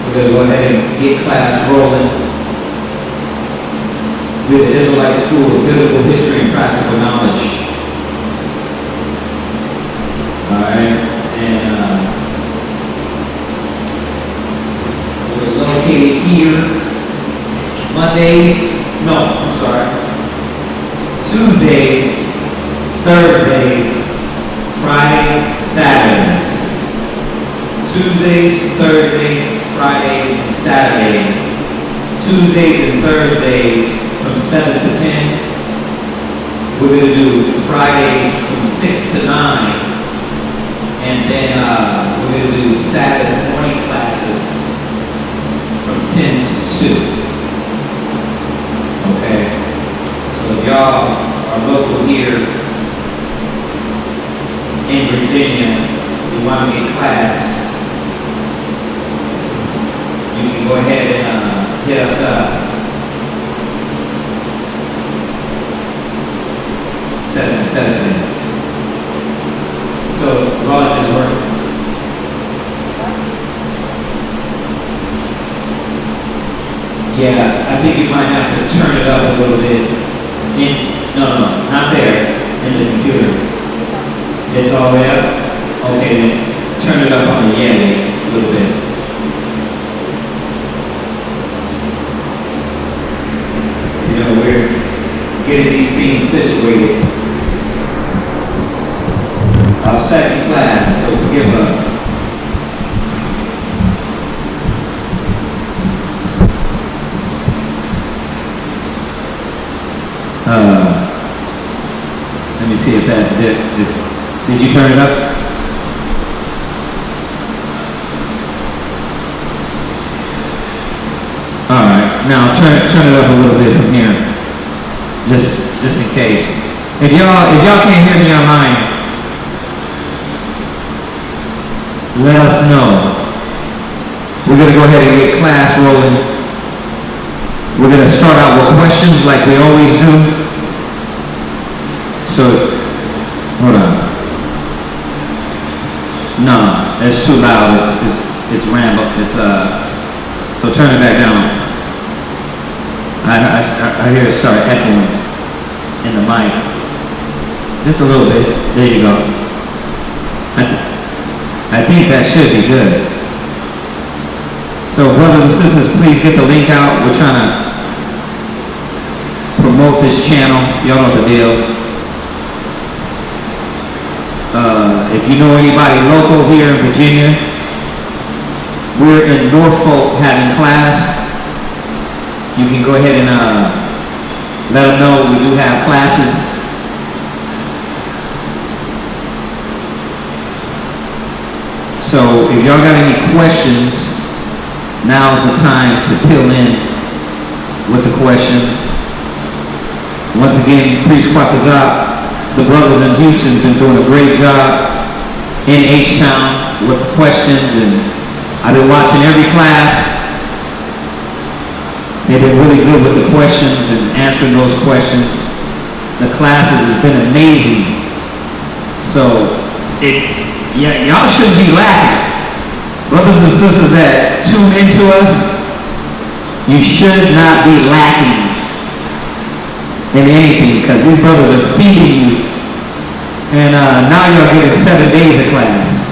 We're going to go ahead and get class rolling with the Israelite School of Biblical History and Practical Knowledge. All right, and we're located here Tuesdays, Thursdays, Fridays, Saturdays. Tuesdays, Thursdays, Fridays, and Saturdays. Tuesdays and Thursdays from 7 to 10. We're going to do Fridays from 6 to 9. And then we're going to do Saturday morning classes from 10 to 2. Okay? So if y'all are local here in Virginia, you want to get class, you can go ahead and hit us up. Testing. So, volume is working. Yeah, I think you might have to turn it up a little bit. No, not there, in the computer. It's all the way up? Okay, then turn it up on the Yeti a little bit. You know, we're getting these things situated. Our second class, so forgive us. Let me see if that's it. Did you turn it up? All right. Now turn it up a little bit from here, just in case. If y'all can't hear me online, let us know. We're gonna go ahead and get class rolling. We're gonna start out with questions like we always do. So, hold on. No, it's too loud. It's ramble. So turn it back down. I hear it start echoing in the mic. Just a little bit. There you go. I think that should be good. So brothers and sisters, please get the link out. We're trying to promote this channel. Y'all know the deal. If you know anybody local here in Virginia, we're in Norfolk having class. You can go ahead and let them know we do have classes. So if y'all got any questions, now's the time to fill in with the questions. Once again, Priest Quatazat, the brothers in Houston have been doing a great job in H-Town with the questions, and I've been watching every class. They've been really good with the questions and answering those questions. The classes has been amazing. So y'all shouldn't be lacking. Brothers and sisters that tune into us, you should not be lacking in anything, because these brothers are feeding you. And now you're getting 7 days of class.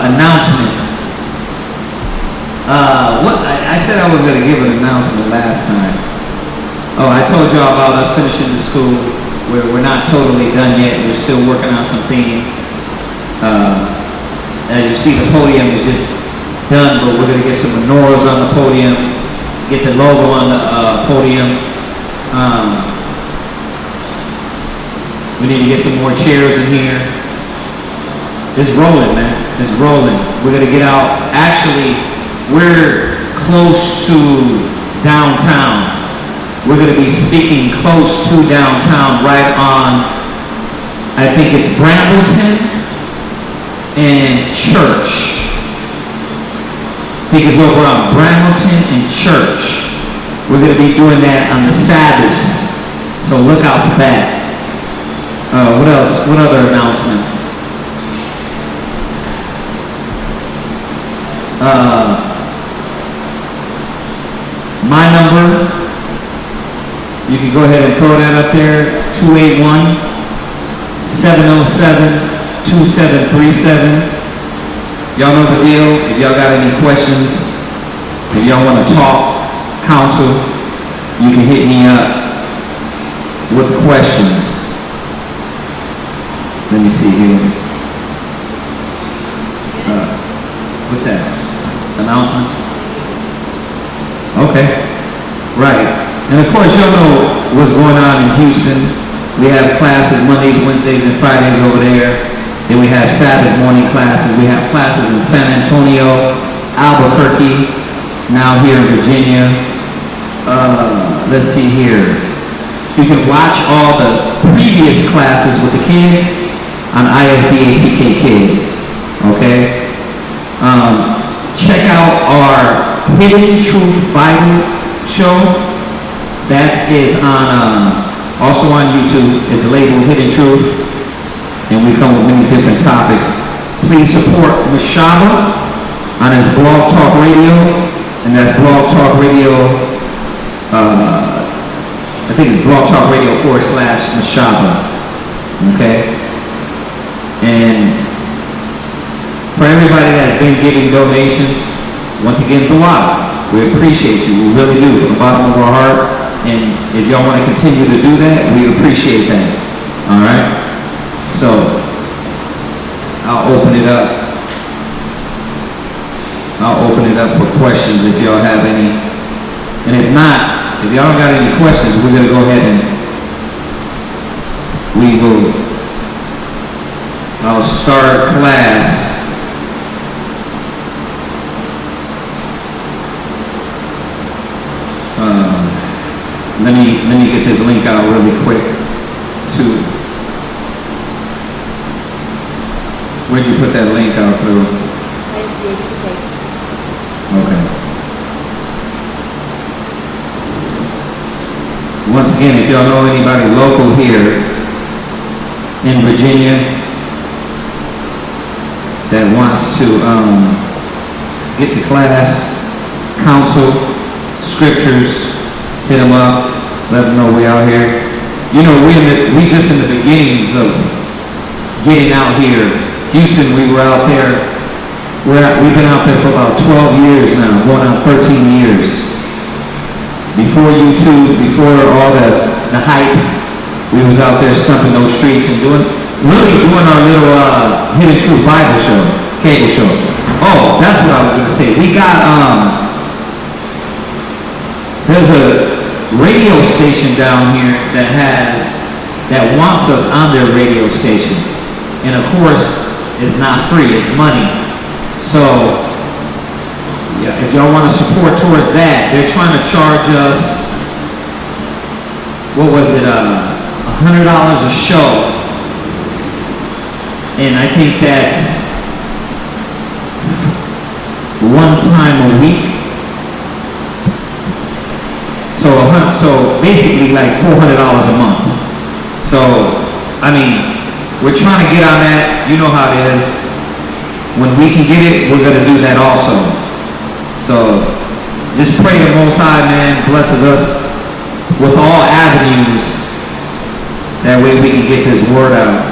Announcements. I said I was going to give an announcement last time. Oh, I told y'all about us finishing the school. We're not totally done yet. We're still working on some things. As you see, the podium is just done, but we're going to get some menorahs on the podium, get the logo on the podium. We need to get some more chairs in here. It's rolling, man. It's rolling. We're going to get out. Actually, we're close to downtown. We're going to be speaking close to downtown, right on, I think it's Brambleton and Church. I think it's over on Brambleton and Church. We're going to be doing that on the Sabbaths, so look out for that. What else? What other announcements? My number, you can go ahead and throw that up there, 281-707-2737. Y'all know the deal. If y'all got any questions, if y'all want to talk, counsel, you can hit me up with questions. Let me see here. What's that? Announcements? Okay. Right. And of course, y'all know what's going on in Houston. We have classes Mondays, Wednesdays, and Fridays over there. Then we have Sabbath morning classes. We have classes in San Antonio, Albuquerque, now here in Virginia. Let's see here. You can watch all the previous classes with the kids on ISBHPK Kids. Okay? Check out our Hidden Truth Bible show. That is on also on YouTube. It's labeled Hidden Truth, and we come with many different topics. Please support Mashaba on his Blog Talk Radio, and that's Blog Talk Radio. I think it's Blog Talk Radio /Mashaba. Okay, and for everybody that's been giving donations, once again, dua. We appreciate you. We really do, from the bottom of our heart. And if y'all want to continue to do that, we appreciate that. All right? So, I'll open it up. I'll open it up for questions if y'all have any. And if not, if y'all don't got any questions, we're going to go ahead and I'll start class. Let me get this link out really quick too. Where'd you put that link out through? ISBHPK. Okay. Once again, if y'all know anybody local here in Virginia that wants to get to class, counsel, scriptures, hit them up, let them know we out here. You know, we just in the beginnings of getting out here. Houston, we were out there. We've been out there for about 12 years now, going on 13 years. Before YouTube, before all the hype, we was out there stumping those streets and doing our little Hidden Truth Bible show, cable show. Oh, that's what I was going to say. We got there's a radio station down here that wants us on their radio station. And of course, it's not free, it's money. So, yeah, if y'all want to support towards that, they're trying to charge us, what was it, $100 a show. And I think that's one time a week. So basically like $400 a month. So, I mean, we're trying to get on that. You know how it is. When we can get it, we're going to do that also. So, just pray the Most High, man, blesses us with all avenues. That way we can get this word out.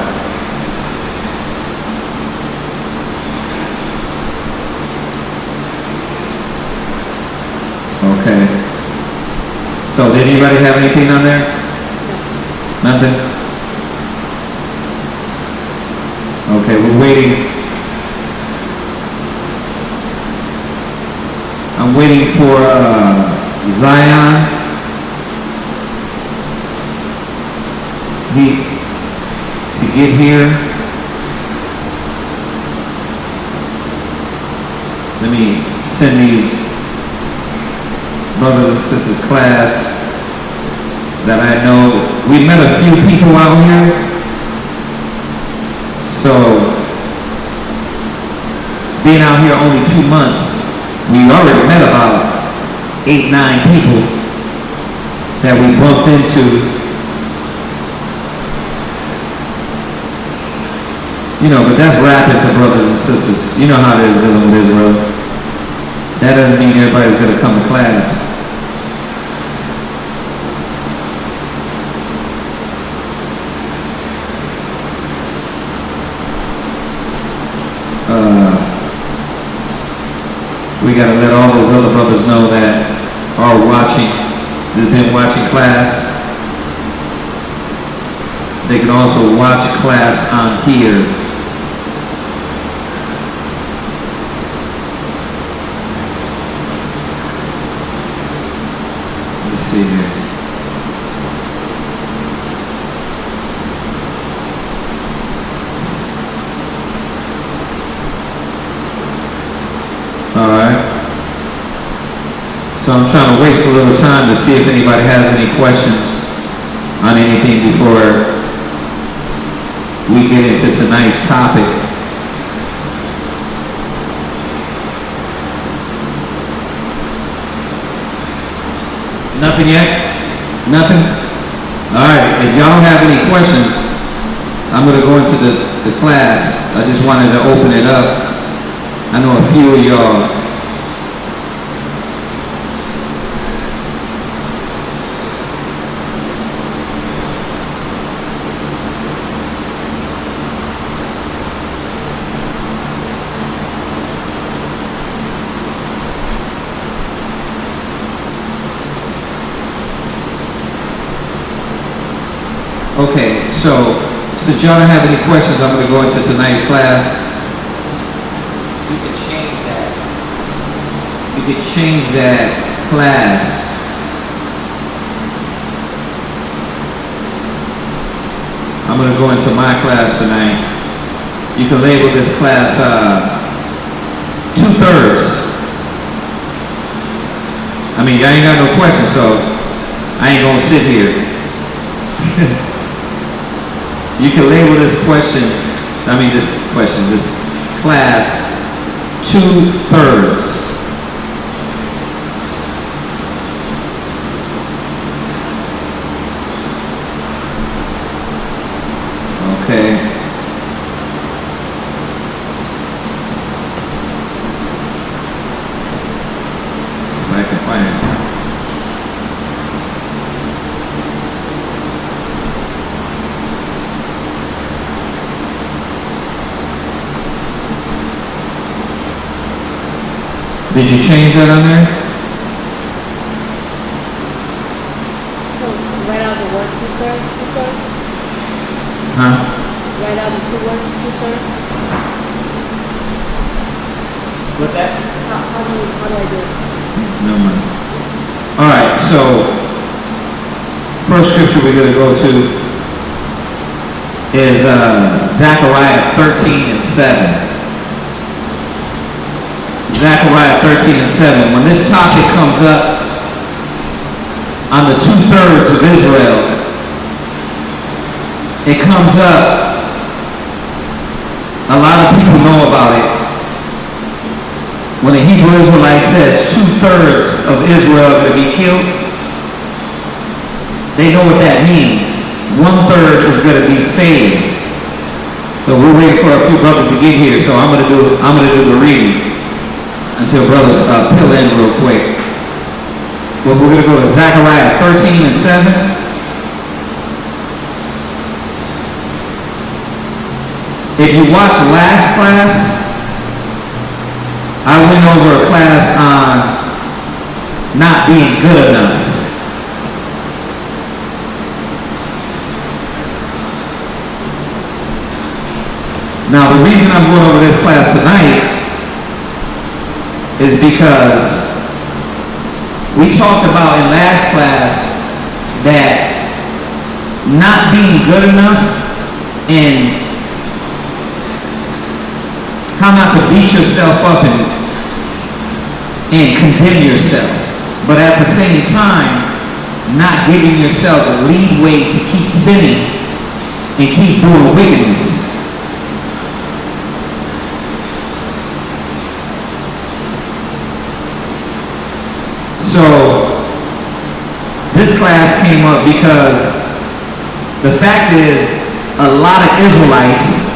Okay. So, did anybody have anything on there? Nothing? Okay, we're waiting. I'm waiting for Zion. To get here. Let me send these brothers and sisters class that I know. We met a few people out here. So, being out here only 2 months, we already met about 8, 9 people that we bumped into You know, but that's rapping to brothers and sisters. You know how it is dealing with Israel. That doesn't mean everybody's gonna come to class. We gotta let all those other brothers know that are watching, that's been watching class. They can also watch class on here. Let me see here. All right. So I'm trying to waste a little time to see if anybody has any questions on anything before we get into tonight's topic. Nothing yet? Nothing? All right. If y'all don't have any questions, I'm going to go into the class. I just wanted to open it up. I know a few of y'all okay, so since y'all don't have any questions, I'm going to go into tonight's class. You can change that. You can change that class. I'm going to go into my class tonight. You can label this class 2/3. I mean, y'all ain't got no questions, so I ain't going to sit here. You can label this class 2/3. Okay. If I can find it. Did you change that on there? So, write out the word 2/3? Huh? Write out the two words 2/3? What's that? How do I do it? No mind. All right, so first scripture we're going to go to is Zechariah 13:7. Zechariah 13:7. When this topic comes up on the 2/3 of Israel, it comes up, a lot of people know about it. When the Hebrew Israelite says 2/3 of Israel are going to be killed, they know what that means. 1/3 is going to be saved. So we're waiting for a few brothers to get here, so I'm going to do the reading until brothers fill in real quick. But we're going to go to Zechariah 13:7. If you watched last class, I went over a class on not being good enough. Now the reason I'm going over this class tonight is because we talked about in last class that not being good enough and how not to beat yourself up and condemn yourself, but at the same time not giving yourself a leeway to keep sinning and keep doing wickedness. So this class came up because the fact is a lot of Israelites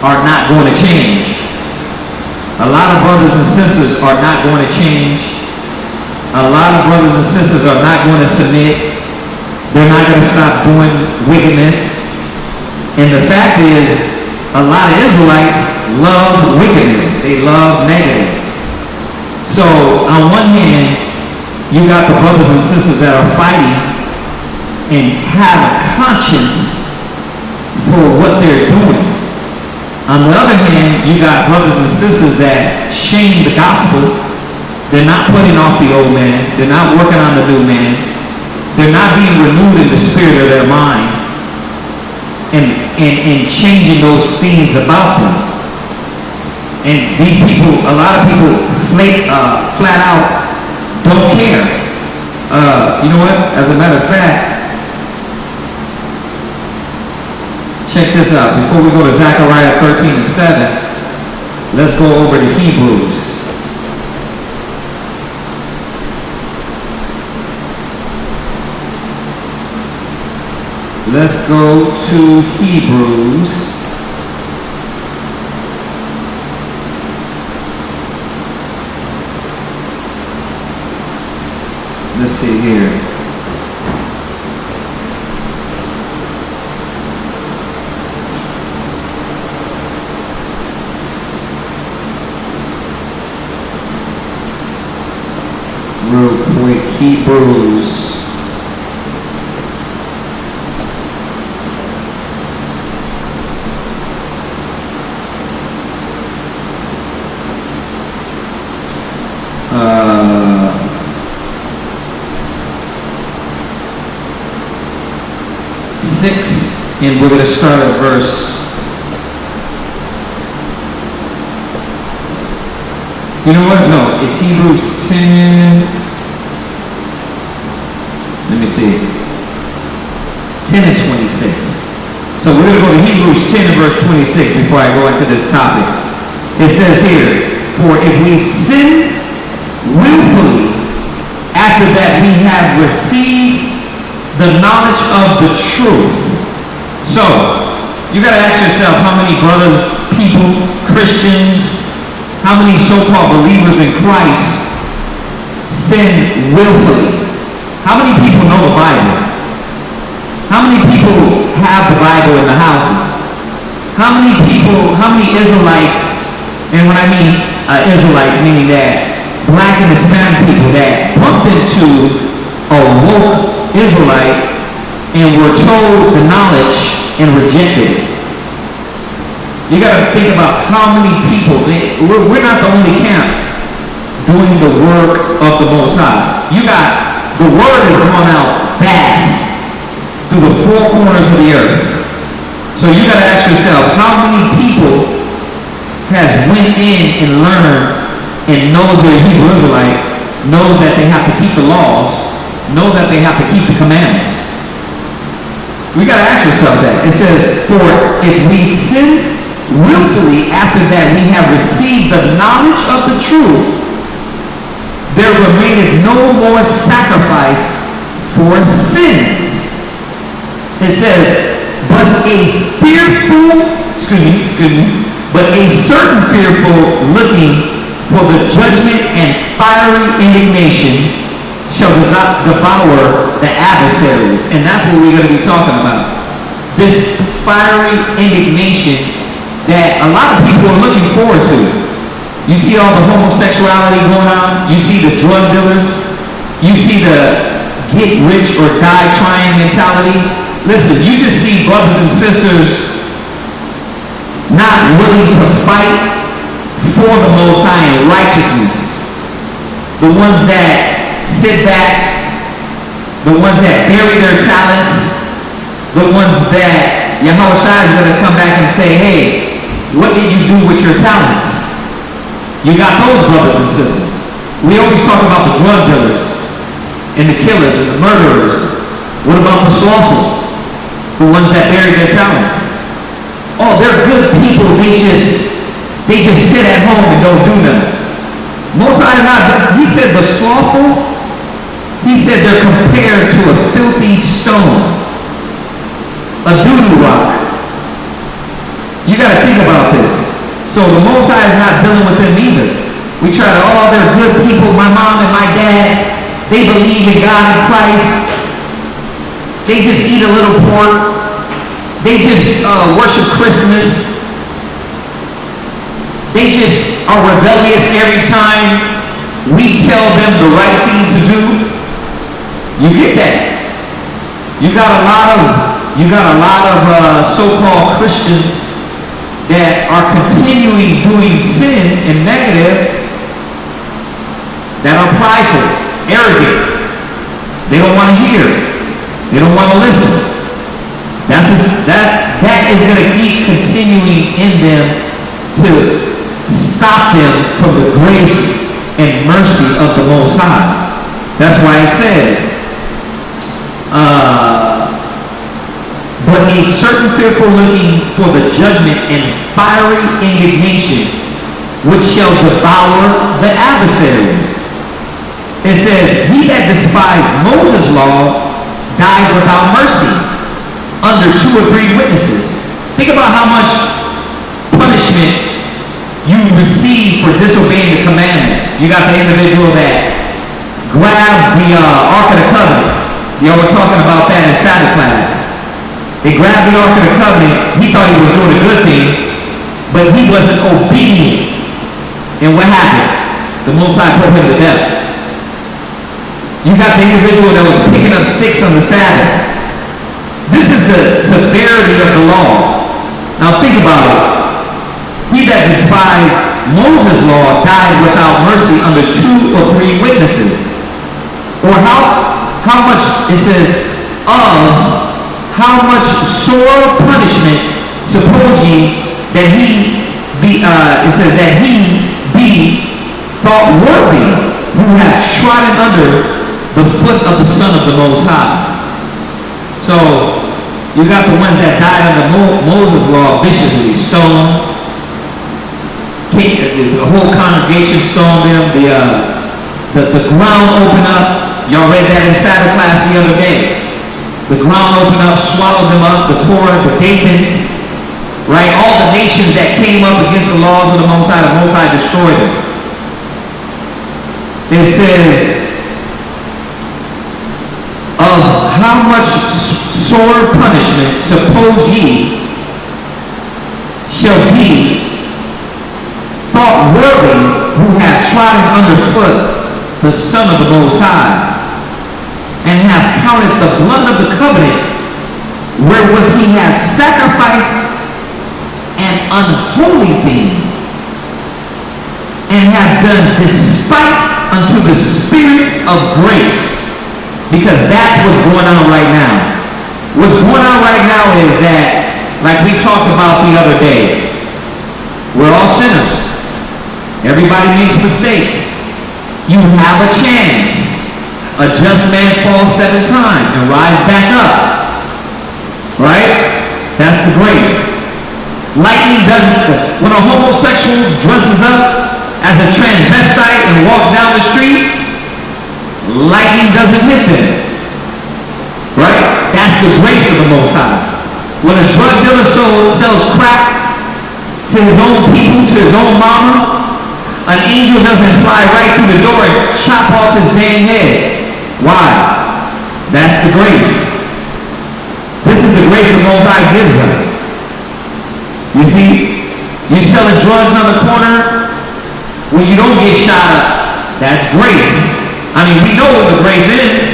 are not going to change. A lot of brothers and sisters are not going to change. A lot of brothers and sisters are not going to submit. They're not going to stop doing wickedness. And the fact is, a lot of Israelites love wickedness. They love negative. So, on one hand, you got the brothers and sisters that are fighting and have a conscience for what they're doing. On the other hand, you got brothers and sisters that shame the gospel. They're not putting off the old man. They're not working on the new man. They're not being renewed in the spirit of their mind and changing those things about them. And these people, a lot of people flat out don't care. You know what? As a matter of fact, check this out. Before we go to Zechariah 13 and 7, let's go over to Hebrews. Let's go to Hebrews. Let's see here. Real quick, Hebrews. And we're going to start at verse. You know what? No, it's Hebrews 10. Let me see. 10 and 26. So we're going to go to Hebrews 10 and verse 26 before I go into this topic. It says here, for if we sin willfully after that we have received the knowledge of the truth. So, you got to ask yourself how many brothers, people, Christians, how many so-called believers in Christ sin willfully? How many people know the Bible? How many people have the Bible in the houses? How many people, how many Israelites, and when I mean Israelites, meaning that black and Hispanic people that bumped into a woke Israelite and were told the knowledge and rejected it. You got to think about how many people, we're not the only camp doing the work of the Most High. You got, the word has gone out fast through the four corners of the earth. So you got to ask yourself, how many people has went in and learned and knows they're a Hebrew Israelite, knows that they have to keep the laws, know that they have to keep the commandments. We got to ask ourselves that. It says, for if we sin willfully after that we have received the knowledge of the truth, there remaineth no more sacrifice for sins. It says, but a certain fearful looking for the judgment and fiery indignation shall devour the adversaries. And that's what we're going to be talking about. This fiery indignation that a lot of people are looking forward to. You see all the homosexuality going on. You see the drug dealers. You see the get rich or die trying mentality. Listen, you just see brothers and sisters not willing to fight for the Most High in righteousness. The ones that sit back, the ones that bury their talents, the ones that Yahushua is going to come back and say, hey, what did you do with your talents? You got those brothers and sisters. We always talk about the drug dealers and the killers and the murderers. What about the slothful? The ones that bury their talents. Oh, they're good people. They just sit at home and don't do nothing. Most I not, he said the slothful, he said they're compared to a filthy stone, a doo-doo rock. You got to think about this. So the Most High is not dealing with them either. We try to, oh, they're good people. My mom and my dad, they believe in God and Christ. They just eat a little pork. They just worship Christmas. They just are rebellious every time we tell them the right thing to do. You get that? You got a lot of so-called Christians that are continuing doing sin and negative, that are prideful, arrogant. They don't want to hear. They don't want to listen. That is going to keep continuing in them to stop them from the grace and mercy of the Most High. That's why it says, but a certain fearful looking for the judgment and fiery indignation which shall devour the adversaries. It says, he that despised Moses' law died without mercy under 2 or 3 witnesses. Think about how much punishment you receive for disobeying the commandments. You got the individual that grabbed the Ark of the Covenant. Y'all were talking about that in Sabbath class. They grabbed the Ark of the Covenant. He thought he was doing a good thing, but he wasn't obedient. And what happened? The Most High put him to death. You got the individual that was picking up sticks on the Sabbath. This is the severity of the law. Now think about it. He that despised Moses' law died without mercy under 2 or 3 witnesses. Or how much, it says, how much sore punishment suppose ye that he be, it says that he be thought worthy who hath trodden under the foot of the Son of the Most High. So, you got the ones that died under Moses' law viciously, stoned. The whole congregation stoned them. The ground opened up. Y'all read that in Sabbath class the other day. The ground opened up, swallowed them up, the poor, the Dathans, right? All the nations that came up against the laws of the Most High destroyed them. It says, of how much sore punishment suppose ye shall be thought worthy who have trodden underfoot the Son of the Most High, and have counted the blood of the covenant wherewith he hath sacrificed an unholy thing, and have done despite unto the Spirit of grace. Because that's what's going on right now. What's going on right now is that, like we talked about the other day, we're all sinners. Everybody makes mistakes. You have a chance. A just man falls 7 times and rise back up. Right? That's the grace. Lightning doesn't, when a homosexual dresses up as a transvestite and walks down the street, lightning doesn't hit them. Right? That's the grace of the Most High. When a drug dealer sells crack to his own people, to his own mama, an angel doesn't fly right through the door and chop off his dang head. Why? That's the grace. This is the grace the Most High gives us. You see, you're selling drugs on the corner when you don't get shot up. That's grace. I mean, we know what the grace is,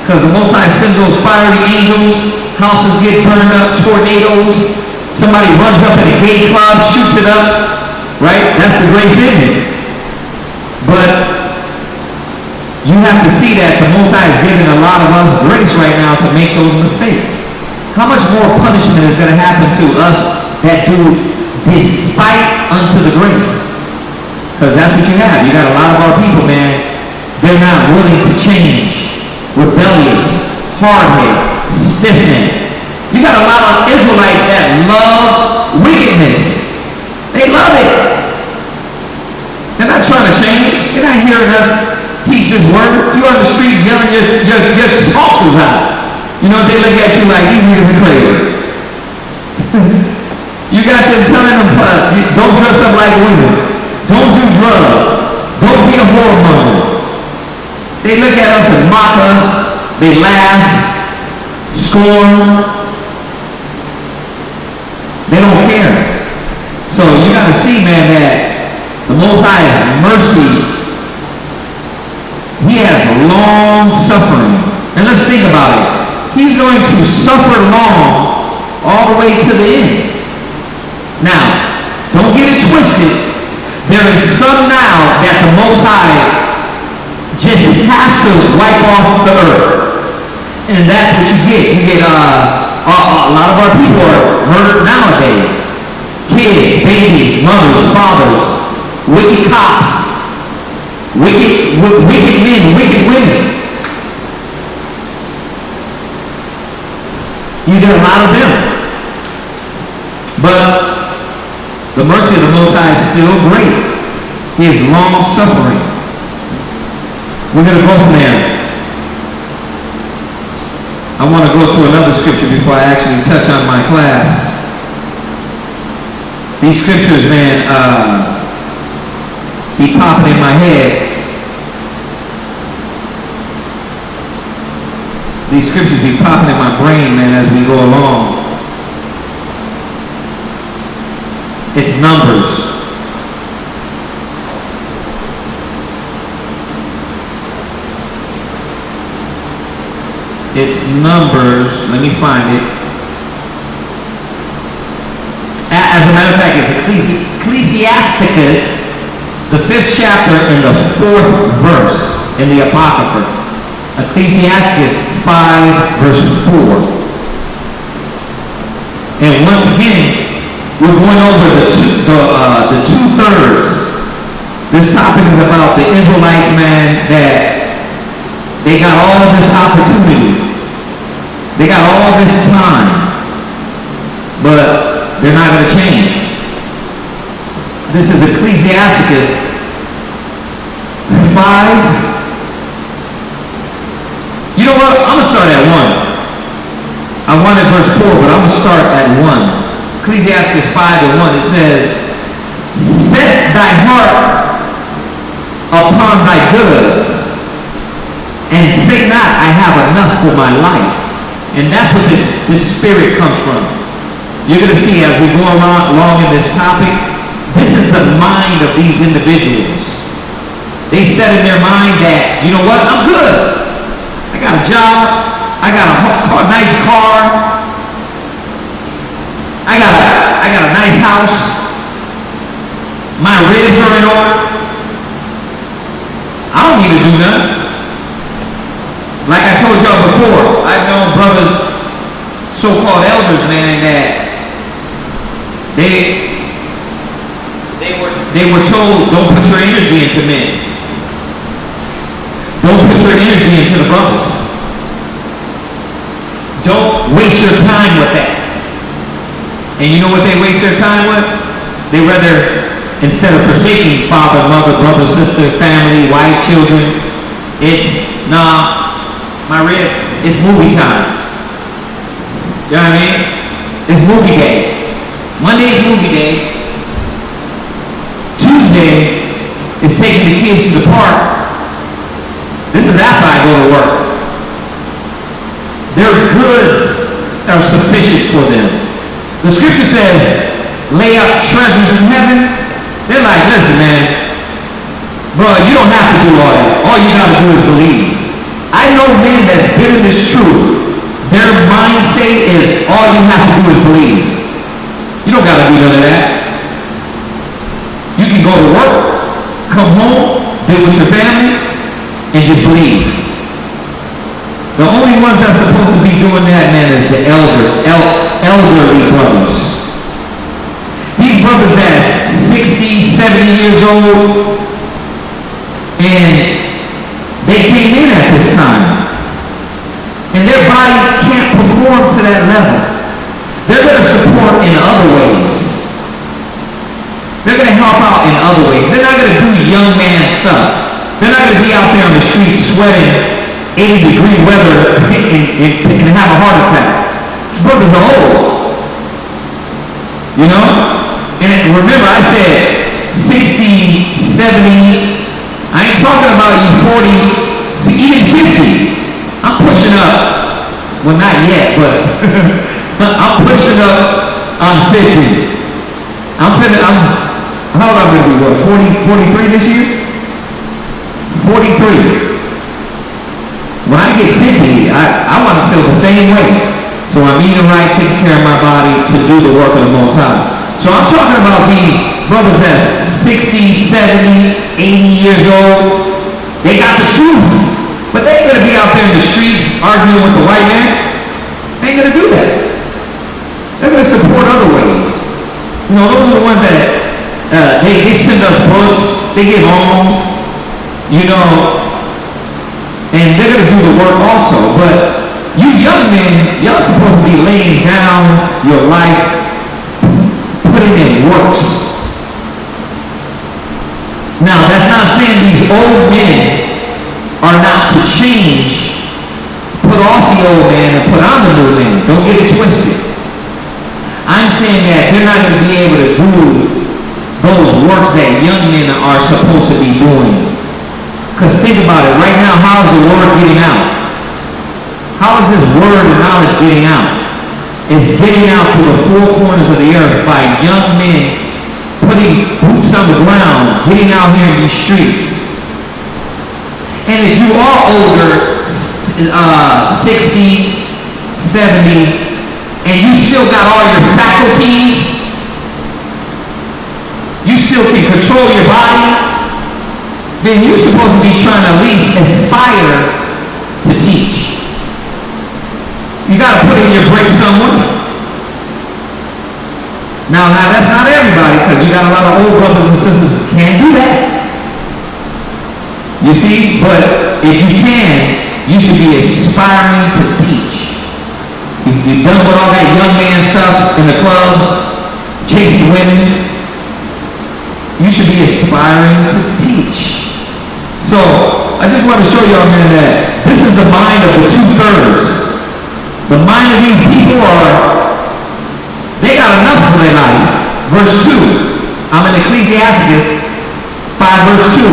because the Most High sends those fiery angels, houses get burned up, tornadoes, somebody runs up at a gay club, shoots it up, right? That's the grace in it. But you have to see that the Most High is giving a lot of us grace right now to make those mistakes. How much more punishment is going to happen to us that do despite unto the grace? Because that's what you have. You got a lot of our people, man, they're not willing to change. Rebellious, hard-headed, stiff-necked. You got a lot of Israelites that love wickedness. They love it. They're not trying to change. They're not hearing us teach this word. You on the streets yelling your sponsors out. You know, they look at you like, these niggas are crazy. You got them telling them, don't dress up like women. Don't do drugs. Don't be a whoremonger. They look at us and mock us. They laugh, scorn. They don't care. So you got to see, man, that the Most High's mercy, He has long suffering. And let's think about it. He's going to suffer long all the way to the end. Now, don't get it twisted. There is some now that the Most High just has to wipe off the earth. And that's what you get. You get, a lot of our people are murdered nowadays. Kids, babies, mothers, fathers, wicked cops, wicked men, wicked women. You get a lot of them. But the mercy of the Most High is still great. He is long suffering. We're going to go from there. I want to go to another scripture before I actually touch on my class. These scriptures, man, be popping in my head. These scriptures be popping in my brain, man, as we go along. It's Numbers. It's Numbers. Let me find it. As a matter of fact, it's Ecclesiasticus, the 5th chapter and the 4th verse in the Apocrypha. Ecclesiasticus 5, verse 4. And once again, we're going over the two-thirds. This topic is about the Israelites, man, that they got all this opportunity. They got all this time. But they're not going to change. This is Ecclesiasticus 5. You know what? I'm going to start at 1. I wanted verse 4, but I'm going to start at 1. Ecclesiastes 5:1, it says, set thy heart upon thy goods, and say not, I have enough for my life. And that's what this spirit comes from. You're going to see as we go along in this topic, this is the mind of these individuals. They set in their mind that, you know what, I'm good. I got a job, I got a nice car, I got a nice house. My ribs are in order. I don't need to do nothing. Like I told y'all before, I've known brothers, so-called elders, man, that they were told, don't put your energy into men. Don't put your energy into the brothers. Don't waste your time with that. And you know what they waste their time with? They rather, instead of forsaking father, mother, brother, sister, family, wife, children, it's, my rib, it's movie time. You know what I mean? It's movie day. Monday's movie day. Tuesday is taking the kids to the park. This is after I go to work. Their goods are sufficient for them. The scripture says, lay up treasures in heaven. They're like, listen, man, bro, you don't have to do all that. All you got to do is believe. I know men that's been in this truth. Their mind state is all you have to do is believe. You don't got to do none of that. You can go to work, come home, deal with your family, and just believe. The only ones that's supposed to be doing that, man, is the elderly brothers. These brothers that's 60, 70 years old, and they came in at this time. And their body can't perform to that level. They're going to support in other ways. They're going to help out in other ways. They're not going to do young man stuff. They're not going to be out there on the street sweating 80-degree weather and have a heart attack. Brothers are old. You know? And remember, I said 60, 70. I ain't talking about you 40, even 50. I'm pushing up. Well, not yet, but I'm pushing up on 50. How old am I going to be? What, 43 this year? 43. When I get 50, I want to feel the same way. So I'm eating right, taking care of my body to do the work of the Most High. So I'm talking about these brothers that's 60, 70, 80 years old. They got the truth, but they ain't going to be out there in the streets arguing with the white man. They ain't going to do that. They're going to support other ways. You know, those are the ones that they send us books, they give alms, you know, and they're going to do the work also. But you young men, y'all supposed to be laying down your life, putting in works. Now, that's not saying these old men are not to change, put off the old man and put on the new man. Don't get it twisted. I'm saying that they're not going to be able to do those works that young men are supposed to be doing. Because think about it, right now, how is the word getting out? How is this word and knowledge getting out? It's getting out to the four corners of the earth by young men putting boots on the ground, getting out here in these streets. And if you are older, 60, 70, and you still got all your faculties, you still can control your body, then you're supposed to be trying to at least aspire to teach. You got to put in your bricks somewhere. Now that's not everybody, because you got a lot of old brothers and sisters that can't do that. You see, but if you can, you should be aspiring to teach. You've done with all that young man stuff in the clubs, chasing women. You should be aspiring to teach. So, I just want to show y'all, man, that this is the mind of the 2/3. The mind of these people they got enough for their life. Verse 2. I'm in Ecclesiastes 5 verse 2.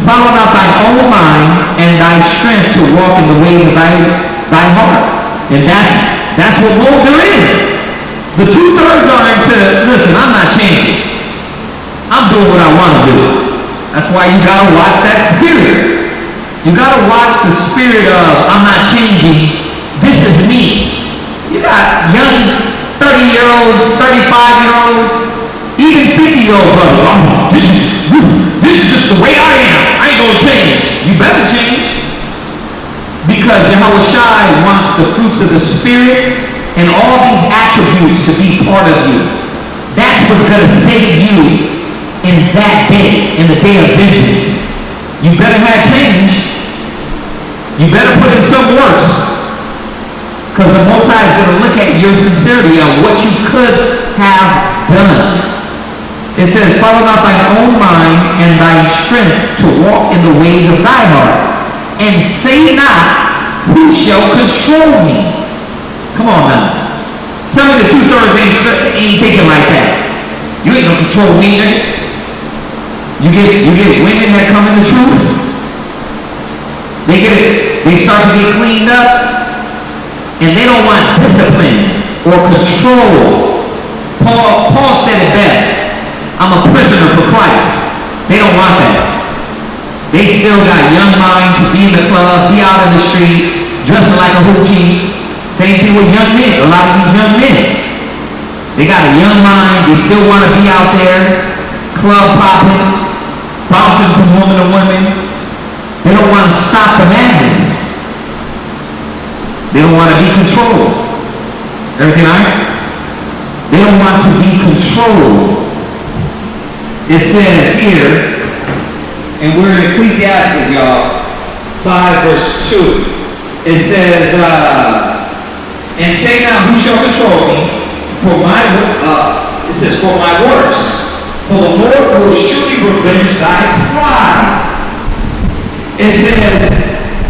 Follow not thine own mind and thy strength to walk in the ways of thy heart. And that's what mode they're in. The 2/3 are into, listen, I'm not changing. I'm doing what I want to do. That's why you got to watch that spirit. You got to watch the spirit of, I'm not changing. This is me. You got young 30-year-olds, 35-year-olds, even 50-year-old brothers. Oh, this is just the way I am. I ain't gonna change. You better change. Because Yahweh Shai wants the fruits of the Spirit and all these attributes to be part of you. That's what's gonna save you in that day, in the day of vengeance. You better have change. You better put in some works. Because the Most High is going to look at your sincerity on what you could have done. It says, follow not thine own mind and thy strength to walk in the ways of thy heart. And say not, who shall control me? Come on now. Tell me the 2/3 ain't thinking like that. You ain't going to control me, nigga. You get women that come in the truth. They start to get cleaned up. And they don't want discipline or control. Paul said it best. I'm a prisoner for Christ. They don't want that. They still got young mind to be in the club, be out in the street, dressing like a hoochie. Same thing with young men. A lot of these young men. They got a young mind. They still want to be out there, club popping, bouncing from woman to woman. They don't want to stop the madness. They don't want to be controlled. Everything all right? They don't want to be controlled. It says here, and we're in Ecclesiastes, y'all, 5 verse 2. It says, and say now, who shall control me? For it says, for my works. For the Lord will surely revenge thy pride. It says,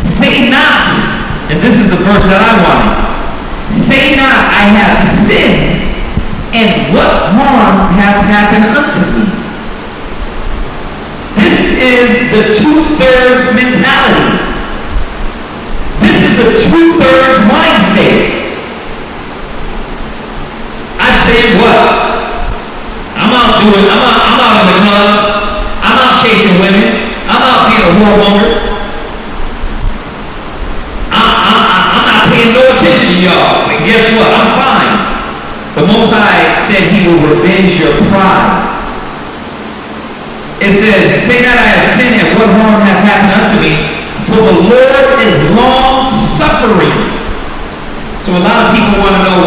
say not. And this is the verse that I wanted. Say not, I have sinned. And what harm hath happened unto me? This is the two-thirds mentality. This is the two-thirds mind state. I said what? I'm out in the clubs. I'm out chasing women. I'm out being a whoremonger. I'm not paying no attention to y'all. And guess what? I'm fine. The Most High said he will revenge your pride. It says, say not I have sinned, and what harm hath happened unto me? For the Lord is long suffering. So a lot of people want to know,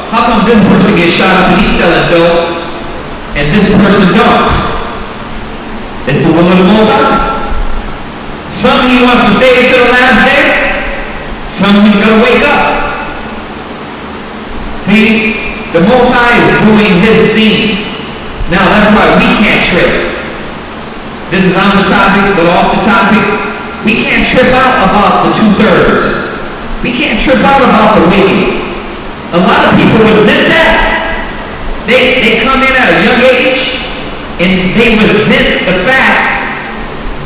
how come this person gets shot up and he's selling dope, and this person don't? It's the will of the Most High. Some he wants to save to the last day. Some he's going to wake up. See, the Most High is doing his thing. Now that's why we can't trip. This is on the topic, but off the topic. We can't trip out about the two-thirds. We can't trip out about the wicked. A lot of people resent that. They come in at a young age, and they resent the fact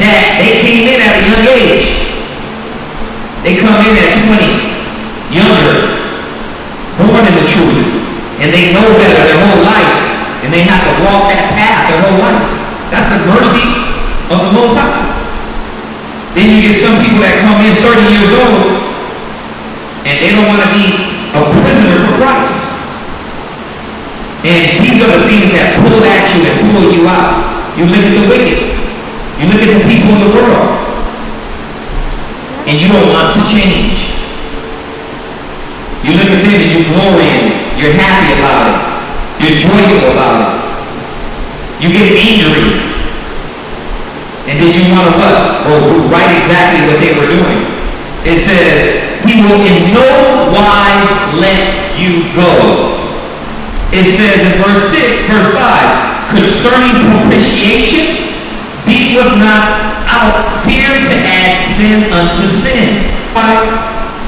that they came in at a young age. They come in at 20, younger, born in the truth, and they know better their whole life, and they have to walk that path their whole life. That's the mercy of the Most High. Then you get some people that come in 30 years old, and they don't want to be a prisoner for Christ. And these are the things that pull at you and pull you out. You look at the wicked. You look at the people in the world. And you don't want to change. You look at them and you glory in it. You're happy about it. You're joyful about it. You get angry. And then you want to what? Well, do right exactly what they were doing. It says, he will in no wise let you go. It says in verse 5, concerning propitiation, be with not out fear to add sin unto sin.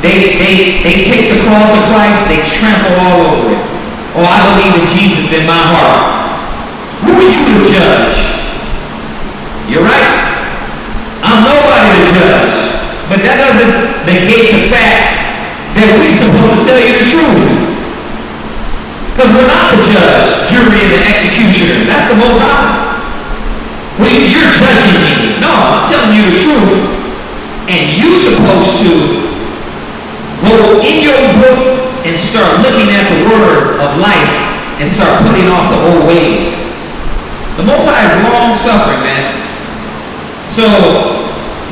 They take the cross of Christ, they trample all over it. Oh, I believe in Jesus in my heart. Who are you to judge? You're right. I'm nobody to judge. But that doesn't negate the fact that we're supposed to tell you the truth. Because we're not the judge, jury, and the executioner. That's the Most High. Well, you're judging me. No, I'm telling you the truth. And you're supposed to go in your book and start looking at the word of life and start putting off the old ways. The Most High is long suffering, man. So,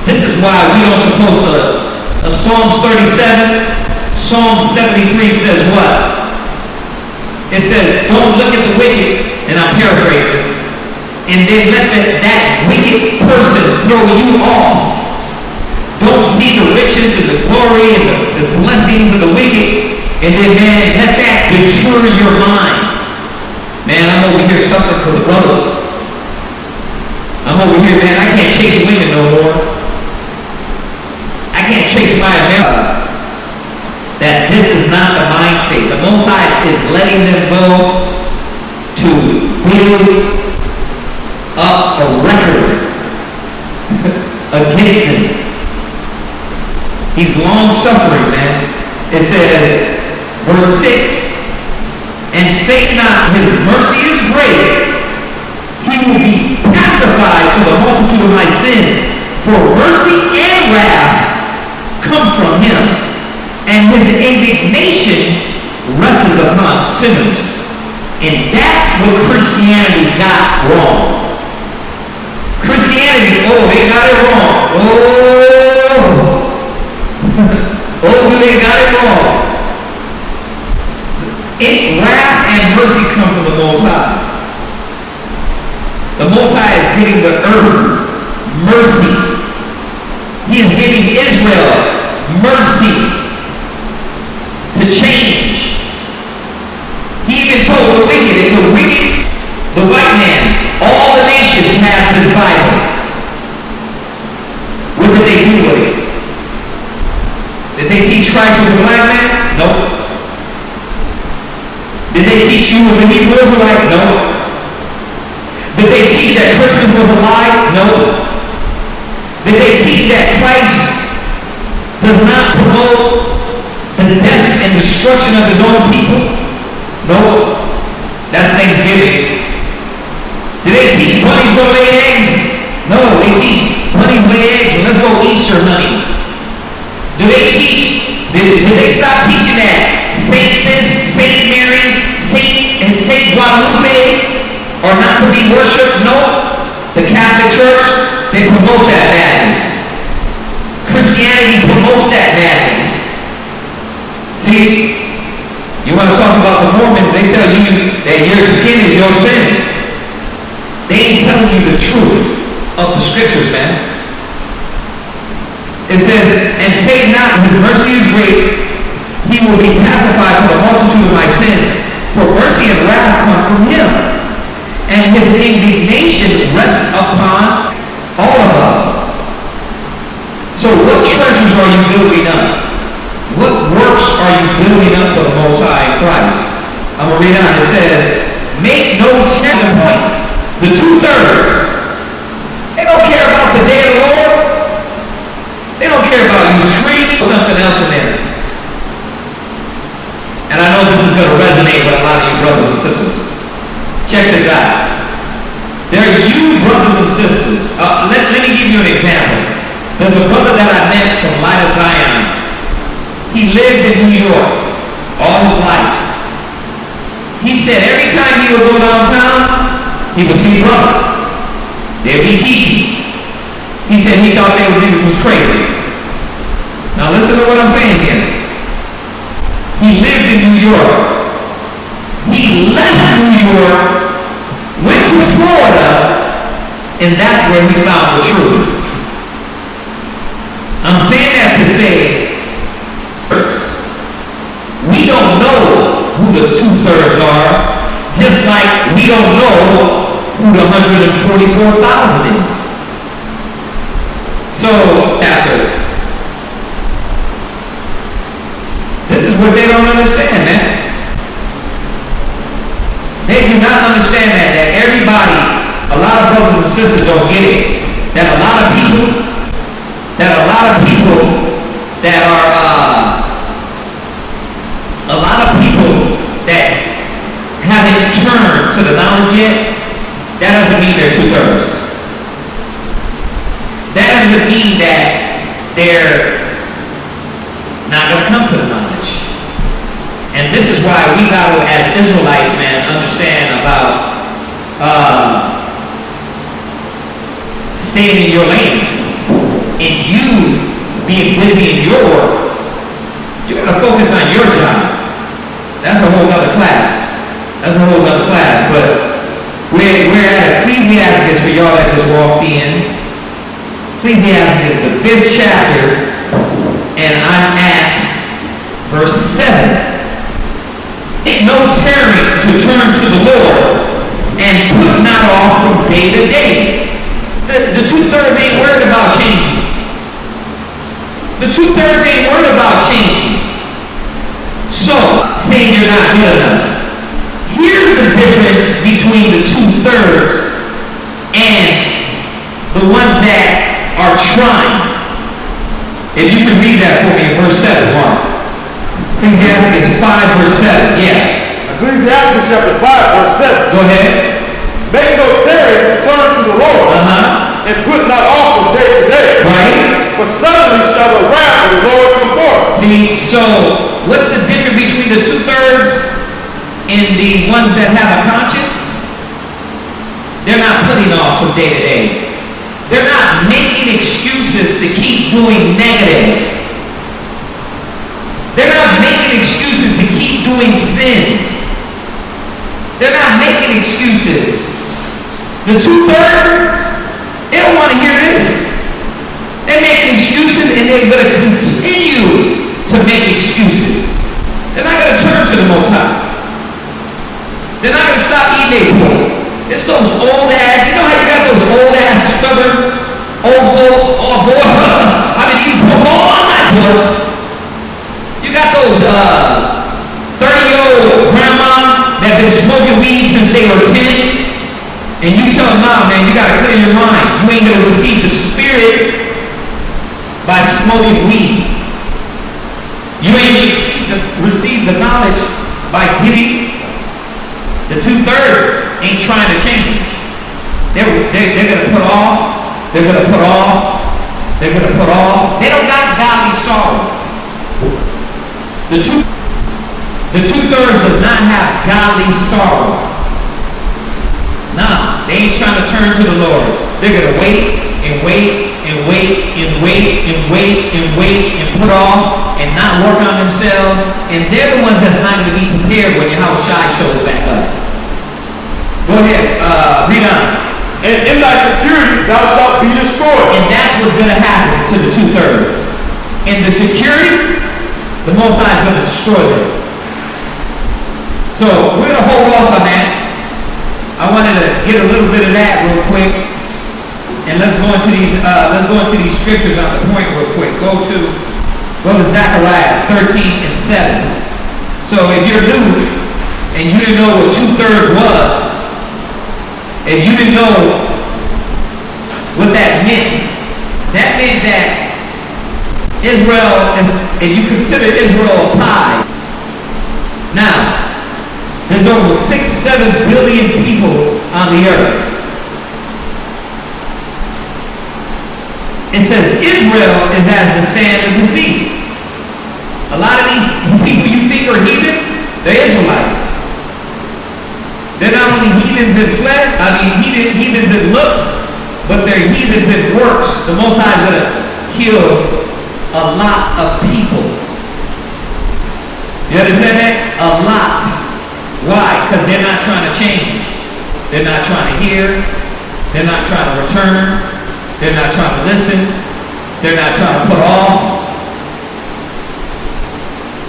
this is why we don't supposed to, Psalms 37, Psalm 73 says what? It says, don't look at the wicked, and I'm paraphrasing, and then let that wicked person throw you off. Don't see the riches and the glory and the blessings of the wicked, and then, man, let that deter your mind. Man, I'm over here suffering for the brothers. I'm over here, man, I can't chase women no more. I can't chase my America. That this is not the mind state. The Most High is letting them go to build up a record against him. He's long suffering, man. It says, verse 6, and say not his mercy is great. He will be pacified for the multitude of my sins. For mercy and wrath come from him. And his indignation rests upon sinners. And that's what Christianity got wrong. Christianity, they got it wrong. Do they got it wrong. Wrath and mercy come from the Most High. The Most High is giving the earth mercy. He is giving Israel mercy to change. He even told the wicked, the white man, all the nations have this Bible. What did they do with it? Did they teach Christ was a black man? Nope. Did they teach you was a Hebrew Israelite? No. Did they teach that Christmas was a lie? No. Did they teach that Christ does not promote the death and destruction of his own people? No. That's Thanksgiving. Did they teach bunnies don't lay eggs? No, they teach bunnies lay eggs and let's go Easter honey. Do they teach, did they stop teaching that Saint this, Saint Mary, Saint Guadalupe are not to be worshipped? No. The Catholic Church, they promote that madness. Christianity promotes that madness. See, you want to talk about the Mormons, they tell you that your skin is your sin. They ain't telling you the truth of the scriptures, man. It says, and say not, his mercy is great, he will be pacified for the multitude of my sins, for mercy and wrath come from him, and his indignation rests upon all of us. So what treasures are you building up? What works are you building up for the Most High in Christ? I'm going to read on. It says, make no tender point. The 2/3. They don't care about the day of the Lord. They don't care about you screaming something else in there. And I know this is going to resonate with a lot of you brothers and sisters. Check this out. There are you brothers and sisters. Let me give you an example. There's a brother that I met from Light of Zion. He lived in New York all his life. He said every time he would go downtown, he would see brothers. They'd be teaching. He said he thought they niggas was crazy. Now listen to what I'm saying here. He lived in New York. He left New York, went to Florida, and that's where he found the truth. I'm saying that to say, we don't know who the 2/3 are, just like we don't know who the 144,000 is. So, after, this is what they don't understand, man. They do not understand that everybody, a lot of brothers and sisters don't get it. That a lot of people that haven't turned to the knowledge yet, that doesn't mean they're 2/3. That doesn't mean that they're not going to come to the knowledge. And this is why we got to, as Israelites, man, understand about staying in your lane. And you being busy in your work, you got to focus on your job. That's a whole other class. But we're at Ecclesiastes for y'all that just walked in. Ecclesiastes, the 5th chapter, and I'm at verse 7. Take no tarrying to turn to the Lord, and put not off from day to day. The 2/3 ain't worried about changing. The 2/3 ain't worried about changing. So, saying you're not good enough. Here's the difference between the 2/3 and the ones that are trying. If you can read that for me in verse 7, Mark. Ecclesiastes 5, verse 7. Yeah. Ecclesiastes chapter 5, verse 7. Go ahead. Make no tarrying to turn to the Lord, and put not off from day to day. Right. For suddenly shall the wrath of the Lord come forth. See, so what's the difference between the 2/3 and the ones that have a conscience? They're not putting off from day to day. They're not making excuses to keep doing negative. They're not making excuses to keep doing sin. They're not making excuses. The 2/3, they don't want to hear this. They're making excuses and they're going to continue to make excuses. They're not going to turn to the Most High. They're not going to stop eating their pork. It's those old ass, you know how you got those old ass stubborn old folks? Oh boy, I've been eating pork all my pork. You got those 30-year-old grandmas that have been smoking weed since they were 10, and you tell them, nah, man, you got to clear your mind. You ain't going to receive the Spirit by smoking weed. You ain't receive the knowledge by getting. The 2/3 ain't trying to change. They're going to put off. They're going to put off. They're going to put off. They don't got godly sorrow. The 2/3 does not have godly sorrow. Nah, they ain't trying to turn to the Lord. They're going to wait and wait and wait and wait and wait and wait and put off and not work on themselves. And they're the ones that's not going to be prepared when Yahweh Shai shows back up. Go ahead, read on. And in thy security thou shalt be destroyed. And that's what's going to happen to the 2/3. In the security, the Most High is going to destroy them. So we're going to hold off on that. I wanted to get a little bit of that real quick, and let's go into these scriptures on the point real quick. Go to Zechariah 13:7. So if you're new and you didn't know what 2/3 was, if you didn't know what that meant that Israel, if you consider Israel a pie, now there's over 6-7 billion people on the earth. It says Israel is as the sand of the sea. A lot of these people you think are heathens, they're Israelites. They're not only heathens in flesh, heathens in looks, but they're heathens in works. The Most High is going to kill a lot of people. You understand that? A lot. Why? Because they're not trying to change. They're not trying to hear. They're not trying to return. They're not trying to listen. They're not trying to put off.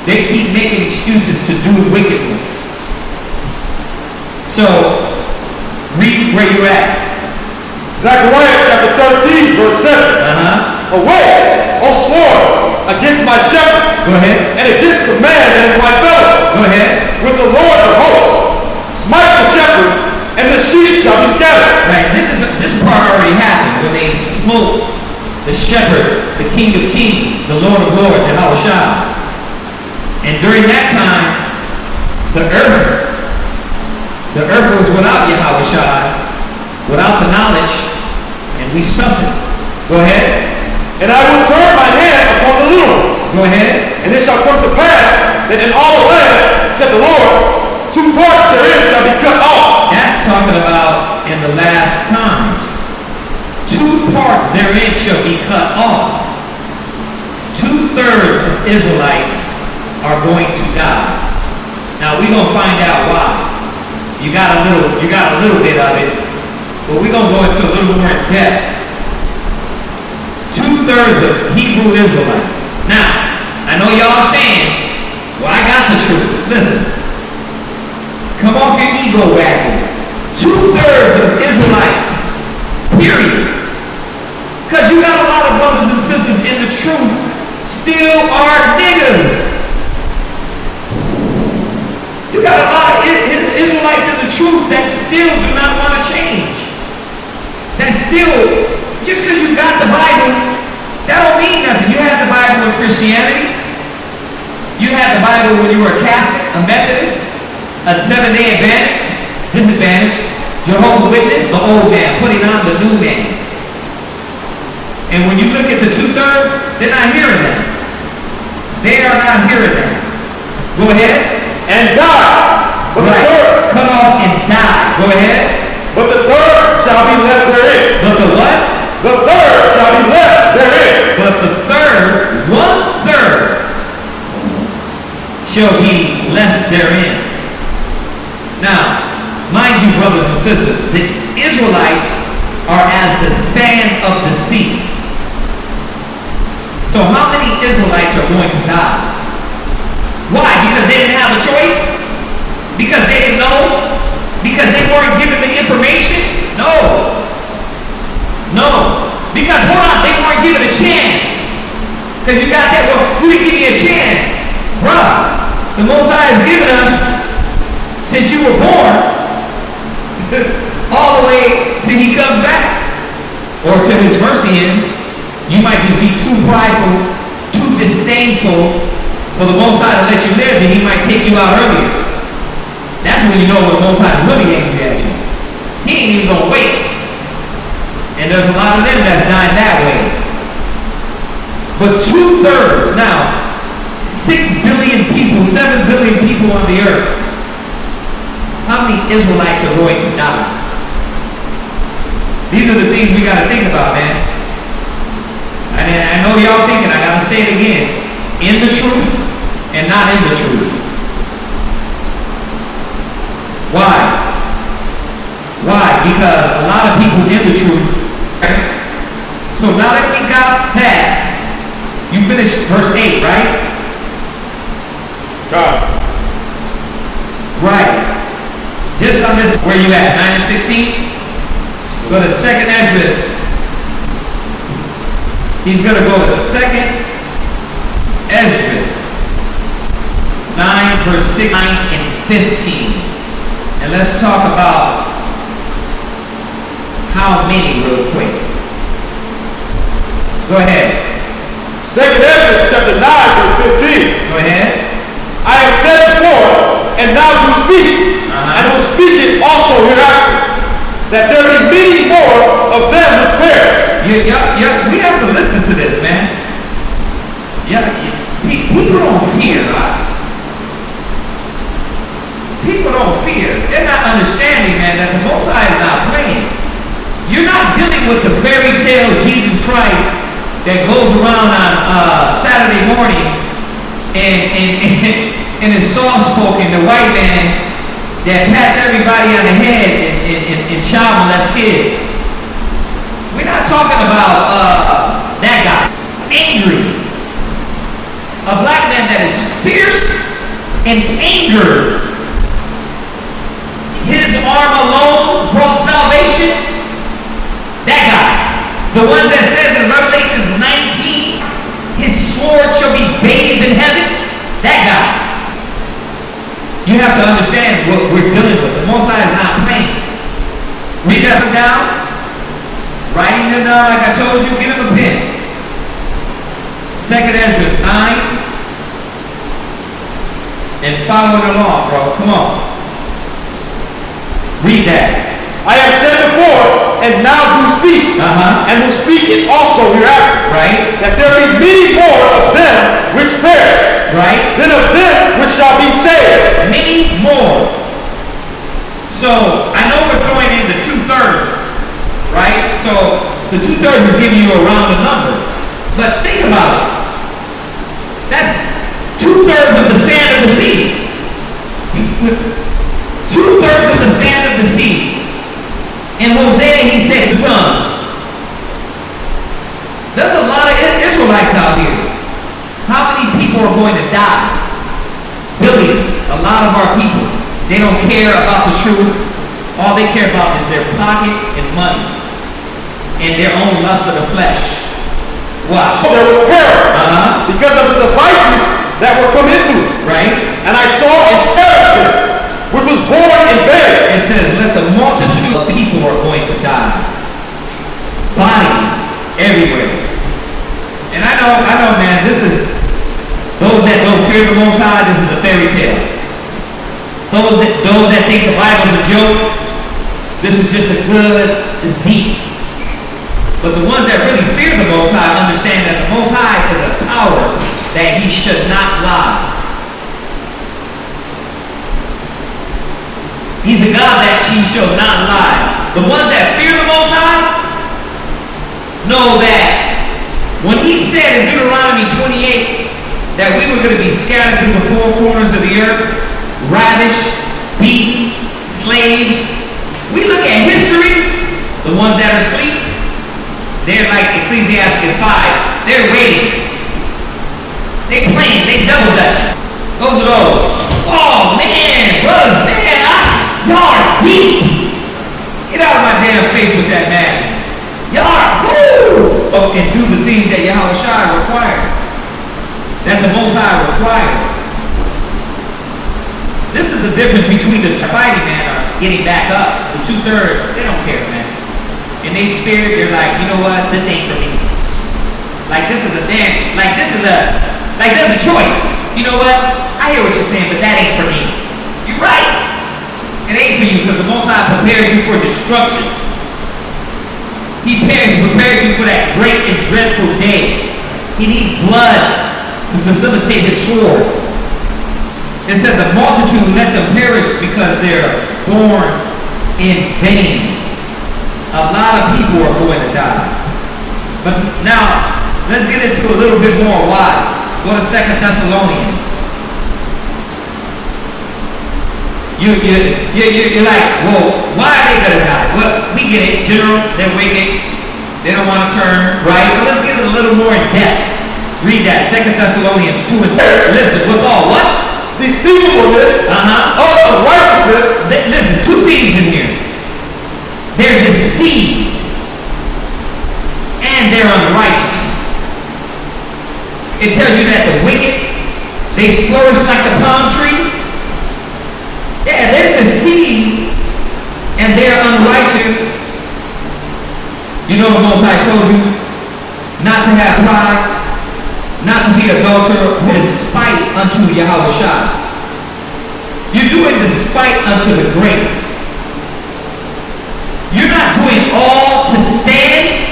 They keep making excuses to do wickedness. So, read where you're at. Zechariah chapter 13, verse 7. Awake, O sword, against my shepherd. Go ahead. And against the man that is my fellow. Go ahead. With the Lord of hosts. Smite the shepherd, and the sheep shall be scattered. Right. This part already happened when they smote the shepherd, the King of Kings, the Lord of Lords, Yahweh Shai. And during that time, the earth was without Yahweh Shai, without the knowledge, and we suffered. Go ahead. And I will turn my hand upon the little ones. Go ahead. And it shall come to pass that in all the land, said the Lord, 2 parts therein shall be cut off. That's talking about in the last times. 2 parts therein shall be cut off. 2/3 of Israelites are going to die. Now we're gonna find out why. You got a little bit of it, but we're gonna go into a little more in depth. 2/3 of Hebrew Israelites. Now, I know y'all saying, well, I got the truth. Listen, come off your ego wagon. 2/3 of Israelites, period. Because you got a lot of brothers and sisters in the truth still are niggas. You got a lot of Israelites in the truth that still do not want to change. That still, just because you got the Bible, that don't mean nothing. You had the Bible in Christianity. You had the Bible when you were a Catholic, a Methodist, a Seventh-day Adventist, Disadvantage, Jehovah's Witness, the old man, putting on the new man. And when you look at the 2/3, they're not hearing that. They are not hearing that. Go ahead. And die. But right. the third. Cut off and die. Go ahead. But the third shall be left therein. But the what? The third shall be left therein. But the third, 1/3, shall be left therein. Now, mind you, brothers and sisters, the Israelites are as the sand of the sea. So how many Israelites are going to die? Why? Because they didn't have a choice? Because they didn't know? Because they weren't given the information? No. Because, hold on, they weren't given a chance. Because you got that, well, who didn't give you a chance? Bruh, the Most High has given us, since you were thankful for the Most High to let you live, then he might take you out earlier. That's when you know when the Most High is really angry at you. He ain't even gonna wait. And there's a lot of them that's dying that way. But 2/3, now, 6 billion people, 7 billion people on the earth. How many Israelites are going to die? These are the things we gotta think about, man. And I know y'all thinking, I gotta say it again, in the truth and not in the truth. Why? Why? Because a lot of people in the truth. So now that we got that, you finished verse 8, right? God. Right. Just on this, where you at? 9 and 16? Go to 2nd Esdras. He's going to go to 2nd Esdras. 9 verse 6, 9 and 15. And let's talk about how many real quick. Go ahead. 2nd Esdras chapter 9 verse 15. Go ahead. I have said before, and now do speak, and will speak it also hereafter, that there be many more of them which perish. We have to listen to this, man. People don't fear, right? People don't fear. They're not understanding, man, that the Most High is not playing. You're not dealing with the fairy tale Jesus Christ that goes around on Saturday morning and is soft-spoken, the white man that pats everybody on the head and child molest kids. We're not talking about that guy. Angry. A black man that is fierce and angered. His arm alone brought salvation. That guy. The ones that says in Revelation 19, his sword shall be bathed in heaven. That guy. You have to understand what we're dealing with. The Most High is not playing. Read that one down. Writing them down like I told you. Give him a pen. 2nd Esdras 9. And following along, bro. Come on. Read that. I have said before, and now do speak, and will speak it also hereafter, Right. that there be many more of them which perish, Right. than of them which shall be saved. Many more. So I know we're throwing in the 2/3, right? So the 2/3 is giving you a rounded number. But think about it. That's 2/3 of the sand of the sea. 2/3 of the sand of the sea. In Hosea, he said tongues. There's a lot of Israelites out here. How many people are going to die? Billions. A lot of our people. They don't care about the truth. All they care about is their pocket and money. And their own lust of the flesh. Watch. There was peril because of the devices that were come into it. Right? And I saw and stared them, which was born in vain. It says, let the multitude of people are going to die. Bodies everywhere. And I know, man, this is, those that don't fear the Most High, this is a fairy tale. Those that think the Bible's a joke, this is just it's deep. But the ones that really fear the Most High understand that the Most High is a power that he should not lie. He's a God that he shall not lie. The ones that fear the Most High know that when he said in Deuteronomy 28 that we were going to be scattered through the four corners of the earth, ravished, beaten, slaves. We look at history, the ones that are asleep, they're like Ecclesiastes 5. They're waiting. They playing, they double dutching. Those are those. Oh man, brothers, man, y'all are deep. Get out of my damn face with that madness. Y'all are woo! Oh, and do the things that Yahweh Shai required. That the Most High required. This is the difference between the fighting, man, or getting back up. The 2/3, they don't care, man. In their spirit, they're like, you know what? This ain't for me. Like this is a damn, like this is a, Like there's a choice. You know what? I hear what you're saying, but that ain't for me. You're right. It ain't for you because the Most High prepared you for destruction. He prepared you for that great and dreadful day. He needs blood to facilitate his sword. It says the multitude let them perish because they're born in vain. A lot of people are going to die. But now, let's get into a little bit more why. Go to 2 Thessalonians. You're like, well, why are they going to die? Well, we get it. General, they're wicked. They don't want to turn, right? But let's get it a little more in depth. Read that, 2 Thessalonians 2 and 10. Listen, with all what? Deceivableness, of unrighteousness. Listen, two things in here. They're deceived and they're unrighteous. It tells you that the wicked, they flourish like the palm tree. Yeah, they're deceived and they're unrighteous. You know the Most High told you not to have pride, not to be adulterer, despite unto Yahweh Shai. You do it despite unto the grace. You're not doing all to stand.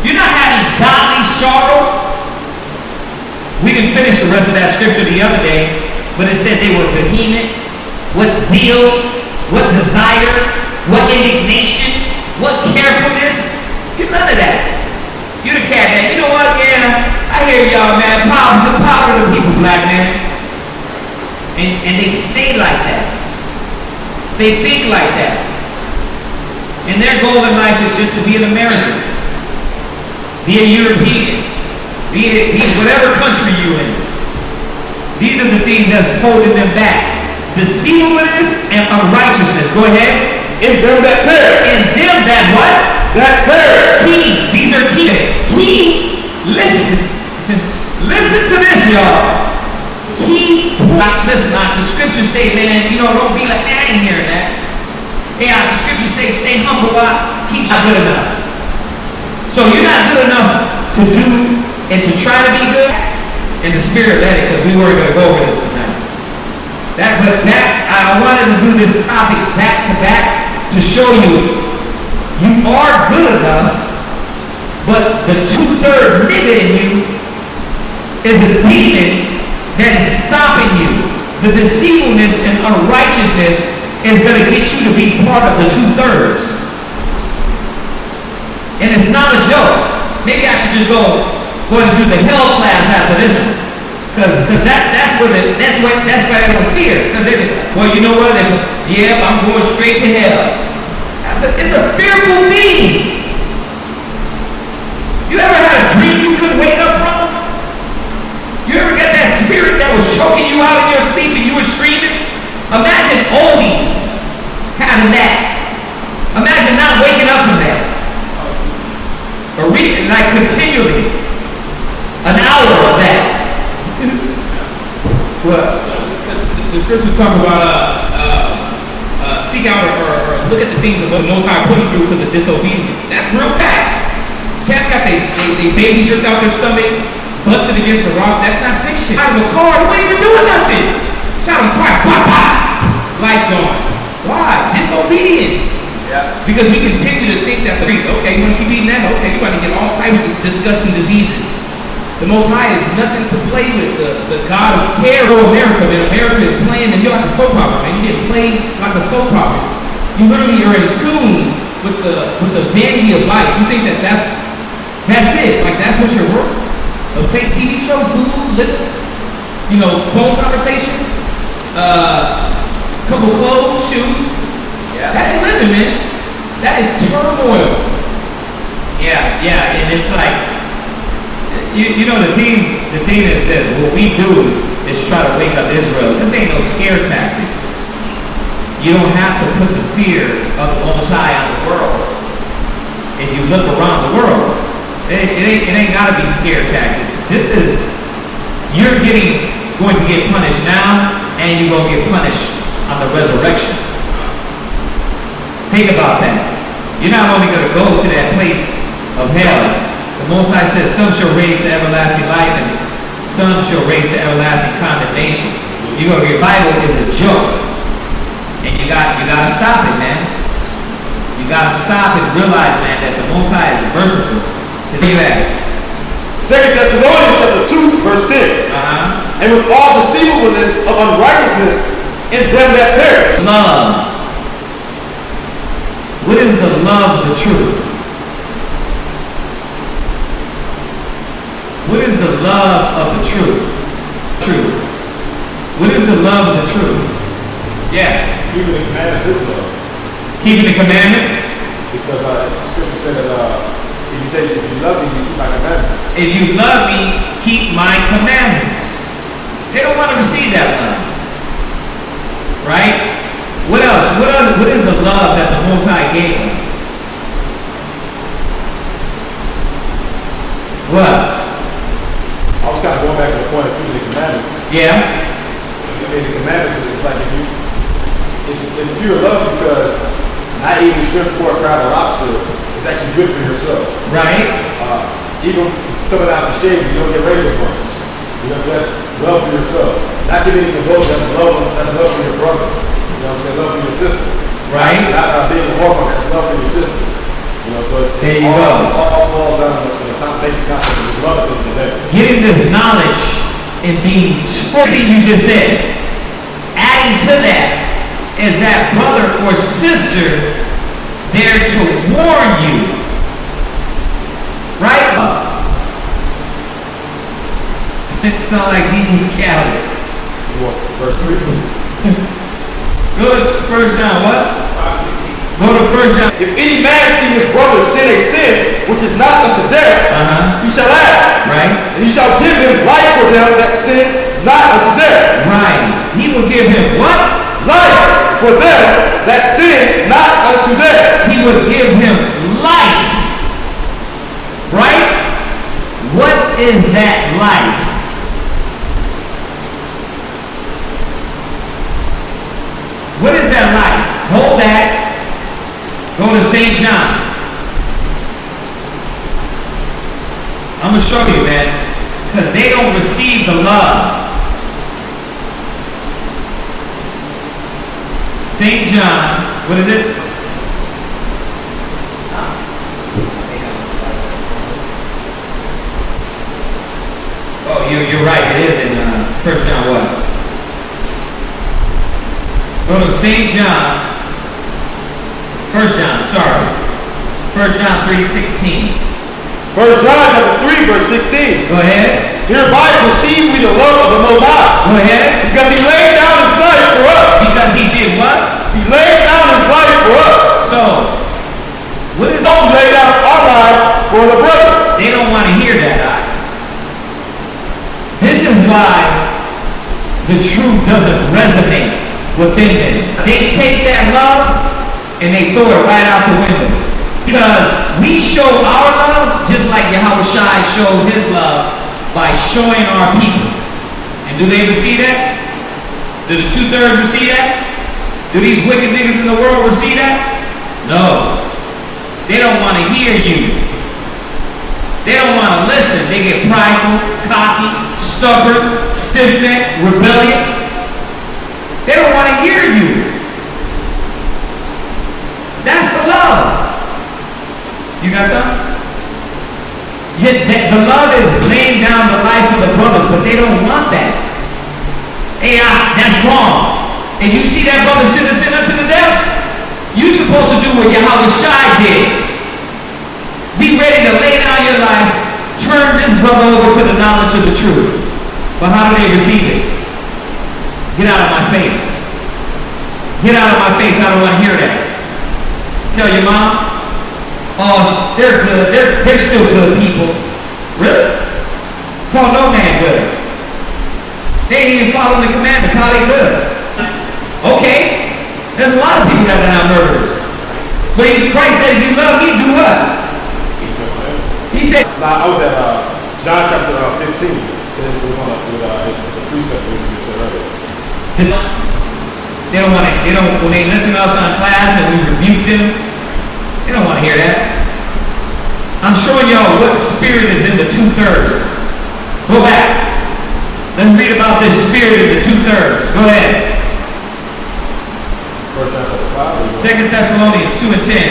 You're not having godly sorrow. We didn't finish the rest of that scripture the other day, but it said they were vehement. What zeal, what desire, what indignation, what carefulness. You're none of that. You're the cat that, you know what, yeah, I hear y'all, man. Power to the people, black man. And they stay like that. They think like that. And their goal in life is just to be an American, be a European, be whatever country you're in. These are the things that's holding them back. Deceivableness and unrighteousness. Go ahead. In them that perish. In them that what? That perish. Key. These are key. Key. Listen. Listen to this, y'all. Key. Listen, the scriptures say, man, you know, don't be like that. I ain't hearing that. Yeah, the scriptures say, stay humble. Keep not good enough. So you're not good enough to do and to try to be good. In the spirit of that, because we weren't going to go over this tonight. I wanted to do this topic back to back to show you are good enough, but the 2/3 nigga in you is a demon that is stopping you. The deceitfulness and unrighteousness is going to get you to be part of the 2/3. And it's not a joke. Maybe I should just go and do the hell class after this one. Because that's why they don't fear. Because they think, well, you know what? Yeah, I'm going straight to hell. It's a fearful thing. You ever had a dream you couldn't wake up from? You ever got that spirit that was choking you out in your sleep and you were screaming? Imagine always having that. Imagine not waking up from that. Or reading like continually an hour of that. Well, the scriptures talk about seek out or look at the things of what the Most High put you through because of disobedience. That's real facts. Cats got they baby jerked out their stomach, busted against the rocks. That's not fiction. Out of the car, they weren't even doing nothing. Shot him twice, pop, pop. Life gone. Why? Disobedience. Yeah. Because we continue to think that okay, you want to keep eating that? Okay, you're going to get all types of disgusting diseases. The Most High is nothing to play with. The God of terror of America, man. America is playing, and you're like a soap opera, man. You get played like a soap opera. You literally are in tune with the vanity of life. You think that's it. Like that's what you're worth. A fake TV show, food, phone conversations, couple clothes, shoes. Yeah. That ain't living, man. That is turmoil. Yeah, and it's like. You know the thing is this. What we do is try to wake up Israel. This ain't no scare tactics. You don't have to put the fear of the Most High on the world. If you look around the world, it ain't gotta be scare tactics. This is you're going to get punished now, and you're gonna get punished on the resurrection. Think about that. You're not only gonna go to that place of hell. The Most High says, some shall raise to everlasting life, and Son shall raise to everlasting condemnation. Your Bible is a joke. And you gotta stop it, man. You gotta stop and realize, man, that the Most High is merciful. Is he that? 2 Thessalonians chapter 2, verse 10. And with all deceivableness of unrighteousness in them that perish. Love. What is the love of the truth? What is the love of the truth? Truth. What is the love of the truth? Yeah. Keeping the commandments is love. Keeping the commandments? Because scripture said that if you say if you love me, you keep my commandments. If you love me, keep my commandments. They don't want to receive that love. Right? What else? What is the love that the Most High gave us? What? I was kind of going back to the point of keeping the commandments. Yeah. I mean, the commandments, it's like if you, it's pure love because not eating shrimp, pork, crab, or lobster is actually good for yourself. Right. Even coming out to shave, you don't get razor burns. You know, so that's love for yourself. Not committing adultery, that's love for your brother. You know what I'm saying? Love for your sister. Right. Not being a whore, that's love for your sisters. You know, so there you go. It all falls down to the basic concept of love at the end of the day. Getting this knowledge and being everything you just said, adding to that is that brother or sister there to warn you. Right? It sounds like DJ Khaled. Verse 3. Go to 1 John what? 5:16. Go to 1 John. If any man see his brother sin a sin which is not unto death, he shall ask, Right. and he shall give him life for them that sin not unto death. Right. He will give him what? Life for them that sin not unto death. He will give him life. Right? What is that life? What is that life? Hold that. Go to St. John. I'm going to show you, man. Because they don't receive the love. St. John, what is it? Oh, you're right. It is in 1 John what? Go to St. John. 1 John, sorry. 1 John 3:16. 1 John chapter 3 verse 16. Go ahead. Hereby perceive we the love of the Most High. Go ahead. Because he laid down his life for us. Because he did what? He laid down his life for us. So, what is Also laid down our lives for the brother. They don't want to hear that. This is why the truth doesn't resonate within them. They take that love and they throw it right out the window. Because we show our love just like Yahweh Shai showed his love by showing our people. And do they receive that? Do the 2/3 receive that? Do these wicked niggas in the world receive that? No. They don't want to hear you. They don't want to listen. They get prideful, cocky, stubborn, stiff-necked, rebellious. They don't want to hear you. That's the love. You got something? Yet the love is laying down the life of the brothers, but they don't want that. Hey, that's wrong. And you see that brother sin unto the death? You're supposed to do what Yahweh Shai did. Be ready to lay down your life, turn this brother over to the knowledge of the truth. But how do they receive it? Get out of my face. Get out of my face. I don't want to hear that. Tell your mom, oh, they're good. They're still good people. Really? Call no man good. They ain't even following the commandments. How they good? Okay. There's a lot of people that are not murderers. So Christ said, if you love me, do what? He said. Now, I was at John chapter 15. It was on it's a precept that we said earlier. They don't want to, when they listen to us on class and we rebuke them, they don't want to hear that. I'm showing y'all what spirit is in the 2/3. Go back. about this spirit of the 2/3. Go ahead. First chapter 5. 2 Thessalonians 2 and 10.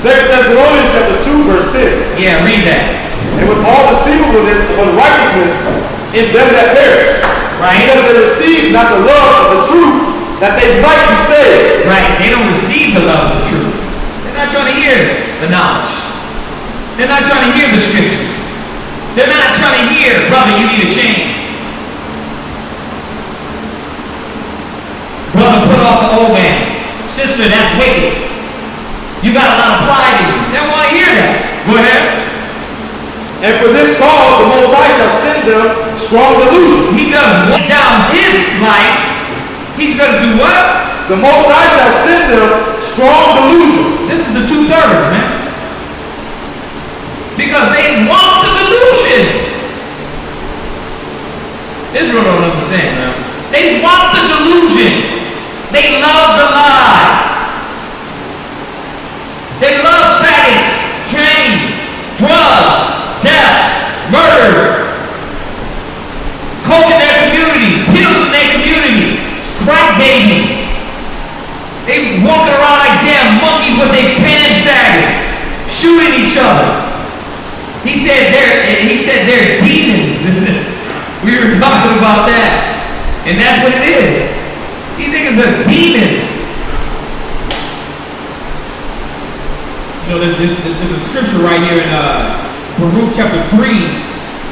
2 Thessalonians chapter 2, verse 10. Yeah, read that. And with all deceivableness of unrighteousness in them that perish. Right. Because they receive not the love of the truth, that they might be saved. Right. They don't receive the love of the truth. They're not trying to hear the knowledge. They're not trying to hear the scriptures. They're not trying to hear, brother, you need to change. Brother, put off the old man. Sister, that's wicked. You got a lot of pride in you. They don't want to hear that. Go ahead. And for this cause the Most High shall send them strong delusion. He doesn't lay down his life. He's going to do what? The Most High shall send them strong delusion. This is the 2/3, man. Because they want the delusion. Israel don't understand, man. They want the delusion. They love the lie. They love faggots, trannies, drugs, death, murder, coke in their communities, pills in their communities, crack babies. They walking around like damn monkeys with their pants sagging, shooting each other. He said they're demons. We were talking about that. And that's what it is. These niggas are demons. You know, there's a scripture right here in Baruch chapter 3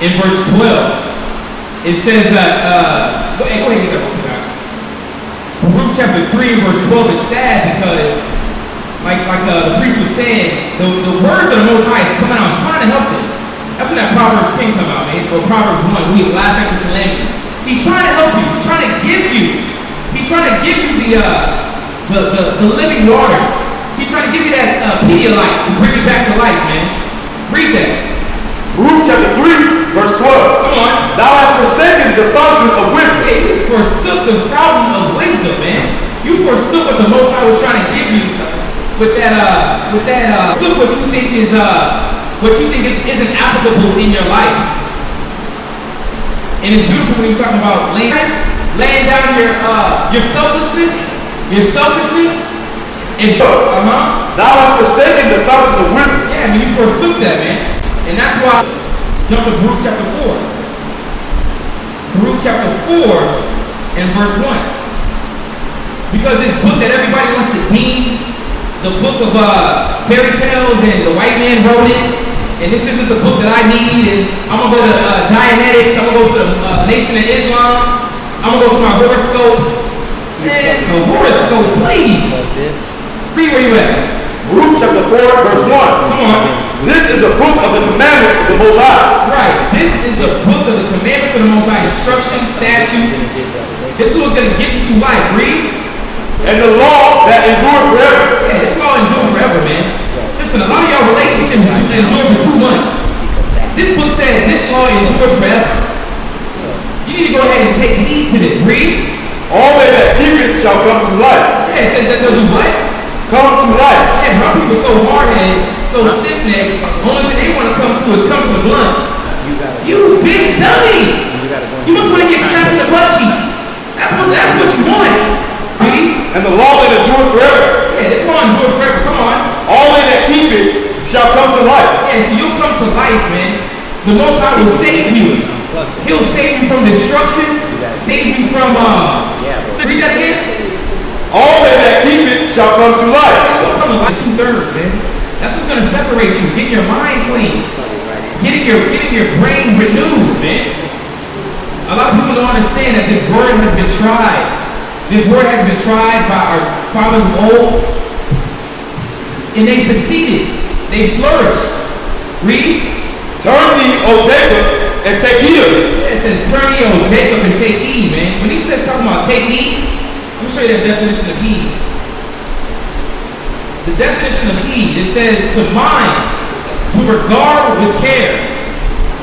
in verse 12. It says that, go ahead and get that book out. Baruch chapter 3 and verse 12 is sad because, like the priest was saying, the words of the Most High is coming out. It's trying to help them. That's when that Proverbs 10 come out, man. Or Proverbs 1, we laugh at your calamity. He's trying to help you. He's trying to give you the living water. He's trying to give you that Pedialyte to bring you back to life, man. Read that. Baruch chapter 3, verse 12. Come on. Thou hast forsaken the fountain of wisdom. Hey, you forsook the fountain of wisdom, man. You forsook what the Most High was trying to give you with that forsook what you think isn't applicable in your life. And it's beautiful when you're talking about laying down your selfishness, and Thou hast forsaken the fountain of wisdom. yeah, I mean you forsook that, man. And that's why jump to Baruch chapter 4. Baruch chapter 4 and verse 1. Because this book that everybody wants to deem the book of fairy tales and the white man wrote it, and this isn't the book that I need, and I'm gonna go to Dianetics, I'm gonna go to the Nation of Islam, I'm gonna go to my horoscope. Man, the horoscope, please. Read where you at. Baruch chapter 4, verse 1. Come on. This is the book of the commandments of the Most High. Right. This is the book of the commandments of the Most High, instructions, statutes. This is what's gonna get you through life. Read. And the law that endureth forever. Yeah, this law endure forever, man. Listen, a lot of y'all relationships endure for 2 months. This book says this law endure forever. You need to go ahead and take heed to this. Read. All they that keep it shall come to life. Yeah, it says that they'll do what? Come to life. Yeah, bro, people so hard-headed, so stiff-necked, only thing they want to come to is come to the blunt. You big dummy! You must want to get slapped in the butt cheeks. That's what you want. Read. And the law that endureth forever. Yeah, this law endure forever. Come on. All they that keep it shall come to life. Yeah, so you'll come to life, man. The Most High will save you. He'll save you from destruction, save you from, read that again? All they that keep it shall come to life. You'll come to life 2/3, man. That's what's going to separate you. Getting your mind clean. Getting your brain renewed, man. A lot of people don't understand that this word has been tried. This word has been tried by our fathers of old, and they succeeded. They flourished. Read. Turn thee, O Jacob, and take heed. It says, turn ye, O Jacob, and take heed, man. When he says talking about take heed, let me show you that definition of heed. The definition of heed, it says to mind, to regard with care.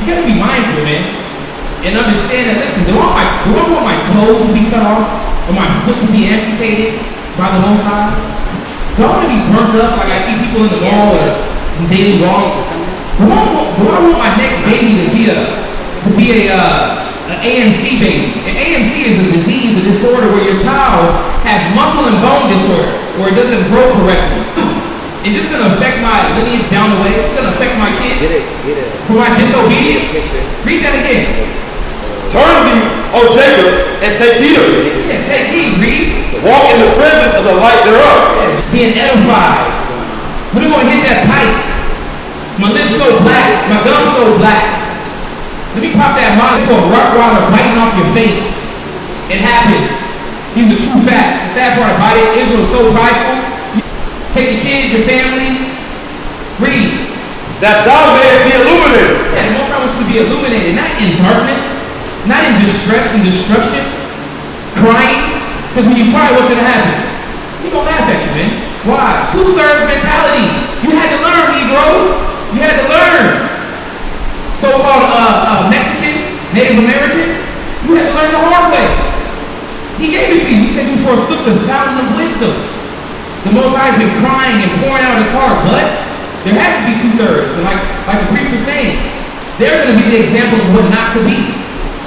You gotta be mindful, man, and understand that, listen, do I want my toes to be cut off, or my foot to be amputated by the Most High? Do I want to be burnt up like I see people in the mall or in daily walks? Do I want my next baby to to be an AMC baby. An AMC is a disease, a disorder where your child has muscle and bone disorder, or it doesn't grow correctly. Is this going to affect my lineage down the way? It's going to affect my kids? Get it. For my disobedience? Read that again. Turn thee, O Jacob, and take heed of it. Yeah, take heed, read. Walk in the presence of the light thereof. Being edified. When am I gonna hit that pipe? My lips so black, my gums so black. Let me pop that monitor to a rock water biting off your face. It happens. These are true facts. The sad part about it, Israel is so prideful. Take your kids, your family. Read. That thou mayest be illuminated. And most I want you to be illuminated, not in darkness, not in distress and destruction, crying. Because when you cry, what's gonna happen? He gonna laugh at you, man. Why? 2/3 mentality. You had to learn, Negro. You had to learn. So-called Mexican, Native American, you had to learn the hard way. He gave it to you. He said you forsook the fountain of wisdom. The Most High has been crying and pouring out his heart, but there has to be 2/3. And like the priest was saying, they're going to be the example of what not to be.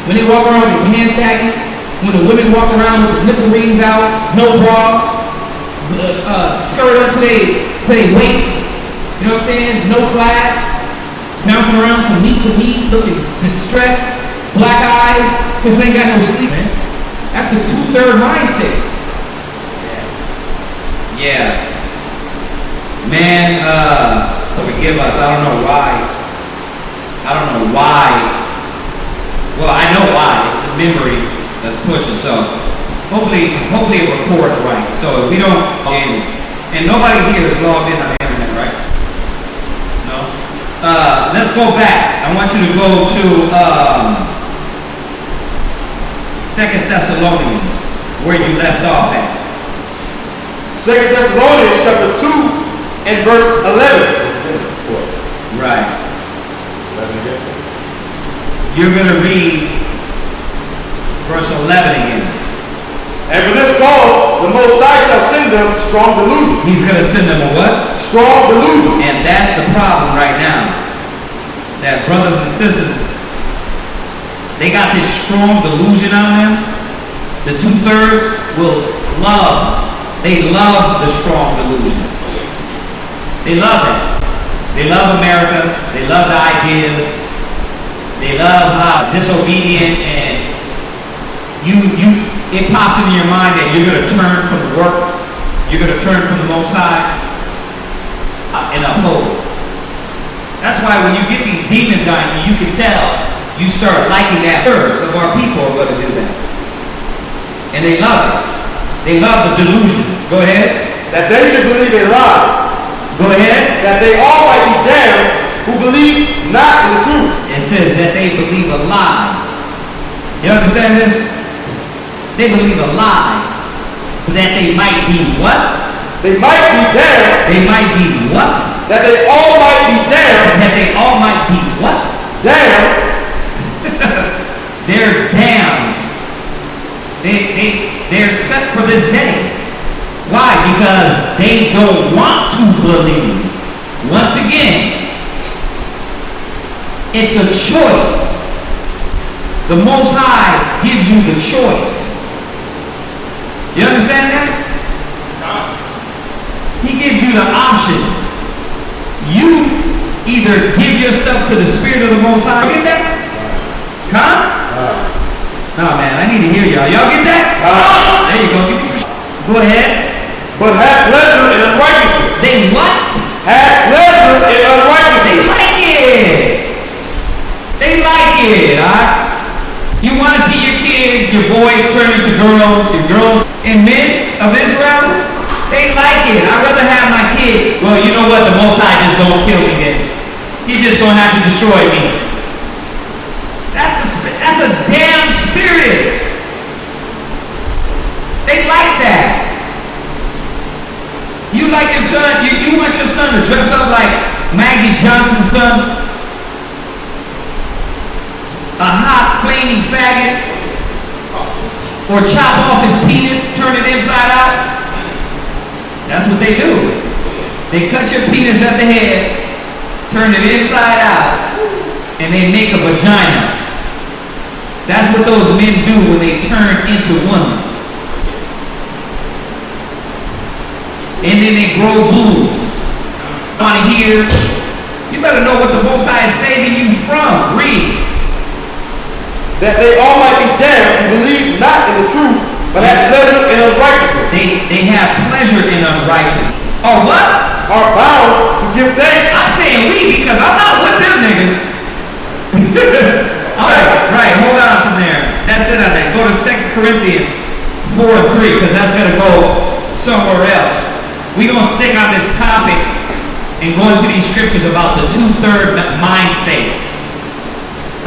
When they walk around with their hands sagging, when the women walk around with their nipple rings out, no bra, skirt up to their waist, you know what I'm saying? No class, bouncing around from meat to meat, looking distressed, black eyes, because they ain't got no sleep, man. That's the 2/3 mindset. Yeah. Man, forgive us. I don't know why. Well, I know why. It's the memory that's pushing. So hopefully it records right. So if we don't, and nobody here is logged in on the internet, right? No. Let's go back. I want you to go to 2 Thessalonians, where you left off at. 2 Thessalonians chapter 2 and verse 11. Right. 11 again. You're going to read verse 11 again. And for this cause, the Most High shall send them strong delusion. He's going to send them a what? Strong delusion. And that's the problem right now. That brothers and sisters, they got this strong delusion on them. The 2/3 will they love the strong delusion. They love it. They love America. They love the ideas. They love how disobedient and it pops into your mind that you're going to turn from the work. You're going to turn from the Most High and uphold. That's why when you get these demons on you, you can tell you start liking that. Thirds of our people are going to do that. And they love it. They love the delusion. Go ahead. That they should believe a lie. Go ahead. That they all might be damned who believe not in the truth. It says that they believe a lie. You understand this? They believe a lie. That they might be what? They might be damned. They might be what? That they all might be damned. That they all might be what? Damned. They're damned. They're set for this day. Why? Because they don't want to believe. Once again, it's a choice. The Most High gives you the choice. You understand that? He gives you the option. You either give yourself to the Spirit of the Most High. Get that? Huh? No, man, I need to hear y'all. Y'all get that? There you go. Give me some. Go ahead. But have pleasure in unrighteousness. They what? Have pleasure in unrighteousness. They like it. They like it, alright? You want to see your kids, your boys turn into girls, your girls and men of Israel? They like it. I'd rather have my kid. Well, you know what? The Most High just don't kill me then. He's just gonna have to destroy me. That's a damn spirit. They like that. You like your son, you want your son to dress up like Maggie Johnson's son? A hot, flaming faggot? Or chop off his penis, turn it inside out? That's what they do. They cut your penis at the head, turn it inside out, and they make a vagina. That's what those men do when they turn into women. And then they grow boobs. Want to hear? You better know what the Most High is saving you from. Read. That they all might be damned who believe not in the truth, but have pleasure in unrighteousness. They have pleasure in unrighteousness. Oh, what? Are bound to give thanks. I'm saying we because I'm not with them niggas. Right, hold on from there. That's it on that. Go to 2 Corinthians 4:3 because that's going to go somewhere else. We're going to stick on this topic and go into these scriptures about the 2/3 mind state.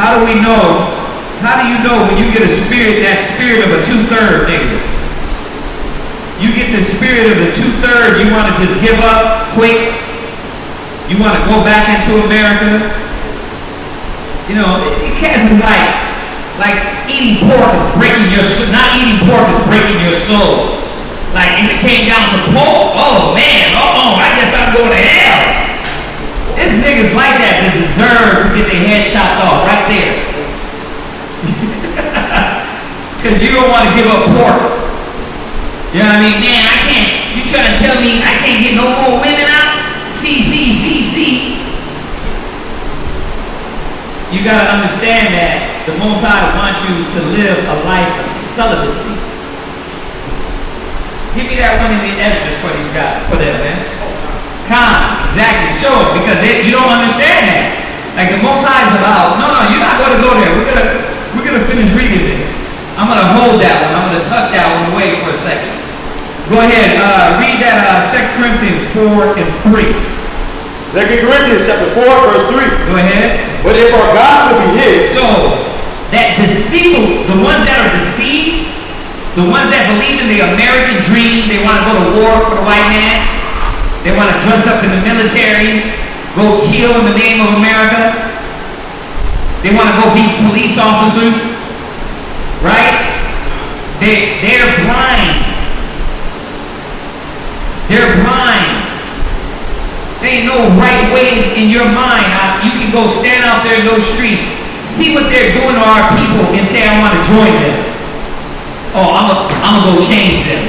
How do we know? How do you know when you get a spirit, that spirit of a 2/3 nigga? You get the spirit of the 2/3, you want to just give up quick. You want to go back into America. You know, cats is like eating pork is breaking your soul. Not eating pork is breaking your soul. Like if it came down to pork, oh man, I guess I'm going to hell. This niggas like that deserve to get their head chopped off right there. Because you don't want to give up pork. You know what I mean? Man, I can't, you trying to tell me I can't get no more women out? See. You got to understand that the Most High wants you to live a life of celibacy. Give me that one in the Exodus for these guys. Put that, man. Come, exactly. Show it because you don't understand that. Like the Most High is about, no, you're not going to go there. We're gonna finish reading this. I'm gonna hold that one. I'm gonna tuck that one away for a second. Go ahead, read that 2 Corinthians 4:3. 2 Corinthians chapter 4, verse 3. Go ahead. But if our gospel be hid, So that deceive, the ones that are deceived, the ones that believe in the American dream, they want to go to war for the white man, they want to dress up in the military, go kill in the name of America, they want to go be police officers, right? They're blind. They're blind. There ain't no right way in your mind. You can go stand out there in those streets, see what they're doing to our people, and say, I want to join them. Oh, I'm gonna go change them.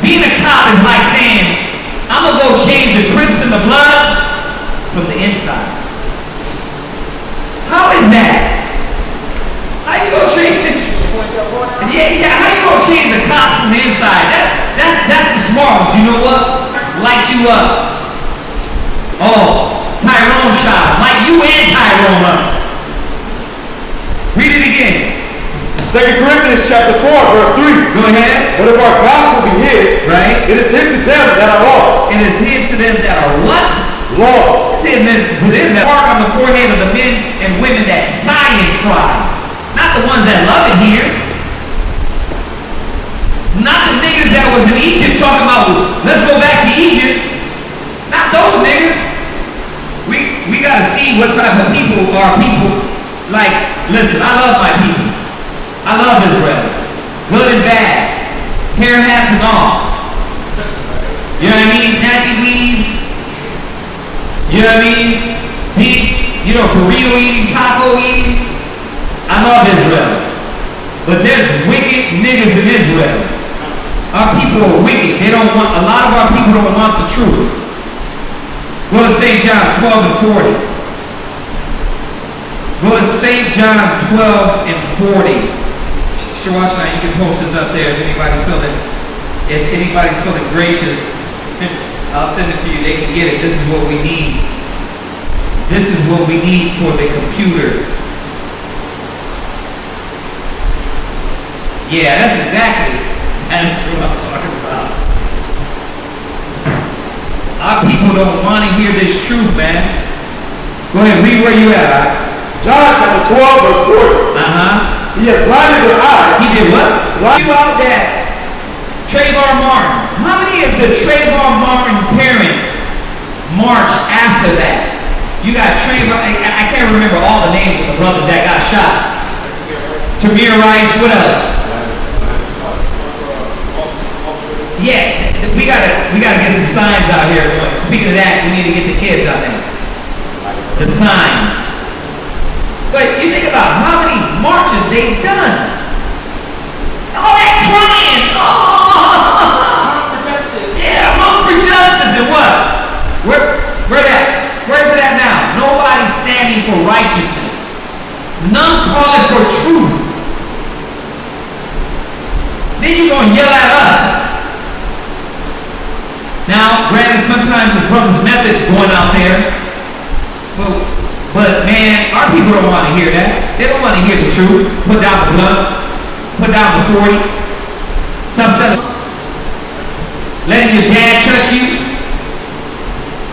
Being a cop is like saying, I'm gonna go change the Crips and the Bloods from the inside. How is that? How you gonna change it? Yeah, how you gonna change the cops from the inside? That's the smart one. You know what? Light you up. Oh, Tyrone shot. Like you and Tyrone up. Read it again. 2 Corinthians chapter 4, verse 3. Go ahead. But if our gospel be hid, Right. it is hid to them that are lost. It is hid to them that are what? Lost. It's hid to them that mark on the forehead of the men and women that sigh and cry. Not the ones that love it here. Not the niggas that was in Egypt talking about, let's go back to Egypt. Not those niggas. We gotta see what type of people are people. Like, listen, I love my people. I love Israel. Good and bad. Hair hats and all. You know what I mean? Nappy weaves. You know what I mean? Big, burrito eating, taco eating. I love Israel. But there's wicked niggas in Israel. Our people are wicked. A lot of our people don't want the truth. Go to St. John 12 and 40. Go to St. John 12 and 40. Sure, watch now. You can post this up there if anybody's feeling gracious. I'll send it to you. They can get it. This is what we need. This is what we need for the computer. Yeah, that's what I'm talking about. Our people don't want to hear this truth, man. Go ahead, read where you at, all right? John chapter 12, verse 40. He has blinded their eyes. He did what? You out that Trayvon Martin. How many of the Trayvon Martin parents marched after that? You got Trayvon, I can't remember all the names of the brothers that got shot. Tamir Rice, what else? Yeah, we gotta get some signs out here. Speaking of that, we need to get the kids out there. The signs. But you think about how many marches they sometimes his brother's methods going out there. But man, our people don't want to hear that. They don't want to hear the truth. Put down the blood. Put down the 40. Stop selling. Letting your dad touch you.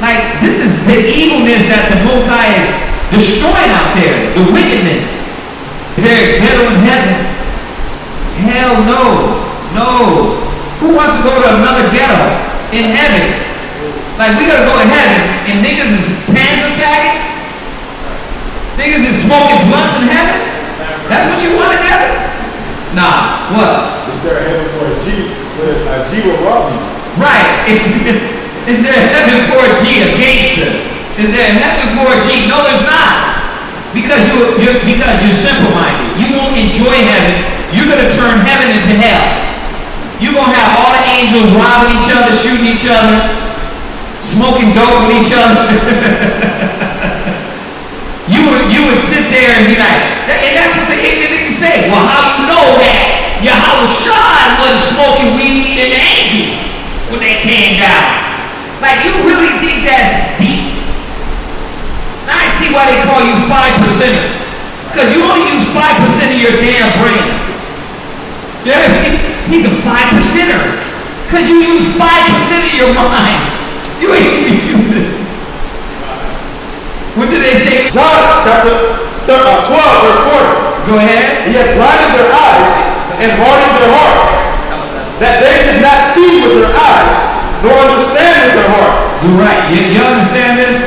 Like, this is the evilness that the Most High is destroying out there. The wickedness. Is there a ghetto in heaven? Hell no. No. Who wants to go to another ghetto in heaven? Like, we gotta go to heaven and niggas is pants are sagging? Niggas is smoking blunts in heaven? That's what you want in heaven? Nah, what? Is there a heaven for a G? A G will rob you. Right. Is there a heaven for a G, a gangster? Is there a heaven for a G? No, there's not. Because you're simple-minded. You won't enjoy heaven. You're gonna turn heaven into hell. You're gonna have all the angels robbing each other, shooting each other, smoking dope with each other. You would sit there and be like, and that's what the ignorant say. Well, how you know that Yahushua wasn't smoking weed and the angels when they came down? Like, you really think that's deep? Now I see why they call you 5%ers. Because you only use 5% of your damn brain. Yeah, he's a 5%er. Because you use 5% of your mind. You ain't even use it. What did they say? John chapter 12, verse 40. Go ahead. He has blinded their eyes and hardened their heart, that they should not see with their eyes, nor understand with their heart. You're right. You understand this?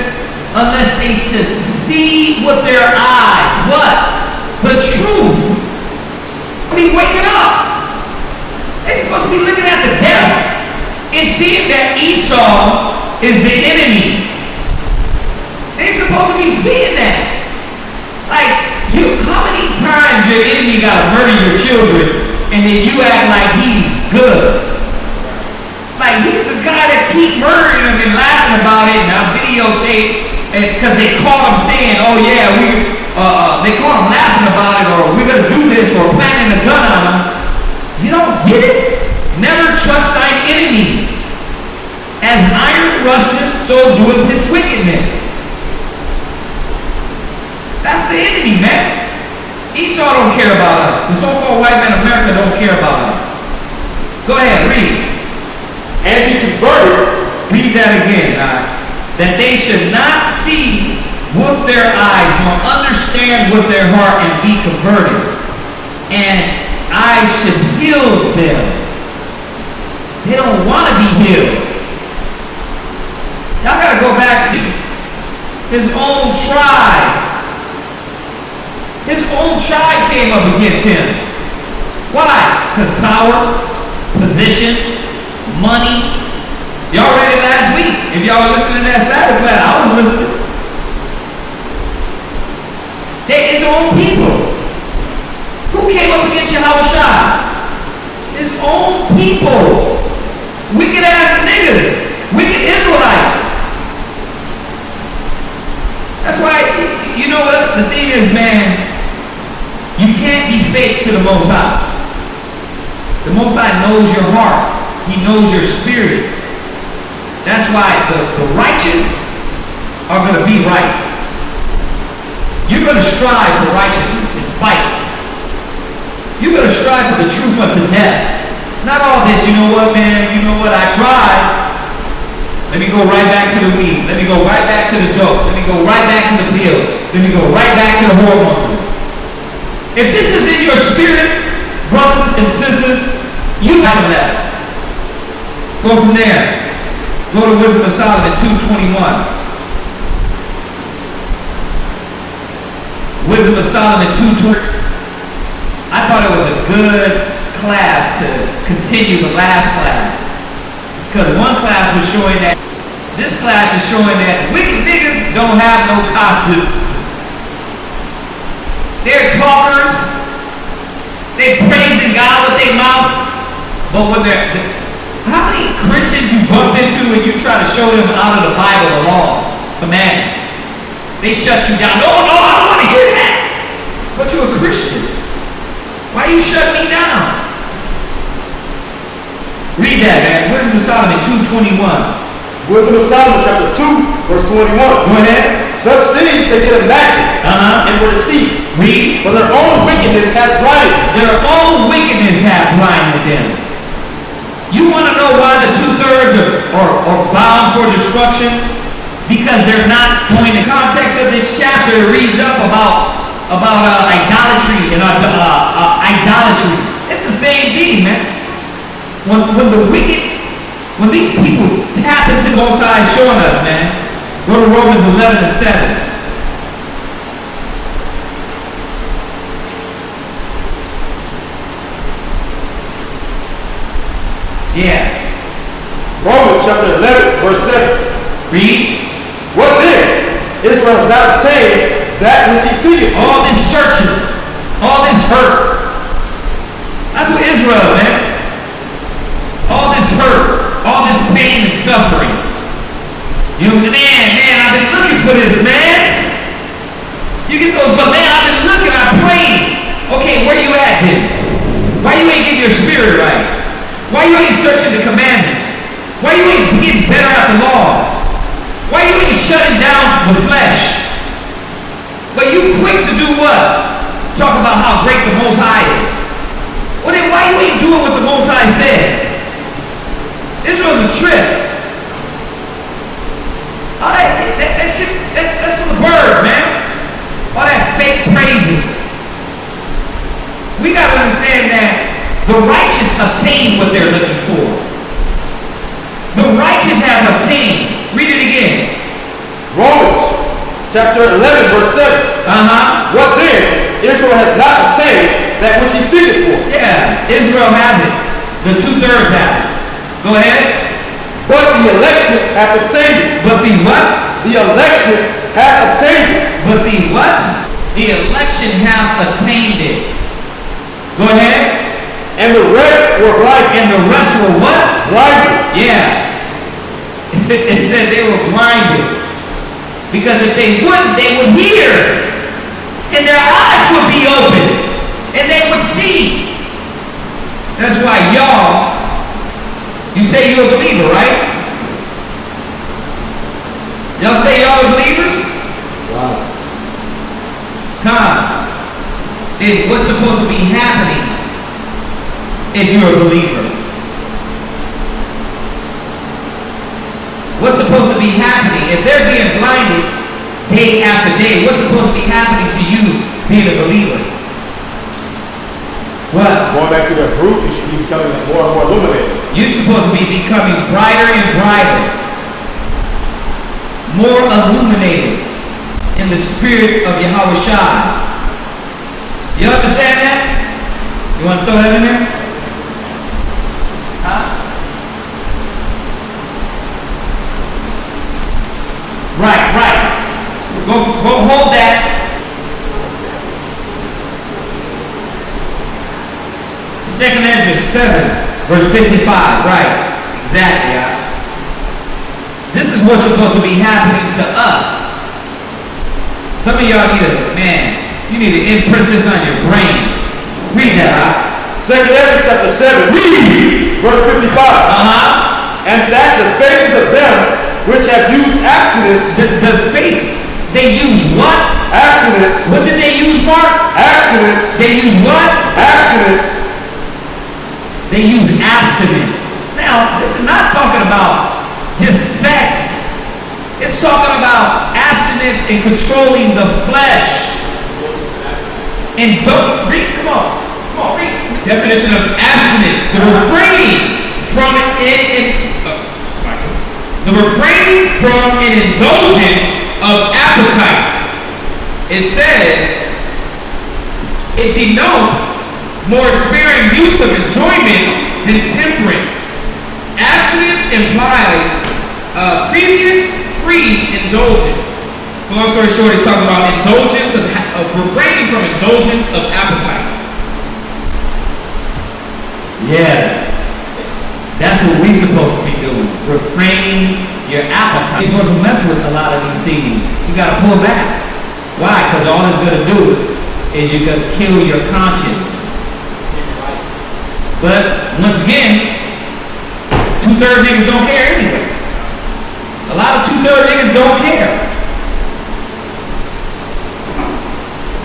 Unless they should see with their eyes. What? The truth. Be waking up. They're supposed to be looking at the death and seeing that Esau is the enemy. They're supposed to be seeing that. Like, how many times your enemy gotta murder your children and then you act like he's good? Like, he's the guy that keep murdering them and laughing about it, and I videotape, because they call him saying, oh yeah, they call him laughing about it, or we're gonna do this, or planting a gun on him. You don't get it? Never trust thine enemy. As iron rusteth, so doeth his wickedness. That's the enemy, man. Esau don't care about us. The so-called white man America don't care about us. Go ahead, read. And be converted. Read that again. That they should not see with their eyes, nor understand with their heart, and be converted. And I should heal them. They don't want to be healed. Y'all gotta go back to his own tribe. His own tribe came up against him. Why? Because power, position, money. Y'all read it last week. If y'all were listening to that Sabbath class, I was listening. They're his own people. Who came up against Yahushua? His own people. Wicked ass niggas. Wicked Israelites. That's why, you know what? The thing is, man, you can't be fake to the Most High. The Most High knows your heart. He knows your spirit. That's why the righteous are going to be right. You're going to strive for righteousness and fight. You're going to strive for the truth unto death. Not all this, you know what, man, you know what, I tried. Let me go right back to the weed. Let me go right back to the dope. Let me go right back to the pill. Let me go right back to the hormone. If this is in your spirit, brothers and sisters, you have less. Go from there. Go to Wisdom of Solomon 2:21. Wisdom of Solomon 2:20. I thought it was a good class to continue the last class. Because one class was showing that, this class is showing that wicked niggas don't have no conscience. They're talkers. They praising God with their mouth. But when how many Christians you bump into and you try to show them out of the Bible, the laws, commandments? They shut you down. No, I don't want to hear that. But you're a Christian. Why you shut me down? Read that, man. Wisdom of Solomon 2:21. Wisdom of Solomon, chapter 2, verse 21. Go ahead. Such things they did imagine and were deceived. Read. For their own wickedness hath blinded them. Their own wickedness hath blinded them. You want to know why the 2/3 are bound for destruction? Because they're not going. The context of this chapter reads up about idolatry and idolatry. It's the same thing, man. When these people tap into the Most High showing us, man. Go to Romans 11:7. Yeah. Romans chapter 11, verse 7. Read. What then? Israel has not obtained that which he seeketh. All this searching, all this hurt. That's what Israel, man. All this hurt, all this pain and suffering. You know, man, I've been looking for this, man. You get those, but man, I've been looking, I prayed. Okay, where you at then? Why you ain't getting your spirit right? Why you ain't searching the commandments? Why you ain't getting better at the laws? Why you ain't shutting down the flesh? But you quick to do what? Talk about how great the Most High is. Well then why you ain't doing what the Most High said? Israel's a trip. All that shit, that's for the birds, man. All that fake praising. We gotta understand that the righteous obtain what they're looking for. The righteous have obtained. Read it again. Romans chapter 11, verse 7. What then? Israel has not obtained that which he seeketh for. Yeah, Israel have it. The 2/3 have it. Go ahead. But the election hath obtained it. But the what? The election hath obtained it. But the what? The election hath obtained it. Go ahead. And the rest were blinded. And the rest were what? Blinded. Yeah. It said they were blinded. Because if they wouldn't, they would hear. And their eyes would be open. And they would see. That's why y'all, you say you're a believer, right? Y'all say y'all are believers? Wow. Come on. Then what's supposed to be happening if you're a believer? What's supposed to be happening? If they're being blinded day after day, what's supposed to be happening to you being a believer? What? Going back to that group, you should be becoming more and more illuminated. You're supposed to be becoming brighter and brighter, more illuminated in the spirit of Yahweh Shai. You understand that? You want to throw that in there? Huh? Right. Go hold that. Second Ezra 7, verse 55. Right. Exactly. This is what's supposed to be happening to us. Some of y'all need you need to imprint this on your brain. Read that, Second Ezra chapter 7, verse 55. And that the faces of them which have used abstinence. The face, they use what? Abstinence. What did they use, Mark? Abstinence. They use what? Abstinence. They use abstinence. Now, this is not talking about just sex. It's talking about abstinence and controlling the flesh. And don't read, come on, read. Definition of abstinence. The refraining from an indulgence of appetite. It says, it denotes more sparing use of enjoyments than temperance. Abstinence implies previous free indulgence. So long story short, it's talking about indulgence of refraining from indulgence of appetites. Yeah, that's what we're supposed to be doing. Refraining your appetite. You're supposed to mess with a lot of these things. You gotta pull back. Why? Because all it's gonna do is you're gonna kill your conscience. But once again, 2/3 niggas don't care anyway. 2/3 niggas don't care.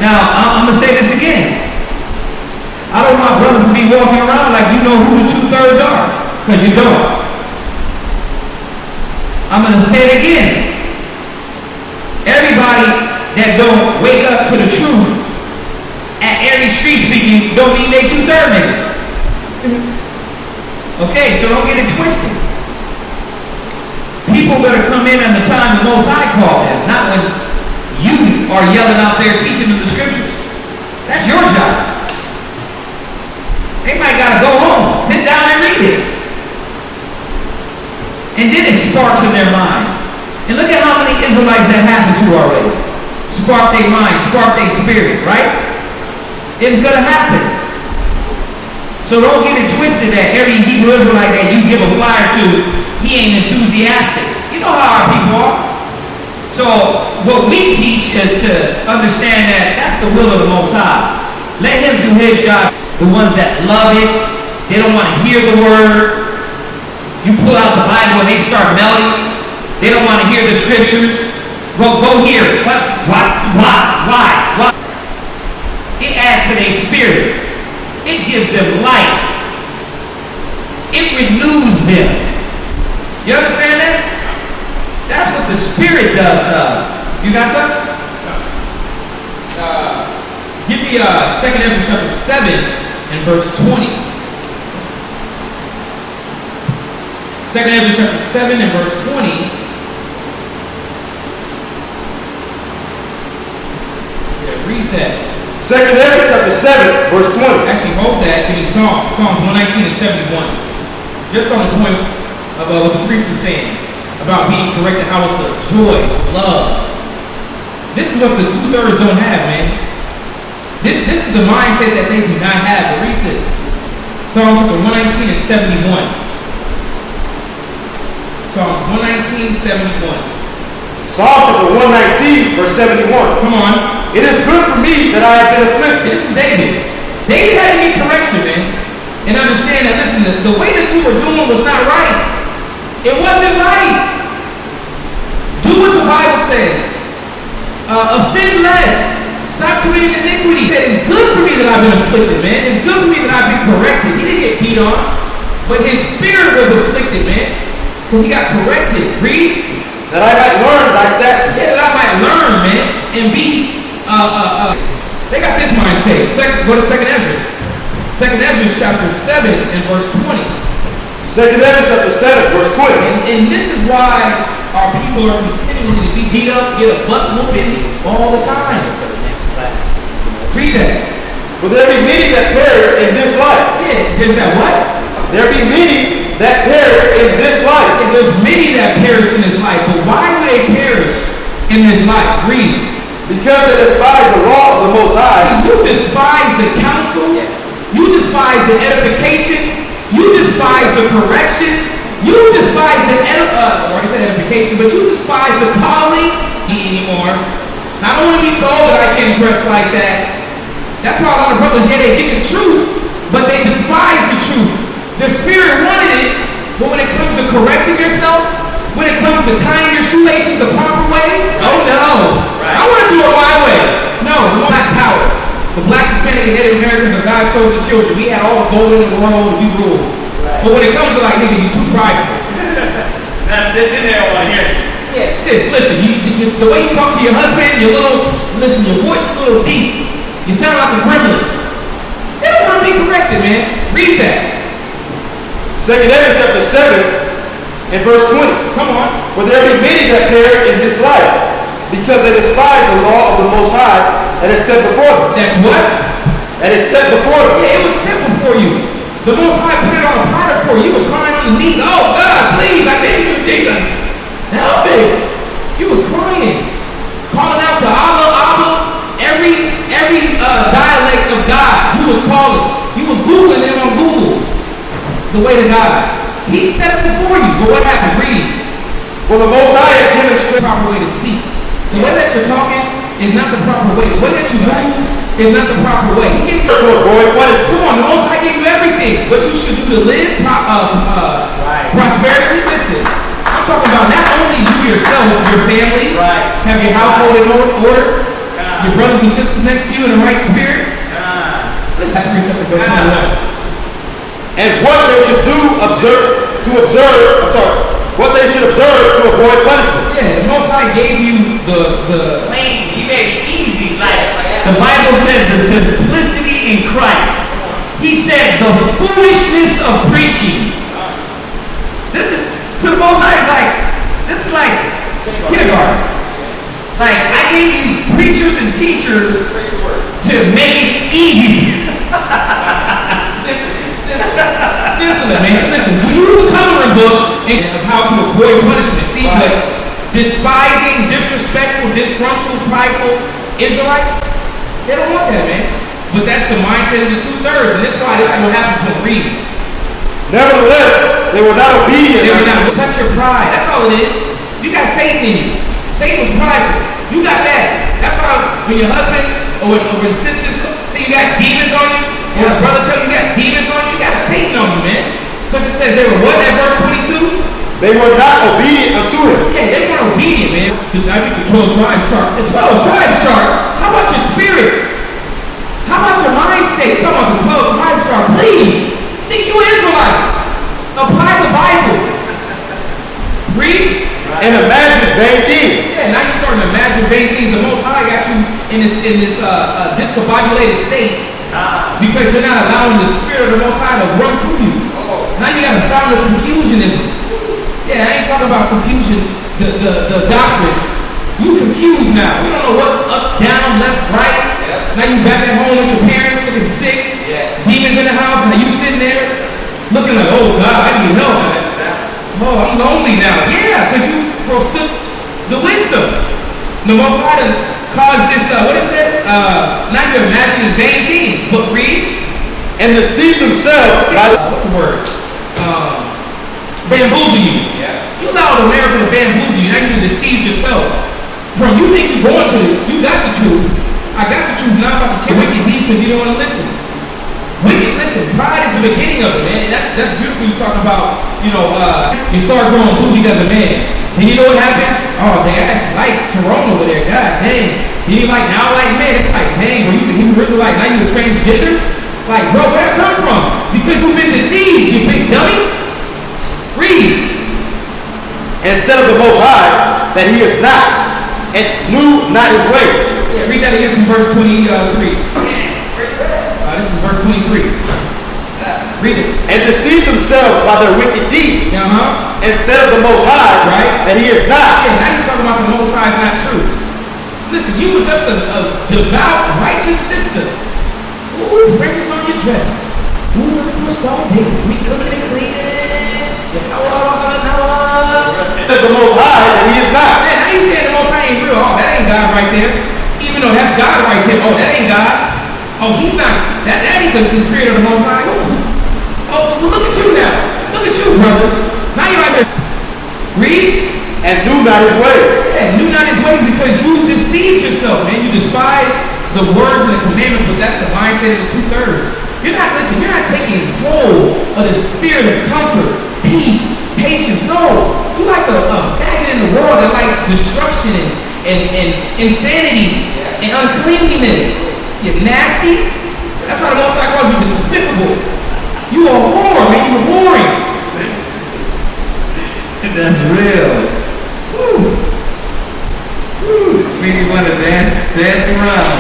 Now, I'm gonna say this again. I don't want brothers to be walking around like you know who the 2/3 are, because you don't. I'm gonna say it again. Everybody that don't wake up to the truth at every street speaking don't mean they 2/3 niggas. Okay, so don't get it twisted. People better come in at the time the Most High called them, not when you are yelling out there teaching them the scriptures. That's your job. They might gotta go home, sit down and read it. And then it sparks in their mind. And look at how many Israelites that happened to already. Spark their mind, spark their spirit, right? It's gonna happen. So don't get it twisted that every Hebrew Israelite that you give a flyer to, he ain't enthusiastic. You know how our people are. So what we teach is to understand that that's the will of the Most High. Let him do his job. The ones that love it, they don't want to hear the word. You pull out the Bible and they start melting. They don't want to hear the scriptures. Well, go here. What? Why? It adds to their spirit. It gives them life. It renews them. You understand that? That's what the Spirit does to us. You got something? Give me 2 Ezra chapter 7 and verse 20. 2 Ezra chapter 7 and verse 20. Yeah, read that. 2 Ezra chapter 7, verse 20. Actually, hold that. Give me Psalms 119 and 71. Just on the point of what the priest was saying about being corrected, how it's a joy, it's love. This is what the 2/3 don't have, man. This is the mindset that they do not have. But read this. Psalm 119 and 71. Psalm 119, 71. Psalm chapter 119, verse 71. Come on. It is good for me that I have been afflicted. This is David. David had to get correction, man. And understand that, listen, the way that you were doing was not right. It wasn't right. Do what the Bible says. Offend less. Stop committing iniquity. He said, it's good for me that I've been afflicted, man. It's good for me that I've been corrected. He didn't get beat on. But his spirit was afflicted, man. Because he got corrected. Read. That I might learn thy statutes. Yeah, that I might learn, man. And be, they got this mindset. Go to 2 Ezra. 2 Ezra chapter 7 and verse 20. 2 Ezra chapter 7, verse 20. And this is why our people are continuing to be beat up, get a butt whooping all the time. For the next class. Read that. For there be many that perish in this life. Yeah, there's that what? There be many that perish in this life. And there's many that perish in this life. But why do they perish in this life? Read. Because they despise the law of the Most High. You despise the counsel. You despise the edification. You despise the correction. You despise the I said edification, but you despise the calling anymore. Now, I don't want to be told that I can't dress like that. That's why a lot of brothers, yeah, they get the truth, but they despise the truth. Their spirit wanted it, but when it comes to correcting yourself, when it comes to tying your shoelaces the proper way, oh no. Right. I want to do it my way. No, we want black power. The blacks, Hispanic, and Native Americans are God's chosen children. We had all the gold in the world and we rule. Right. But when it comes to like, nigga, you too prideful. Then they don't want to hear you. Yeah, sis, listen, the way you talk to your husband, your voice is a little deep. You sound like a gremlin. They don't want to be corrected, man. Read that. 2 Ezra chapter 7 and verse 20. Come on. For there be many that perish in this life, because they despise the law of the Most High that is set before them. That's what? That is set before them. Yeah, it was set before you. The Most High put it on a platter for you. You was crying on the knee. Oh, God, please, I need you, Jesus. Help me. You was crying. Calling out to Allah, every dialect of God. You was calling. You was Googling him on Google. The way to God. He set it before you. But what happened? Read. For the Most High has given The proper way to speak. The way that you're talking is not the proper way. The way that you move is not the proper way. He gave you to avoid punishment. Come on, the Most High gave you everything. What you should do to live prosperity. Listen, I'm talking about not only you yourself, order? Your brothers and sisters next to you in the right spirit? Let's ask precept verse 21. And what they should what they should observe to avoid punishment. Yeah, the Most High gave you the Clean. He made it easy. The Bible said the simplicity in Christ. He said the foolishness of preaching. This is, to the Most High, this is like kindergarten. It's like, I gave you preachers and teachers to make it easy. Stencil it, man. Listen, we use the coloring book of how to avoid punishment. See, but despising, disrespectful, disgruntled, prideful Israelites, they don't want that, man. But that's the mindset of the 2/3, and this is why this is what happens when we read. Nevertheless, they were not obedient. They were not. Touch your pride. That's all it is. You got Satan in you. Satan was prideful. You got that. That's why when your husband or when sisters say you got demons on you, or a brother tell you got demons on you, you got Satan on you, man. Because it says they were what at verse 22? They were not obedient unto him. Yeah, they weren't obedient, man. I think the 12 tribes chart. The 12 tribes chart. How about your spirit? How about your mind state? Talking about the 12 tribes chart. Please. Think you Israelite. Apply the Bible. Read. And imagine vain things. Yeah, now you're starting to imagine vain things. The Most High got you in this discombobulated state because you're not allowing the Spirit of the Most High to run through you. Now you got a found of confusionism. Yeah, I ain't talking about confusion, the doctrine. You confused now. You don't know what up, down, left, right. Now you back at home with your parents looking sick. Demons in the house, and you sitting there looking like, oh God, I need help. Oh, I'm lonely now. Yeah, because you forsook the wisdom. The Most High caused this, what it says? Not to imagine vain things, but read. And deceive themselves by the... What's the word? Bamboozle you. You allowed America to bamboozle you. Now you can deceive yourself. From you think you're going to, you got the truth. I got the truth. Now I'm about to check wicked deeds because you don't want to listen. Wicked, listen, pride is the beginning of it, man. And that's beautiful. You talking about, you start growing boobies as a man. And you know what happens? Oh, dang, I actually like Tyrone over there. God dang. You like, now like, man, it's like, dang, bro, you think you Israelite, now you a transgender? Like, bro, where that come from? Because you've been deceived, you big dummy. Read. And said of the Most High that he is not, and knew not his ways. Yeah, read that again from verse 23. This is verse 23. Read it. And deceive themselves by their wicked deeds. And said of the Most High that he is not. Yeah, now you're talking about the Most High is not true. Listen, you was just a devout, righteous sister. Ooh, fringes on your dress. Ooh, look at what's all day. We coming and cleaning. Said the Most High that he is not. Man, now you saying the Most High ain't real. Oh, that ain't God right there. Even though that's God right there. Oh, that ain't God. Oh, he's not. That ain't the Spirit of the Most High. Oh, well, look at you now. Look at you, brother. Now you're right there. Read. And knew not his ways. Yeah, knew not his ways because you deceived yourself, man. You despise the words and the commandments, but that's the mindset of the 2/3. You're not taking hold of the spirit of comfort, peace, patience. No. You're like a faggot in the world that likes destruction and insanity and uncleanliness. You're nasty. That's why the Most High calls you despicable. You a whore, man. You're whoring. That's real. Woo. Woo. Make you want to dance around.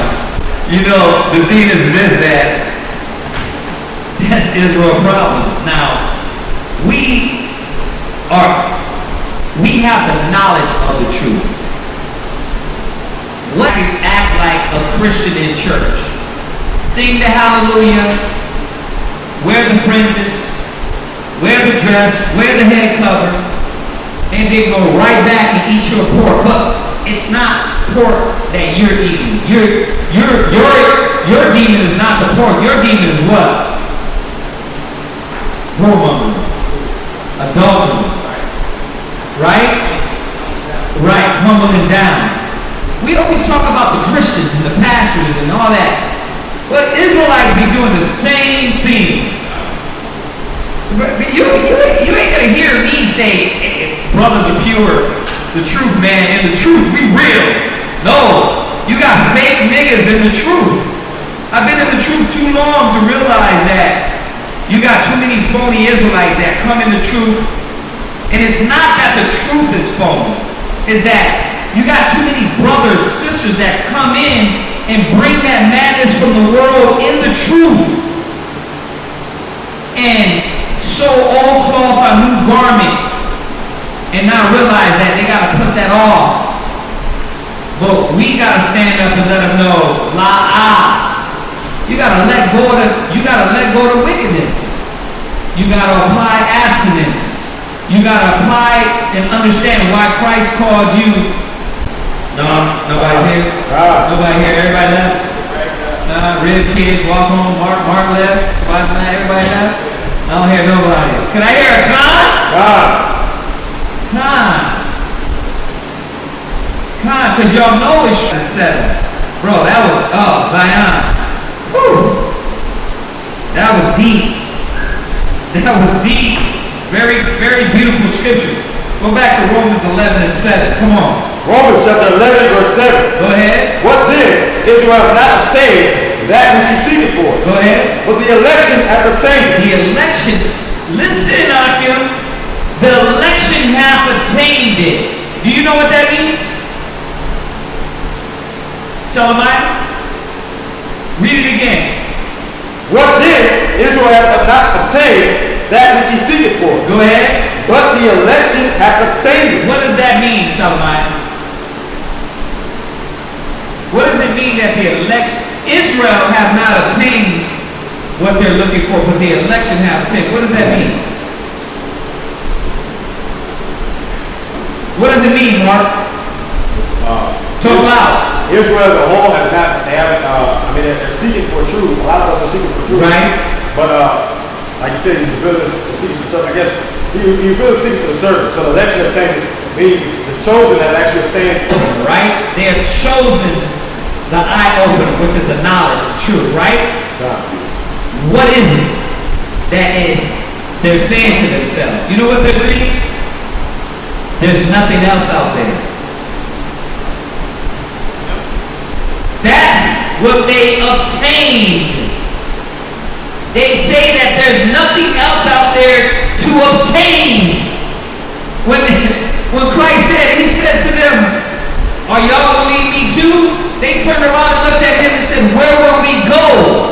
You know, the thing is this, that's Israel's problem. Now, we have the knowledge of the truth. Let me act like a Christian in church. Sing the hallelujah, wear the fringes, wear the dress, wear the head cover, and then go right back and eat your pork. But it's not pork that you're eating. Your demon is not the pork. Your demon is what? Whoremonger, adultery, right? Right, humbling down. We always talk about the Christians and the pastors and all that, but Israelites be doing the same thing. But you ain't gonna hear me say, brothers are pure, the truth, man, and the truth be real. No, you got fake niggas in the truth. I've been in the truth too long to realize that you got too many phony Israelites that come in the truth. And it's not that the truth is phony. It's that you got too many brothers, sisters that come in and bring that madness from the world in the truth. And sew all cloth a new garment. And not realize that they got to put that off. But we got to stand up and let them know, you got to let go of the wickedness. You got to apply abstinence. You got to apply and understand why Christ called you. No, nobody's here. Nobody here. Everybody left. Rib kids, walk home. Mark left. Everybody left. I don't hear nobody. Can I hear a con? Con, because y'all know it's 7. Bro, that was, Zion. Whew. That was deep. Very, very beautiful scripture. Go back to Romans 11 and 7. Come on. Romans chapter 11, verse 7. Go ahead. What then? Israel hath not obtained that which he seeketh for. Go ahead. But the election hath obtained it. The election. Listen, Akim. The election hath obtained it. Do you know what that means? Solomon? Read it again. What then? Israel hath not obtained that which he seeketh for. Go ahead. But the election hath obtained it. What does that mean, Solomon? What does it mean that the election, Israel have not obtained what they're looking for, but the election have obtained? What does that mean? What does it mean, Mark? Talk loud. Israel as a whole has not, they're seeking for truth. A lot of us are seeking for truth. Right. But, like you said, you reveal the secrets to the servant. I guess you reveal the secrets to the servant. So the election obtained, meaning the chosen have actually obtained. Right? They have chosen the eye opener, which is the knowledge, the truth, right? What is it that is they're saying to themselves? You know what they're saying? There's nothing else out there. That's what they obtained. They say that there's nothing else out there to obtain. When Christ said, he said to them, are y'all gonna leave me too? They turned around and looked at him and said, where will we go?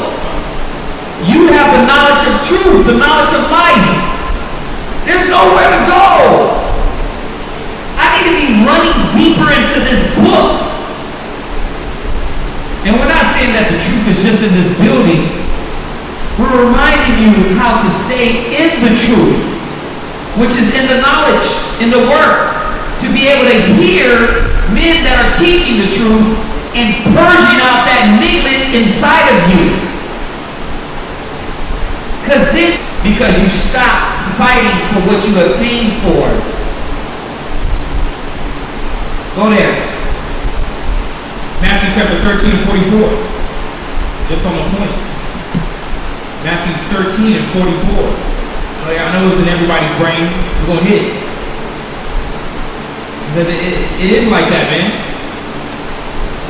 You have the knowledge of truth, the knowledge of life. There's nowhere to go. I need to be running deeper into this book. And we're not saying that the truth is just in this building. We're reminding you how to stay in the truth, which is in the knowledge, in the work, to be able to hear men that are teaching the truth and purging out that nigglet inside of you. Because you stop fighting for what you obtained for. Go there. Matthew chapter 13 and 44. Just on the point. Matthew 13 and 44. Like, I know it's in everybody's brain. We're going to hit it. Because it is like that, man.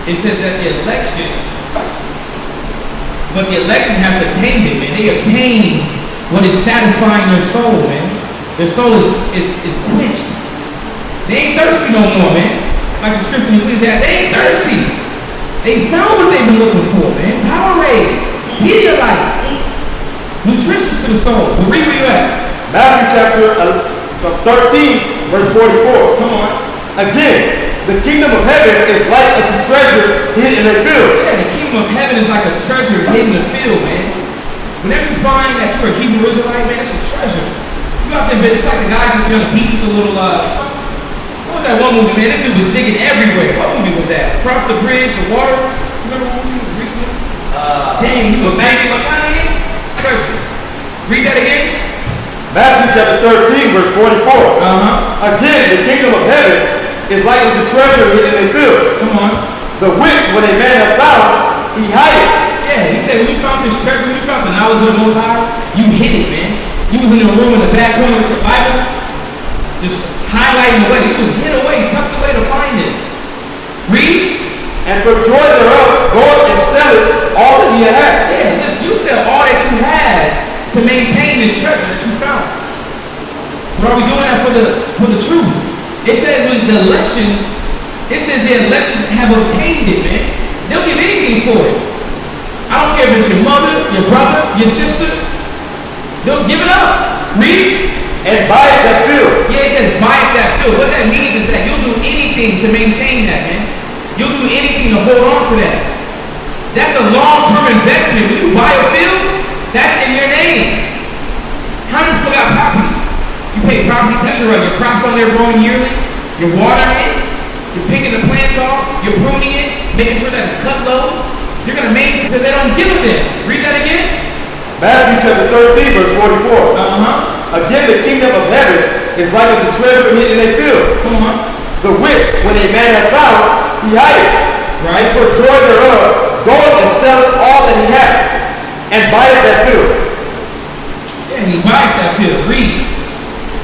It says that the election, but the election have obtained it, man. They obtain what is satisfying their soul, man. Their soul is quenched. They ain't thirsty no more, man. Like the scripture includes that. They ain't thirsty. They found what they've been looking for, man. Powerade, Pedialyte, nutritious to the soul. But read where you at. Matthew chapter 13, verse 44. Come on. Again, the kingdom of heaven is like a treasure hidden in a field. Yeah, the kingdom of heaven is like a treasure hidden in the field, man. Whenever you find that you're a Hebrew Israelite, man, it's a treasure. You out there, it's like the guy just on the beach with a little, what was that one movie, man? That dude was digging everywhere. What movie was that? Across the bridge, the water. Remember what movie was recently? Dang, he was Matthew McConaughey. Treasure. Read that again. Matthew chapter 13, verse 44. Again, the kingdom of heaven is like a treasure hidden in a field. Come on. The which, when a man hath found, he hide it. Yeah, he said, when you found this treasure, when you found the knowledge of the Most High, you hid it, man. You was in the room in the back corner with your Bible, just highlighting away. You was hid away, tucked away to find this. Read. And for joy thereof, go up and sell it, all that ye have. Yeah, listen, you sell all that you had to maintain this treasure that you found. But are we doing that for the truth? It says with the election, it says the election have obtained it, man. They'll give anything for it. I don't care if it's your mother, your brother, your sister. They'll give it up. Read it. And buy it that field. Yeah, it says buy it that field. What that means is that you'll do anything to maintain that, man. You'll do anything to hold on to that. That's a long-term investment. When you buy a field, that's in your name. How many people got property? You pay property tax, your crops on there growing yearly, you're watering it, you're picking the plants off, you're pruning it, making sure that it's cut low. You're going to maintain because they don't give a damn. Read that again. Matthew chapter 13, verse 44. Again, the kingdom of heaven is like unto treasure hidden in a field, Come on. the which, when a man hath found, he hideth. Right. And for joy thereof, go and sell all that he hath, and buy it that field. Yeah, he buy it that field. Read.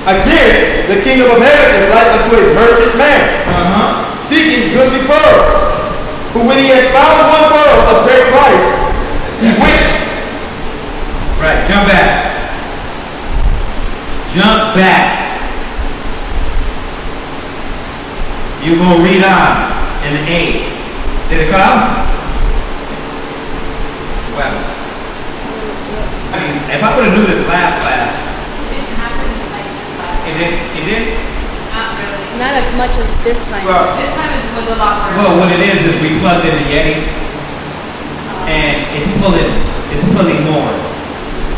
Again, the kingdom of heaven is like unto a merchant man, seeking goodly pearls, who when he had found one pearl of great price, he went. Right, jump back. Jump back. You're going to read on in 8. Did it come? Well, I mean, if I would have knew this last class, It didn't happen like this last. it did? Not really. Not as much as this time. Well, This time was a lot worse. well, what it is we plugged in the Yeti, and it's pulling more.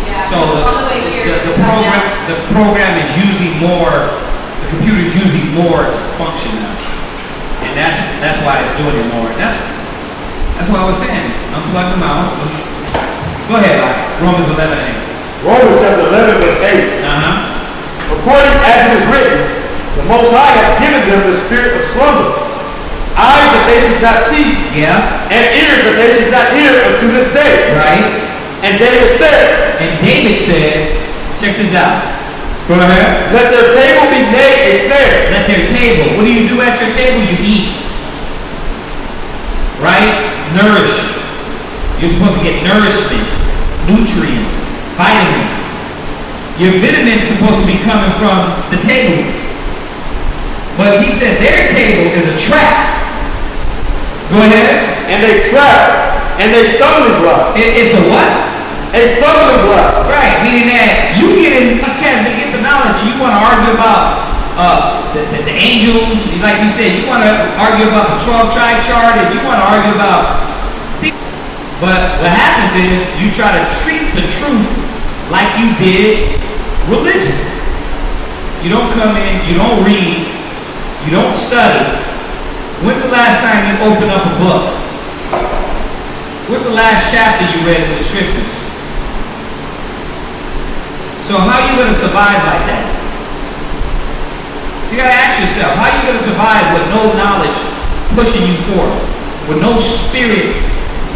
Yeah. So all the way here. the program is using more, the computer's using more to function now. And that's why it's doing it more. That's what I was saying. Unplug the mouse. Go ahead, Romans 11:8. Romans chapter 11, verse 8. According as it is written, the Most High hath given them the spirit of slumber, eyes that they should not see, Yeah. and ears that they should not hear unto this day. Right. And David said, check this out. Go ahead. let their table be made a snare. Let their table. What do you do at your table? You eat. Right? Nourish. You're supposed to get nourishment, nutrients, vitamins. Your vitamins supposed to be coming from the table. But he said their table is a trap. Go ahead. And they trap, and they stumbling block. It's a what? A stumbling block. Right, meaning that you get in, us cats that get the knowledge, and you want to argue about the angels, like you said, you want to argue about the 12-tribe chart, and you want to argue about things. But what happens is, you try to treat the truth like you did religion. You don't come in, you don't read, you don't study. When's the last time you opened up a book? What's the last chapter you read in the scriptures? So how are you going to survive like that? You got to ask yourself, how are you going to survive with no knowledge pushing you forward? With no spirit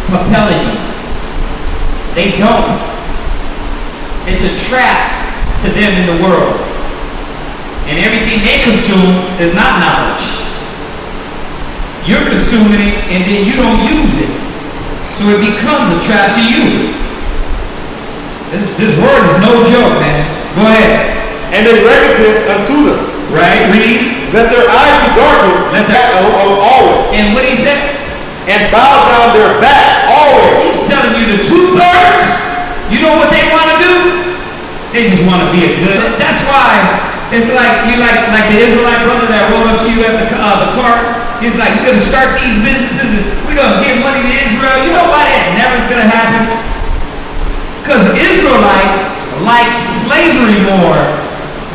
propelling you? They don't. It's a trap to them in the world. And everything they consume is not knowledge. You're consuming it and then you don't use it. So it becomes a trap to you. This word is no joke, man. Go ahead. And they recompense unto them. Right? Read. Let their eyes be darkened always. And what he said? And bow down their back always. He's telling you the 2/3. You know what they want to do? They just want to be a good. That's why it's like you like the Israelite brother that rolled up to you at the cart. He's like, we're going to start these businesses and we're going to give money to Israel. You know why that never's going to happen? Because Israelites like slavery more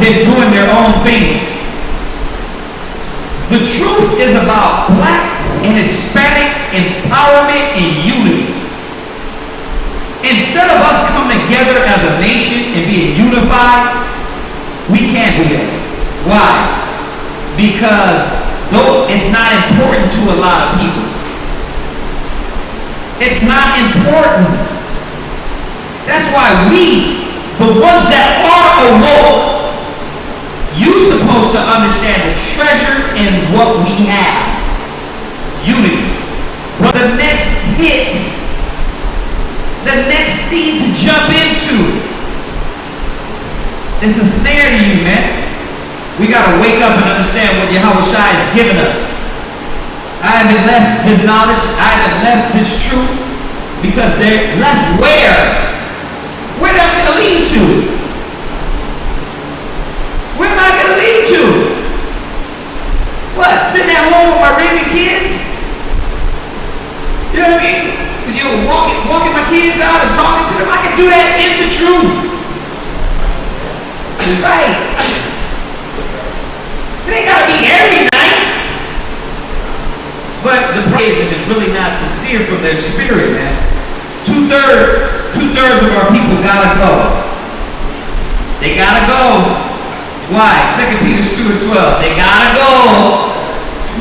than doing their own thing. The truth is about black and Hispanic empowerment and unity. Instead of us coming together as a nation and being unified, we can't do that. Why? Because though it's not important to a lot of people. It's not important. That's why we, the ones that are awoke, you're supposed to understand the treasure in what we have. Unity. But the next hit, the next thing to jump into, it's a snare to you, man. We gotta wake up and understand what Yahweh Shai has given us. I haven't left his knowledge, I haven't left his truth, because they're left where? Where am I gonna lead to? Where am I gonna lead to? What? Sitting at home with my raving kids? You know what I mean? You know, walking my kids out and talking to them. I can do that in the truth. Right. It ain't gotta be every night. But the praising is really not sincere from their spirit, man. Two-thirds of our people gotta go. They gotta go. Why? 2 Peter 2:12. They gotta go.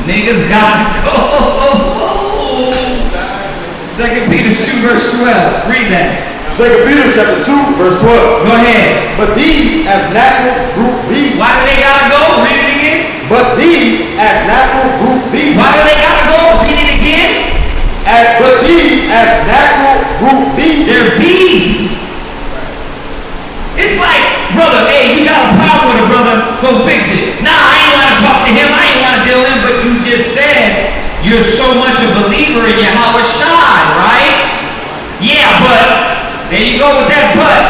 Niggas gotta go. 2 Peter 2 verse 12. Read that. 2 Peter chapter 2, verse 12. Go ahead. But these as natural brute beasts. Why do they gotta go? Read it again. But these as natural brute beasts. Why do they gotta go? Read it again. But these as natural brute beasts. They're beasts. It's like, brother, hey, you got a problem with a brother, go fix it. Nah, I ain't want to talk to him, I ain't want to deal with him, but you just said you're so much a believer in Yahweh Shai, right? Yeah, but, there you go with that but.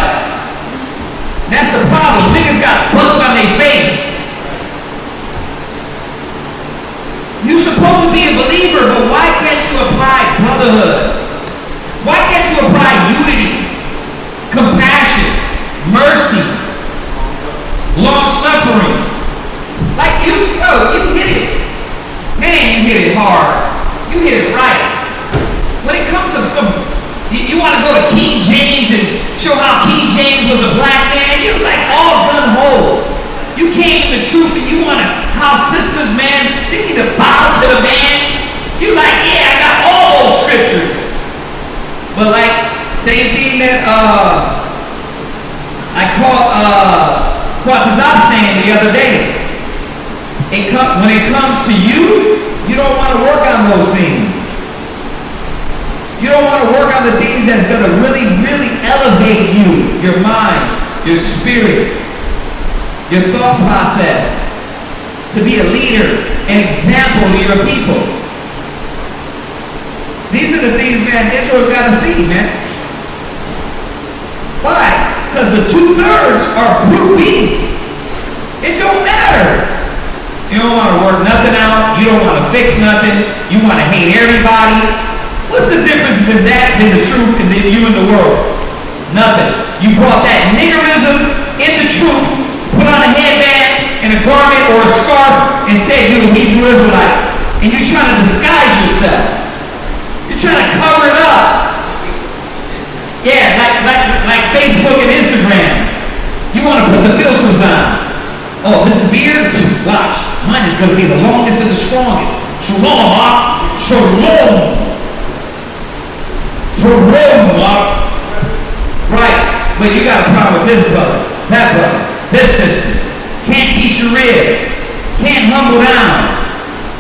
That's the problem. Niggas got butts on their face. You're supposed to be a believer, but why can't you apply brotherhood? Why can't you apply unity, compassion, mercy, long-suffering? Like you hit it. Man, you hit it hard. You hit it right. When it comes to you want to go to King James and show how King James was a black man, you're like all gun-ho. You came in the truth and you want to, how sisters, man, they need to bow to the man. You like, yeah, I got all those scriptures. But like, same thing that I caught Quatazab saying the other day. When it comes to you, you don't want to work on those things. You don't want to work on the things that's going to really, really elevate you, your mind, your spirit, your thought process, to be a leader, an example to your people. These are the things, man, Israel's got to see, man. Why? Because the 2/3 are brute beasts. It don't matter. You don't want to work nothing out. You don't want to fix nothing. You want to hate everybody. What's the difference in that than the truth and then you in the world? Nothing. You brought that niggerism in the truth, put on a headband and a garment or a scarf and said you're a Hebrew Israelite. And you're trying to disguise yourself. You're trying to cover it up. Yeah, like Facebook and Instagram. You want to put the filters on. Oh, this beard? Watch. Mine is going to be the longest and the strongest. Shalom, huh? Shalom. Right, but you got a problem with this brother, that brother, this sister. Can't teach your rib. Can't humble down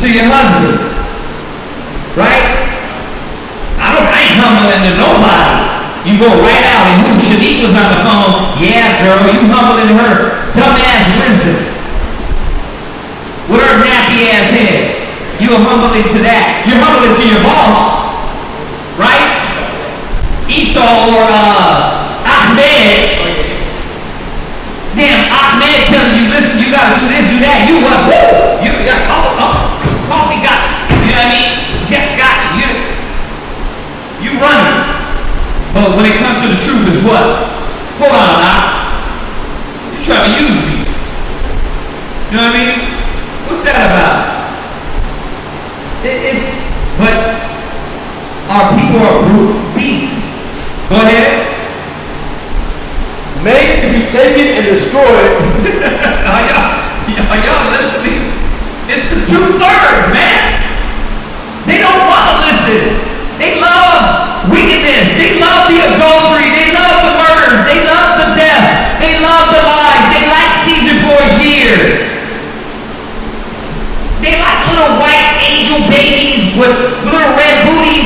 to your husband. Right? I ain't humbling to nobody. You go right out and who? Shanique was on the phone. Yeah, girl, you humbling her dumbass wisdom. With her nappy ass head. You are humbling to that. You're humbling to your boss. Right? Esau or Ahmed. Damn, Ahmed telling you, listen, you gotta do this, do that. You what? Woo! You got coffee got you. You know what I mean? Got you. You running. But when it comes to the truth is what? Hold on now. You trying to use me. You know what I mean? What's that about? But our people are brute beasts. Go ahead. Made to be taken and destroyed. Y'all listening? It's the 2/3, man. They don't want to listen. They love wickedness. They love the adultery. They love the murders. They love the death. They love the lies. They like Caesar Borgia. They like little white angel babies with little red booties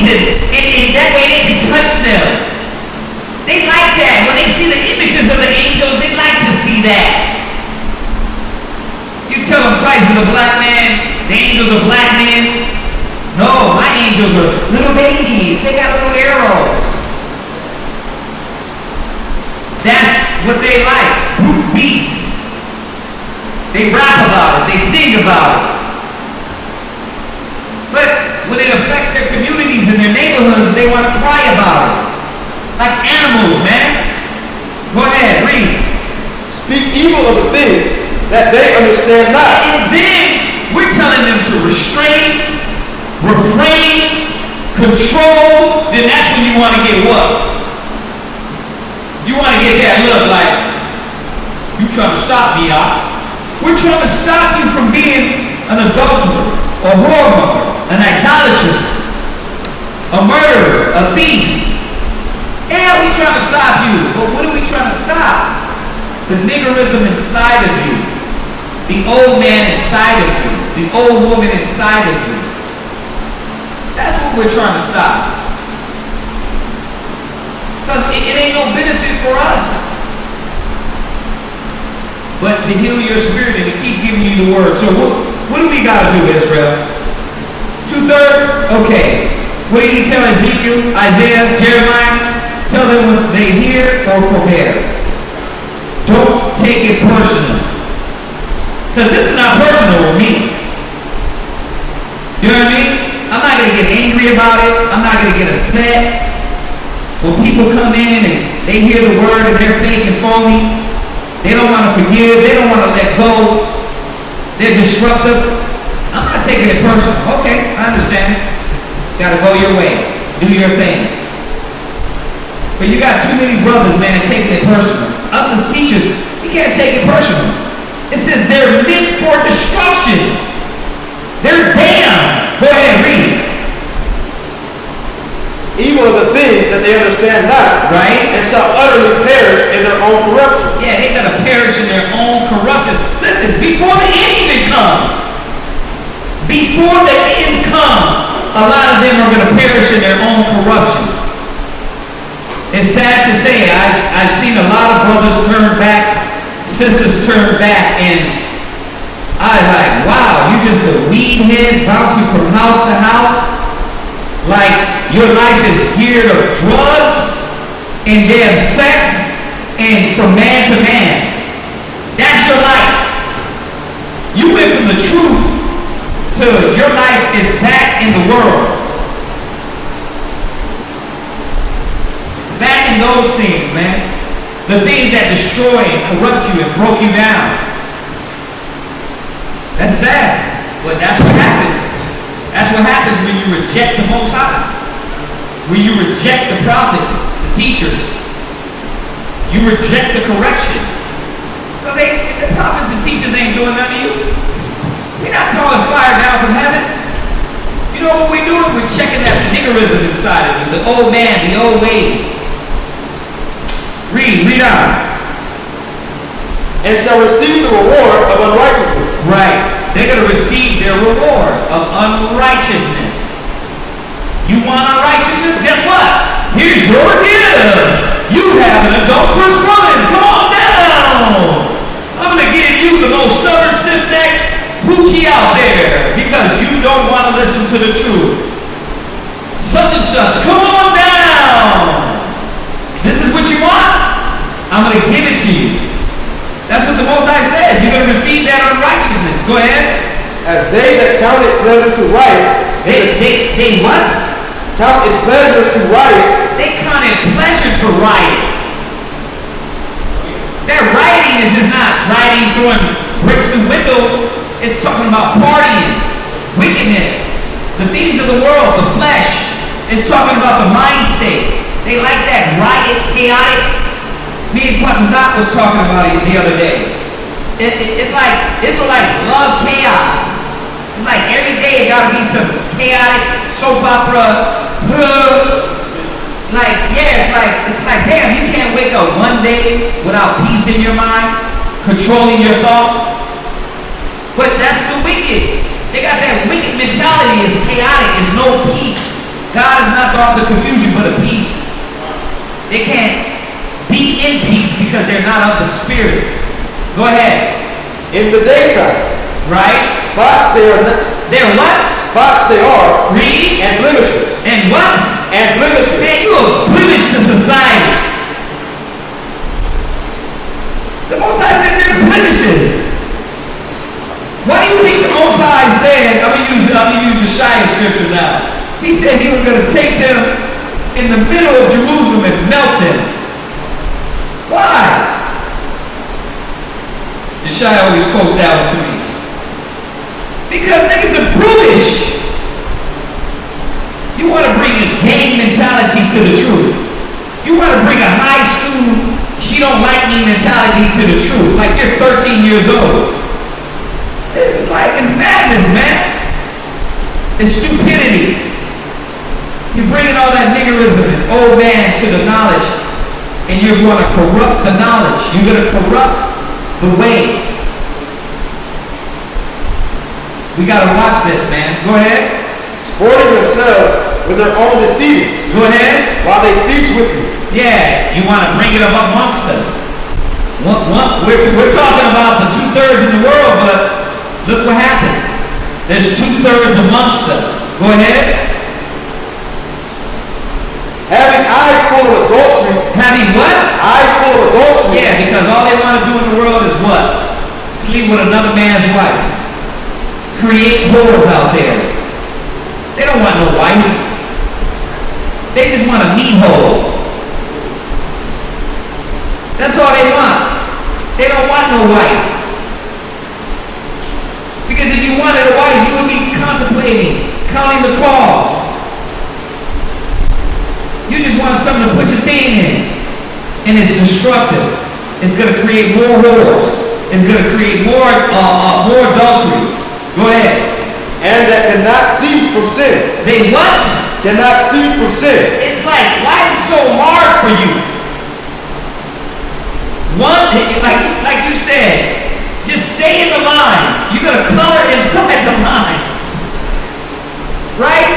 is it a black man? The angels are black men? No, my angels are little babies. They got little arrows. That's what they like. Brute beasts. They rap about it. They sing about it. But when it affects their communities and their neighborhoods, they want to cry about it. Like animals, man. Go ahead, read. Speak evil of the things that they understand not. And then we're telling them to restrain, refrain, control. Then that's when you want to get what? You want to get that look like, you trying to stop me, We're trying to stop you from being an adulterer, a whoremonger, an idolater, a murderer, a thief. Yeah, we trying to stop you. But what are we trying to stop? The niggerism inside of you. The old man inside of you. The old woman inside of you. That's what we're trying to stop. Because it ain't no benefit for us. But to heal your spirit and to keep giving you the word. So what do we got to do, Israel? 2/3? Okay. What did he tell Ezekiel, Isaiah, Jeremiah? Tell them what they hear or prepare. Don't take it personal. Because this is not personal with me. You know what I mean? I'm not going to get angry about it. I'm not going to get upset. When people come in and they hear the word and they're fake and phony, they don't want to forgive, they don't want to let go, they're disruptive, I'm not taking it personal. Okay, I understand it. Gotta go your way. Do your thing. But you got too many brothers, man, taking it personal. Us as teachers, we can't take it personal. It says they're meant for destruction. They're damned. Go ahead, read. Evil of the things that they understand not, Right? and shall utterly perish in their own corruption. Yeah, they're gonna perish in their own corruption. Listen, before the end even comes, before the end comes, a lot of them are gonna perish in their own corruption. It's sad to say, I've seen a lot of brothers turn back, sisters turn back, and I'm like, wow, you're just a weed head bouncing from house to house. Like your life is geared of drugs and damn sex and from man to man. That's your life. You went from the truth to your life is back in the world. Back in those things, man. The things that destroy and corrupt you and broke you down. That's sad, but that's what happens. That's what happens when you reject the Most High. When you reject the prophets, the teachers. You reject the correction. Because the prophets and teachers ain't doing none of you. We're not calling fire down from heaven. You know what we're doing? We're checking that niggerism inside of you. The old man, the old ways. Read on. And shall receive the reward of unrighteousness. Right. They're going to receive their reward of unrighteousness. You want unrighteousness? Guess what? Here's your gift. You have an adulterous woman. Come on down. I'm going to give you the most stubborn, stiff-necked hoochie out there because you don't want to listen to the truth. Such and such. Come on down. This is what you want? I'm going to give it to you. That's what the Most High said. You're going to receive that unrighteousness. Go ahead. As they that count it pleasure to write. They what? Count it pleasure to write. They count it pleasure to write. That writing is just not writing throwing bricks through windows. It's talking about partying, wickedness, the things of the world, the flesh. It's talking about the mind state. They like that riot, chaotic. Me and Patazak was talking about it the other day. It's like Israelites love chaos. It's like every day it gotta be some chaotic soap opera. Like, yeah, it's like, damn, you can't wake up one day without peace in your mind, controlling your thoughts. But that's the wicked. They got that wicked mentality. It's chaotic. It's no peace. God is not the author of confusion, but of peace. They can't be in peace because they're not of the Spirit. Go ahead. In the daytime, Right? Spots they are not. They're what? Spots they are. Read. And blemishes. And what? And blemishes. Man, you a blemish to society. The Most High said they're blemishes. What do you think the Most High said? I'm gonna use Yeshaya scripture now. He said he was gonna take them in the middle of Jerusalem and melt them. Why? Yeshaya always quotes that one to me. Because niggas are brutish. You want to bring a gang mentality to the truth. You want to bring a high school, she don't like me mentality to the truth. Like you're 13 years old. This is like, it's madness, man. It's stupidity. You're bringing all that niggerism and old man to the knowledge, and you're going to corrupt the knowledge. You're going to corrupt the way. We got to watch this, man. Go ahead. Sporting themselves with their own deceivings. Go ahead. While they feast with you. Yeah, you want to bring it up amongst us. We're talking about the 2/3 in the world, but look what happens. There's 2/3 amongst us. Go ahead. Having eyes full of adultery. Having what? Eyes full of adultery. Yeah, because all they want to do in the world is what? Sleep with another man's wife. Create whores out there. They don't want no wife. They just want a meat hole. That's all they want. They don't want no wife. Because if you wanted a wife, you would be contemplating, counting the cost. You just want something to put your thing in. And it's destructive. It's going to create more whores. It's going to create more adultery. Go ahead. And that cannot cease from sin. They what? Cannot cease from sin. It's like, why is it so hard for you? One, like you said, just stay in the lines. You're going to color inside the lines. Right?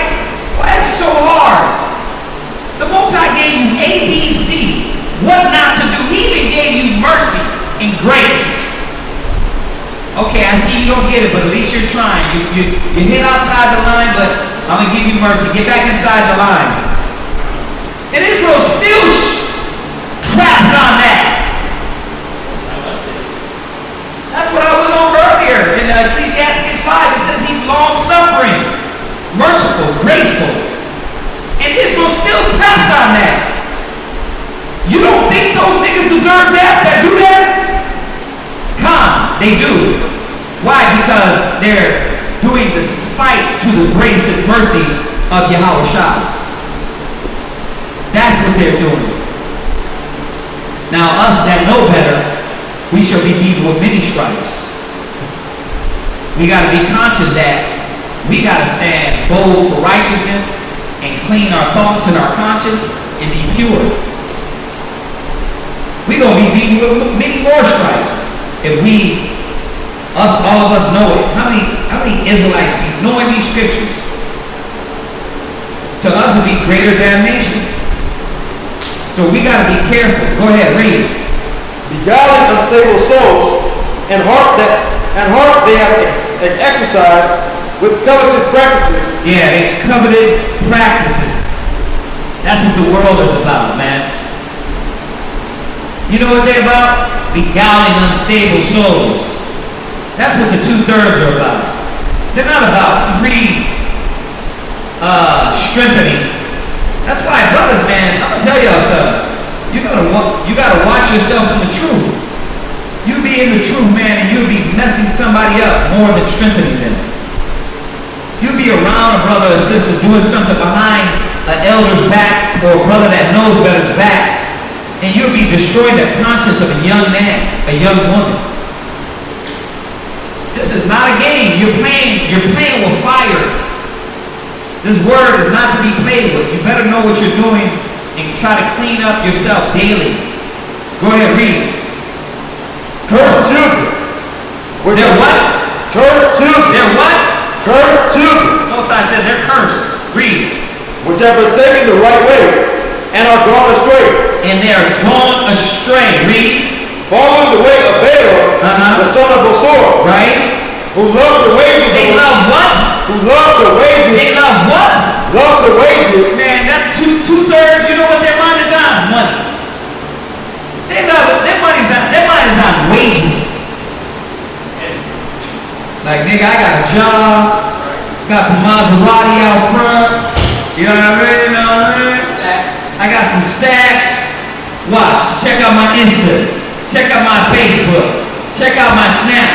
Why is it so hard? The Most High gave you A, B, C. What not to do. He even gave you mercy and grace. Okay, I see you don't get it, but at least you're trying. You hit outside the line, but I'm going to give you mercy. Get back inside the lines. And Israel still craps on that. That's what I went over earlier in Ecclesiastes 5. It says he's long-suffering, merciful, graceful. And Israel still craps on that. You don't think those niggas deserve that do that? They do. Why? Because they're doing despite to the grace and mercy of Yahweh Shah. That's what they're doing. Now us that know better, we shall be beaten with many stripes. We got to be conscious that we got to stand bold for righteousness and clean our thoughts and our conscience and be pure. We're going to be beaten with many more stripes if all of us know it. How many Israelites be knowing these scriptures? To us it be greater damnation. So we got to be careful. Go ahead, read. Beguiling unstable souls, and heart they have exercised with covetous practices. Yeah, they coveted practices. That's what the world is about, man. You know what they're about? Beguiling unstable souls. That's what the 2/3 are about. They're not about free strengthening. That's why, brothers, man, I'm gonna tell y'all something. You gotta watch yourself in the truth. You be in the truth, man, and you'll be messing somebody up more than strengthening them. You'll be around a brother or sister doing something behind an elder's back or a brother that knows better's back, and you'll be destroying the conscience of a young man, a young woman. This is not a game. You're playing with fire. This word is not to be played with. You better know what you're doing and try to clean up yourself daily. Go ahead, read. Cursed children. They're what? Cursed children. They're what? Cursed children. Mosai said they're cursed. Read. Which have forsaken the right way and are gone astray. And they are gone astray. Read. Following the way of Balaam, the son of Bosor. Right? Who love the wages. They love what? Who love the wages. They love what? Love the wages. Man, that's two-thirds. You know what their mind is on? Money. They love it. Their mind is on wages. Like, nigga, I got a job, got the Maserati out front, you know what I mean? Stacks. I got some stacks. Watch, check out my Insta, check out my Facebook, check out my Snap.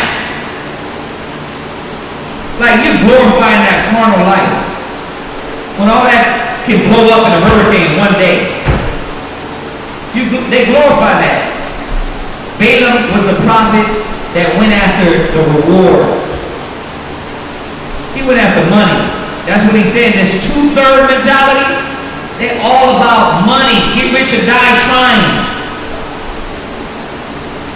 Like, you're glorifying that carnal life. When all that can blow up in a hurricane one day. They glorify that. Balaam was the prophet that went after the reward. He went after money. That's what he said. This two-third mentality, they're all about money. Get rich or die trying.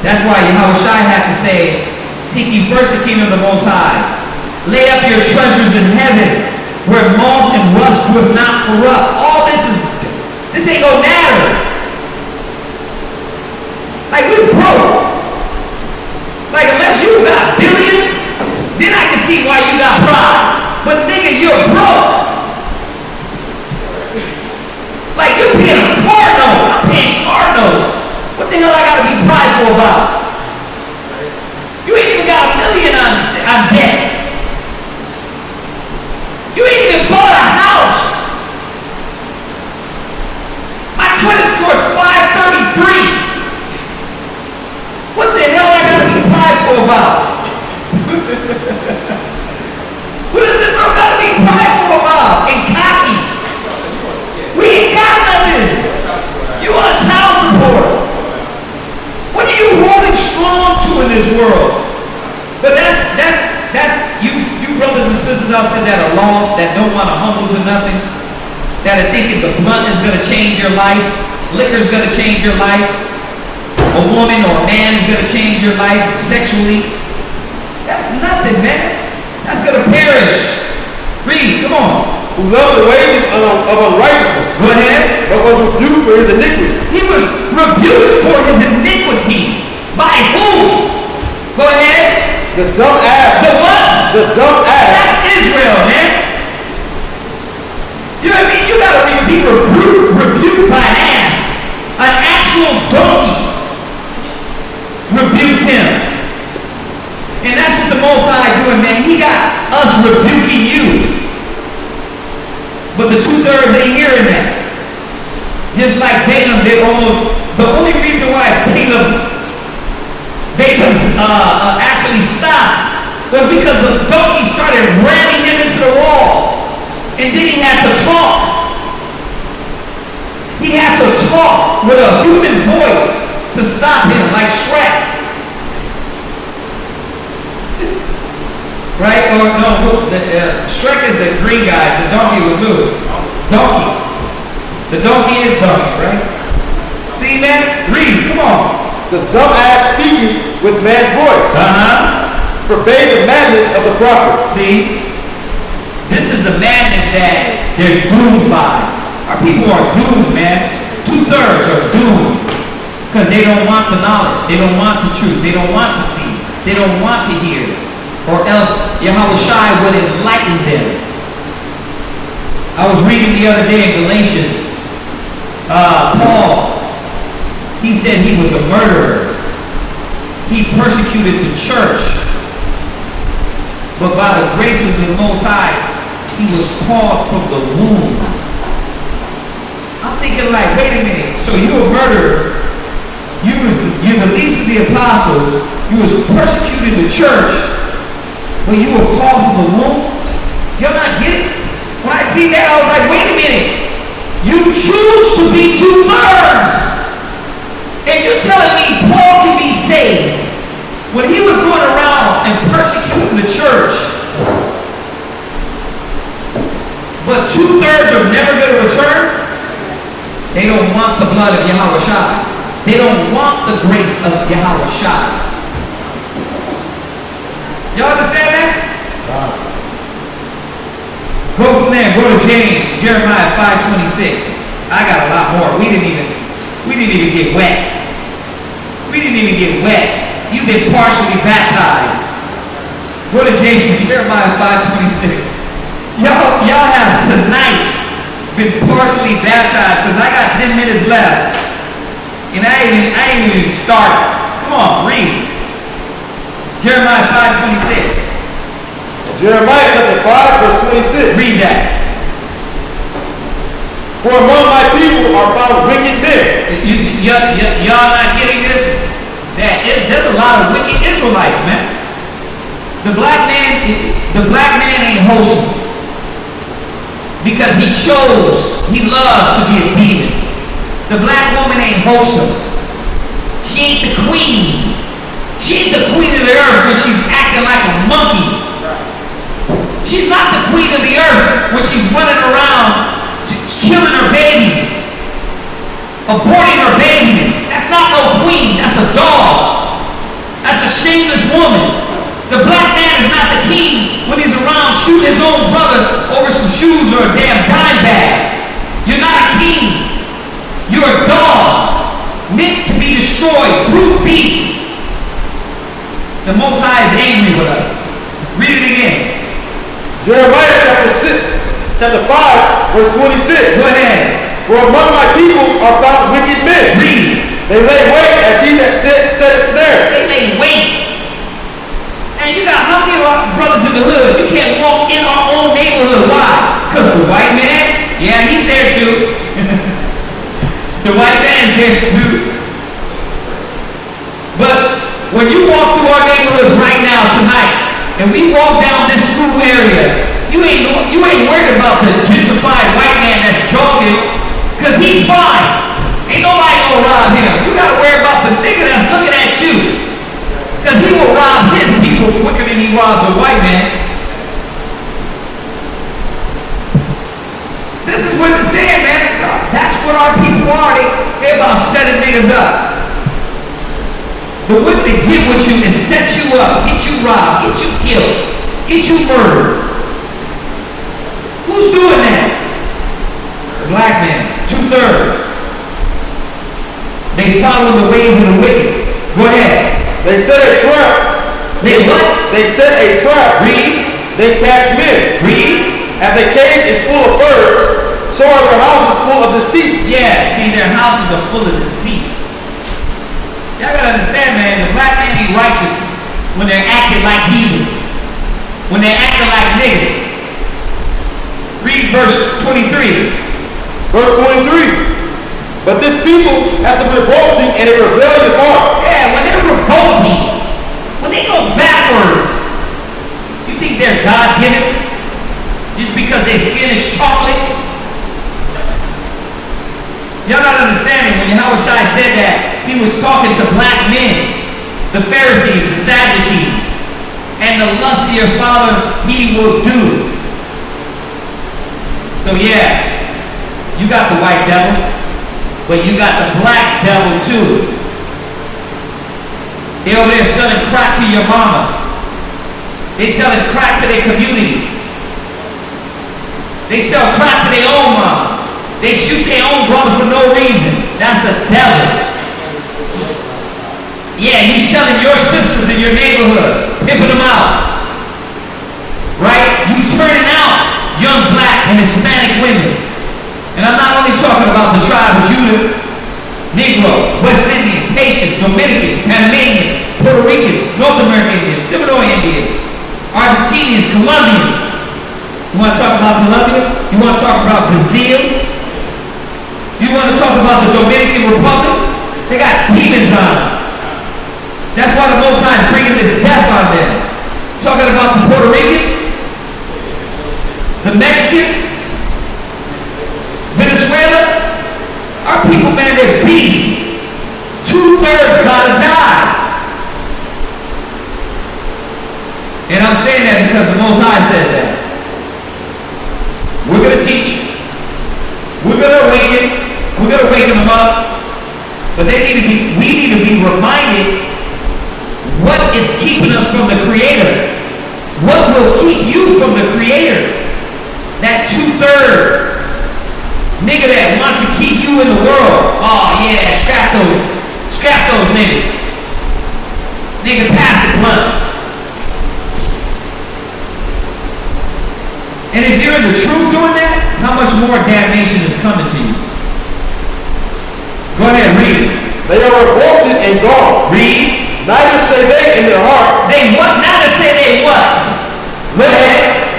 That's why Yahweh Shai had to say, seek ye first the kingdom of the Most High. Lay up your treasures in heaven, where moth and rust would not corrupt. All this ain't gonna matter. Like, we're broke. Like, unless you got billions, then I can see why you got pride. But nigga, you're broke. Like, you're paying a car note. I'm paying car notes. What the hell I gotta be prideful about? You ain't even got $1 million on debt. You ain't even bought a house. My credit score is 533. What the hell I gotta be prideful about? What is this I gotta be prideful about and cocky? We ain't got nothing. You on child support. What are you holding strong to in this world? But that's you brothers and sisters out there that are lost, that don't want to humble to nothing, that are thinking the blunt is gonna change your life, liquor's gonna change your life, a woman or a man is gonna change your life sexually. That's nothing, man. That's gonna perish. Read, come on. Who loved the wages of unrighteousness. Go ahead. But was rebuked for his iniquity. He was rebuked for his iniquity. By who? Go ahead. The dumb ass. The what? The dumb ass. That's Israel, man. You know what I mean? You gotta be rebuked by an ass. An actual donkey rebuked him. And that's what the Most High doing, man. He got us rebuking you. But the two-thirds ain't hearing that. Just like Balaam did almost. The only reason why Balaam actually stopped was because the donkey started ramming him into the wall. And then he had to talk. He had to talk with a human voice to stop him, like Shrek. Right? Or no, Shrek is the green guy. The donkey was who? Donkey. The donkey is donkey, right? See, man? Read, come on. The dumb ass speaking with man's voice. Forbade the madness of the prophet. See? This is the madness that they're doomed by. Our people are doomed, man. Two-thirds are doomed. Because they don't want the knowledge. They don't want the truth. They don't want to see. They don't want to hear. Or else Yahweh Shai would enlighten them. I was reading the other day in Galatians. Paul, he said he was a murderer. He persecuted the church. But by the grace of the Most High, he was called from the womb. I'm thinking like, wait a minute. So you're a murderer. You're the least of the apostles. You was persecuting the church. But you were called from the womb. You're not getting it. When I see that, I was like, wait a minute. You choose to be two-thirds. And you're telling me Paul can be saved when he was going around and persecuting the church. But two-thirds are never going to return. They don't want the blood of Yahweh Shai. They don't want the grace of Yahweh Shai. Y'all understand that? Go from there. Go to Jeremiah 5:26. I got a lot more. We didn't even get wet. We didn't even get wet. You've been partially baptized. Go to Jeremiah 5:26. Y'all have tonight been partially baptized because I got 10 minutes left. And I ain't even started. Come on, read. Jeremiah 5:26. Jeremiah chapter 5, verse 26. Read that. For among my people are found wicked men. Y'all not getting this? There's a lot of wicked Israelites, man. The black man ain't wholesome. Because he loves to be a demon. The black woman ain't wholesome. She ain't the queen. She ain't the queen of the earth when she's acting like a monkey. She's not the queen of the earth when she's running around killing her babies, aborting her babies. That's not no queen, that's a dog. That's a shameless woman. The black man is not the king when he's around shooting his own brother over some shoes or a damn dime bag. You're not a king. You're a dog, meant to be destroyed, brute beast. The Most High is angry with us. Read it again. Jeremiah chapter 5, verse 26. Go ahead. For among my people are found wicked men. Read. They lay wait as he that set a snare. They lay wait. And you got how many of our brothers in the hood? You can't walk in our own neighborhood. Why? Because the white man, yeah, he's there too. The white man's there too. But when you walk through our neighborhoods right now tonight, and we walk down this school area, you ain't worried about the gentrified white man that's jogging, because he's fine. Ain't nobody gonna rob him. You gotta worry about the nigga that's looking at you, because he will rob his people quicker than he robs the white man. This is what it's saying, man. That's what our people are. They're about setting niggas up. But what they get with you is set you up, get you robbed, get you killed, get you murdered. Who's doing that? The black man, 2/3. They follow the ways of the wicked. Go ahead. They set a trap. They what? They set a trap. Read. They catch men. Read. As a cage is full of birds, so are their houses full of deceit. Yeah, see, their houses are full of deceit. Y'all gotta understand, man, the black man ain't righteous when they're acting like heathens, when they're acting like niggas. Read verse 23. Verse 23. But this people have the revolting and a rebellious heart. Yeah, when they're revolting, when they go backwards, you think they're God-given just because their skin is chocolate? Y'all not understanding when Yahweh Shai said that, he was talking to black men, the Pharisees, the Sadducees, and the lust of your father he will do. So yeah, you got the white devil, but you got the black devil too. They over there selling crack to your mama. They selling crack to their community. They sell crack to their own mama. They shoot their own brother for no reason. That's the devil. Yeah, you selling your sisters in your neighborhood, pimping them out. Right? You turning out young black and Hispanic women. And I'm not only talking about the tribe of Judah, Negroes, West Indians, Haitians, Dominicans, Panamanians, Puerto Ricans, North American Indians, Seminole Indians, Argentinians, Colombians. You want to talk about Colombia? You want to talk about Brazil? You want to talk about the Dominican Republic? They got demons on them. That's why the Most High is bringing this death on them. Talking about the Puerto Ricans, the Mexicans, Venezuela. Our people, man, they're beasts. 2/3 gotta die. And I'm saying that because the Most High says that. We're going to teach. We're going to awaken. We're going to waken them up. But we need to be reminded what is keeping us from the Creator. What will keep you from the Creator? That 2/3 nigga that wants to keep you in the world. Oh yeah, scrap those niggas. Nigga, pass the blunt. And if you're in the truth doing that, how much more damnation is coming to you? Go ahead, read. They are revolted and gone. Read. Neither say they in their heart. They what? Now to say they what? Go ahead.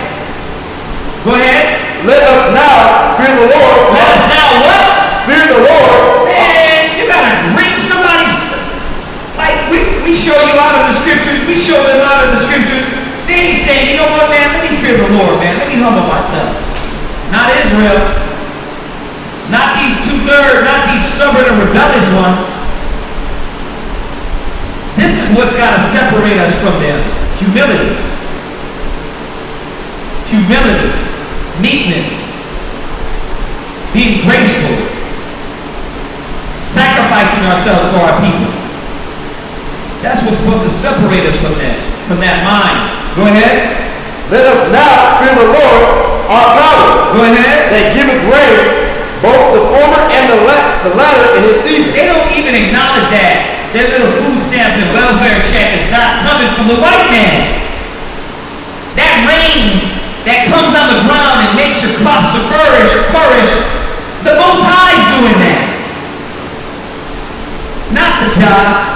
Go ahead. Let us now fear the Lord. Let us now what? Fear the Lord. Man, you gotta bring somebody's, like, we show you out of the scriptures, we show them out of the scriptures. They ain't saying, you know what, man, let me fear the Lord, man. Let me humble myself. Not Israel. Not these two-thirds, not these stubborn and rebellious ones. This is what's got to separate us from them. Humility. Humility. Meekness. Being graceful. Sacrificing ourselves for our people. That's what's supposed to separate us from that mind. Go ahead. Let us now fear the Lord, our power. Go ahead. That giveth rain, both the former and the latter in his season. They don't even acknowledge that. Their little food stamps and welfare check is not coming from the white man. That rain that comes on the ground and makes your crops to flourish, the Most High is doing that. Not the job.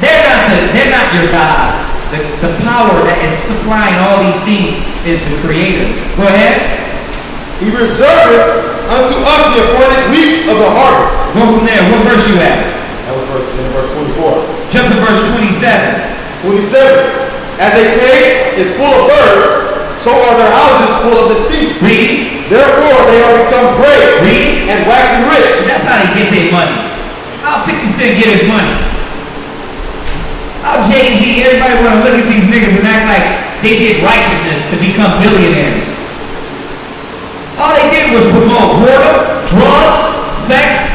They're not your God. The power that is supplying all these things is the Creator. Go ahead. He reserveth unto us the appointed weeks of the harvest. Go from there. What verse you at? That was verse 24. Jump to verse 27. 27. As a cage is full of birds, so are their houses full of deceit. Read. Therefore they are become great Read. and waxing rich. That's how they get their money. How 50 Cent get his money? How Jay-Z, everybody want to look at these niggas and act like they did righteousness to become billionaires. All they did was promote boredom, drugs, sex,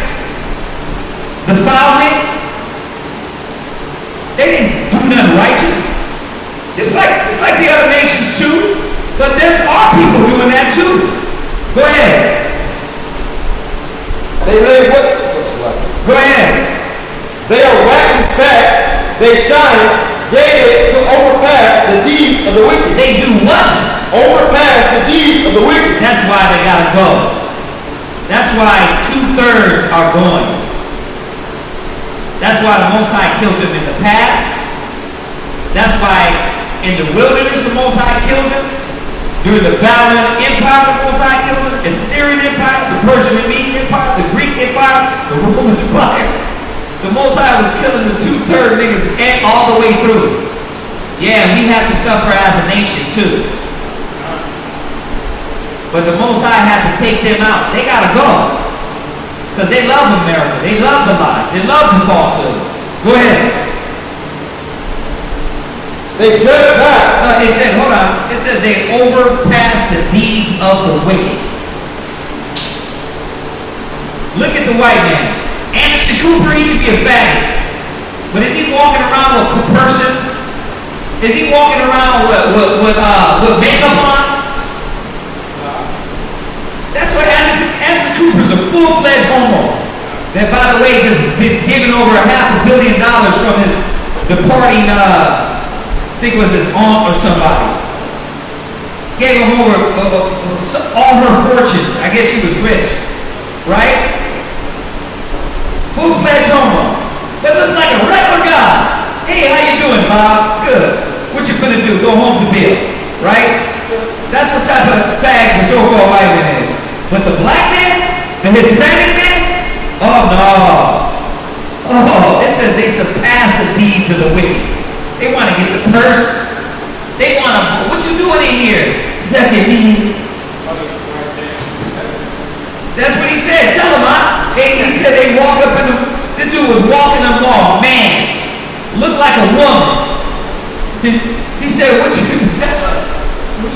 defilement. They didn't do nothing righteous. Just like the other nations too. But there's our people doing that too. Go ahead. They lay what? Go ahead. They are waxing fat, they shine, yea, they overpass the deeds of the wicked. They do what? Overpass the deeds of the wicked. That's why they gotta go. That's why 2/3 are going. That's why the Most High killed them in the past. That's why in the wilderness the Most High killed them. During the Babylonian Empire, the Most High killed them. The Assyrian Empire, the Persian and Median Empire, the Greek Empire, the Roman Empire. The Most High was killing the 2/3 niggas all the way through. Yeah, we have to suffer as a nation too. But the Most High had to take them out. They gotta go. Because they love America. They love the lies. They love the falsehood. Go ahead. They judge not. It said, hold on. It says they overpass the deeds of the wicked. Look at the white man. Anderson Cooper, he could be a faggot. But is he walking around with purses? Is he walking around with makeup on? That's what Anderson Cooper's a full-fledged homo. That, by the way, just been given over $500 million from his departing, I think it was his aunt or somebody. Gave him over all her fortune. I guess she was rich, right? Full-fledged homo. But looks like a regular guy. Hey, how you doing, Bob? Good. What you finna do? Go home to Bill, right? That's what type of fag the so-called white man is. But the black man, the Hispanic man, oh no. Oh, it says they surpass the deeds of the wicked. They want to get the purse. They want to, what you doing in here? Zechariah. That's what he said. Tell him, huh? He said they walk up in the, this dude was walking the mall, man, looked like a woman. He said, what you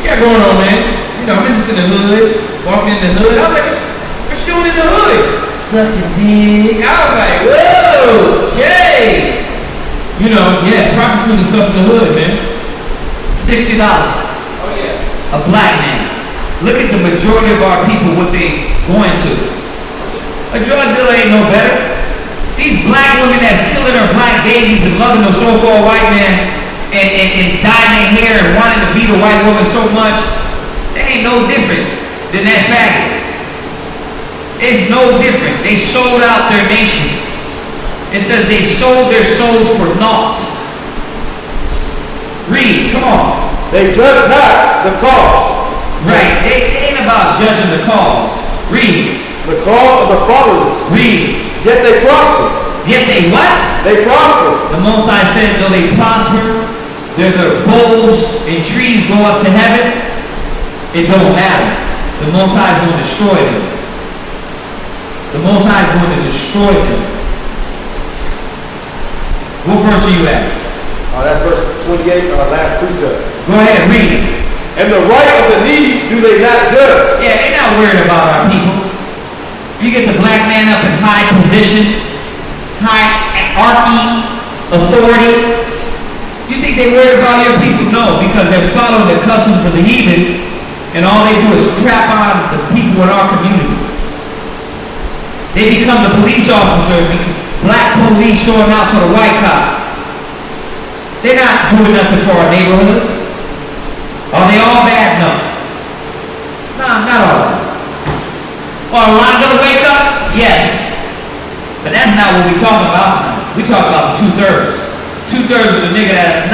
got going on, man? You know, I'm just in the hood, walking in the hood. I'm like, what you doing in the hood? Sucking dick. I was like, whoa, okay. You know, yeah, prostituting himself in the hood, man. $60. Oh, yeah. A black man. Look at the majority of our people, what they going to. A drug dealer ain't no better. These black women that's killing their black babies and loving the so-called white man and dyeing their hair and wanting to beat a white woman so much, they ain't no different than that faggot. It's no different. They sold out their nation. It says they sold their souls for naught. Read, come on. They judge not the cause. Right, they ain't about judging the cause. Read. The cause of the fatherless. Read. Yet they prosper. Yet they what? They prosper. The Most High said, though they prosper, their boughs and trees go up to heaven, it don't matter. The Most High is going to destroy them. The Most High is going to destroy them. What verse are you at? That's verse 28, last precept. Go ahead, read it. And the right of the needy do they not judge. Yeah, they're not worried about our people. You get the black man up in high position, hierarchy, authority. You think they worried about your people? No, because they're following the customs of the heathen, and all they do is crap on the people in our community. They become the police officer, black police showing out for the white cop. They're not doing nothing for our neighborhoods. Are they all bad? No. No, not all of them. Are Rondo wake up? Yes. But that's not what we talking about tonight. We talk about the 2/3. 2/3 of the nigga that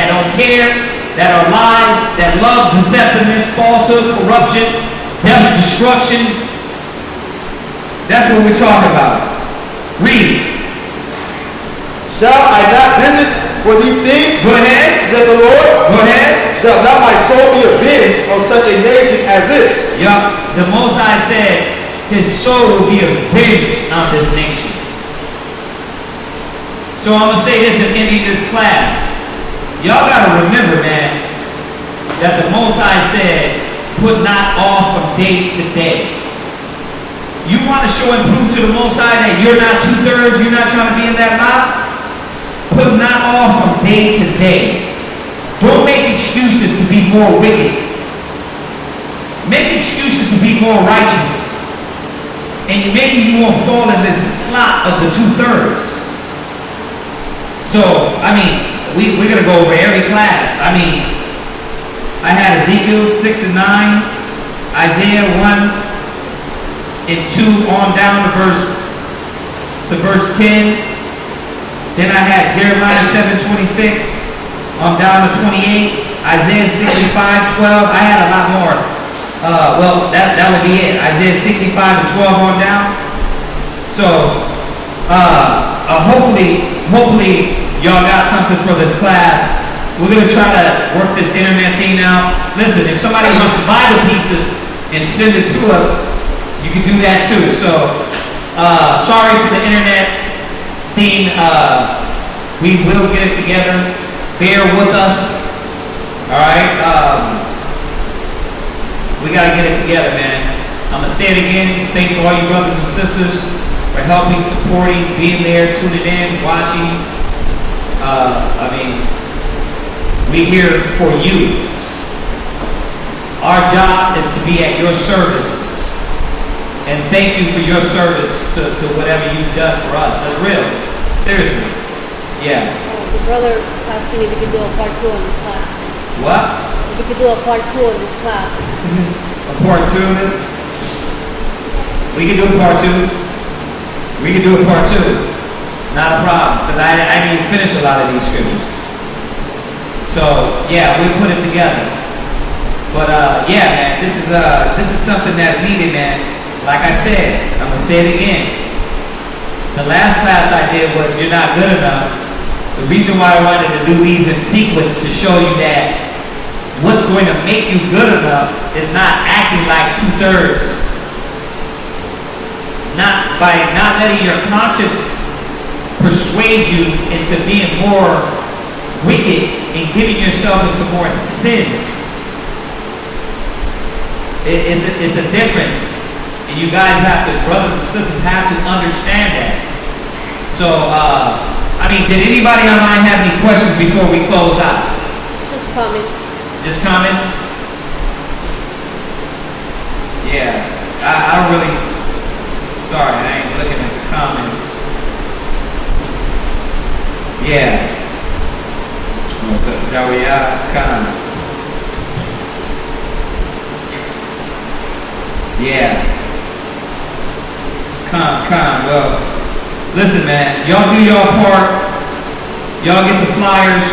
don't care, that are lies, that love deceptiveness, falsehood, corruption, death, destruction. That's what we're talking about. Read. Shall I not visit for these things? Go ahead. Said the Lord. Go ahead. Shall not my soul be avenged on such a nation as this? Yup. The Most High said his soul will be avenged on this nation. So I'm going to say this in ending this class. Y'all got to remember, man, that the Most High said, put not off from day to day. You want to show and prove to the Most High that you're not 2/3, you're not trying to be in that mob? Put not off from day to day. Don't make excuses to be more wicked. Make excuses to be more righteous. And maybe you won't fall in this slot of the 2/3. So, I mean, we're going to go over every class. I mean, I had Ezekiel 6 and 9, Isaiah 1 and 2 on down to verse 10. Then I had Jeremiah 7:26 on down to 28, Isaiah 65:12. I had a lot more. That would be it. Isaiah 65 and 12 on down. So, hopefully y'all got something for this class. We're going to try to work this internet thing out. Listen, if somebody wants to buy the pieces and send it to us, you can do that too. So, sorry for the internet thing. We will get it together. Bear with us. All right. We got to get it together, man. I'm going to say it again. Thank you all you brothers and sisters for helping, supporting, being there, tuning in, watching. I mean, we're here for you. Our job is to be at your service. And thank you for your service to whatever you've done for us. That's real. Seriously. Yeah. The brother is asking if you could do a part 2 on this class. What? If you could do a part 2 on this class. A part 2 of this? We can do a part 2. We can do a part 2. Not a problem. Because I didn't even finish a lot of these scriptures. So, yeah, we'll put it together. But, yeah, man, this is something that's needed, man. Like I said, I'm going to say it again. The last class I did was You're Not Good Enough. The reason why I wanted to do these in sequence to show you that what's going to make you good enough is not acting like 2/3. By not letting your conscience persuade you into being more wicked and giving yourself into more sin. It's a difference. And you guys have to, brothers and sisters, have to understand that. So, I mean, did anybody online have any questions before we close out? Just comments. Just comments? Yeah, I don't really, sorry, I ain't looking at the comments. Yeah. Okay. Khan. Yeah. Khan. Well, listen, man. Y'all do y'all part. Y'all get the flyers.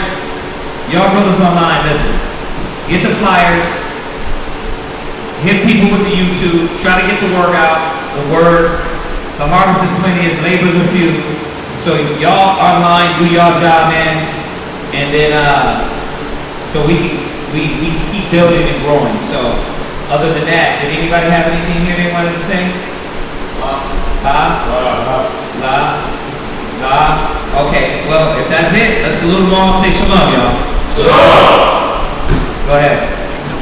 Y'all brothers online, listen. Get the flyers. Hit people with the YouTube. Try to get the word out. The word. The harvest is plenty. His labors are few. So y'all online, do y'all job, man. And then, so we can keep building and growing. So, other than that, did anybody have anything here they wanted to say? Okay, well, if that's it, let's salute them all and say shalom, y'all. Shalom! Go ahead.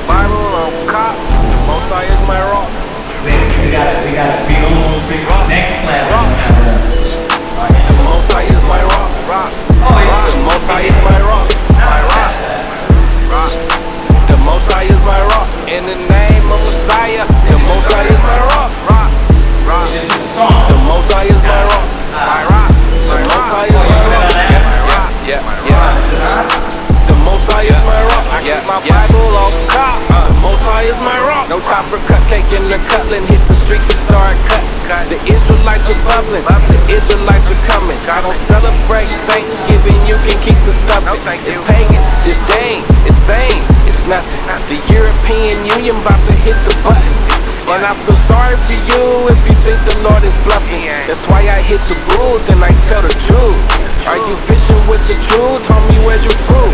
Bible on cop, the Mosai is my rock. We gotta be almost next class. We're gonna have The Mosai is my rock. Oh, yeah. The Mosai is my rock. The Mosai is my rock. In the name of Messiah, the Mosai is my rock. The Mosai is my rock. The Mosai is my rock. Yeah. The Mosai is my rock. I keep my Bible on top. The Mosai is my rock. No time for cupcake in the cutlet. Hit the streets and start cutting. The Israelites are bubbling. The Israelites are coming. I don't celebrate Thanksgiving. You can keep the stuffing. It's pagan. It's Dane. It's vain. It's nothing. The European Union about to hit the button. And I feel sorry for you if you think the Lord is bluffing. That's why I hit the booth and I tell the truth. Are you fishing with the truth? Tell me where's your fruit?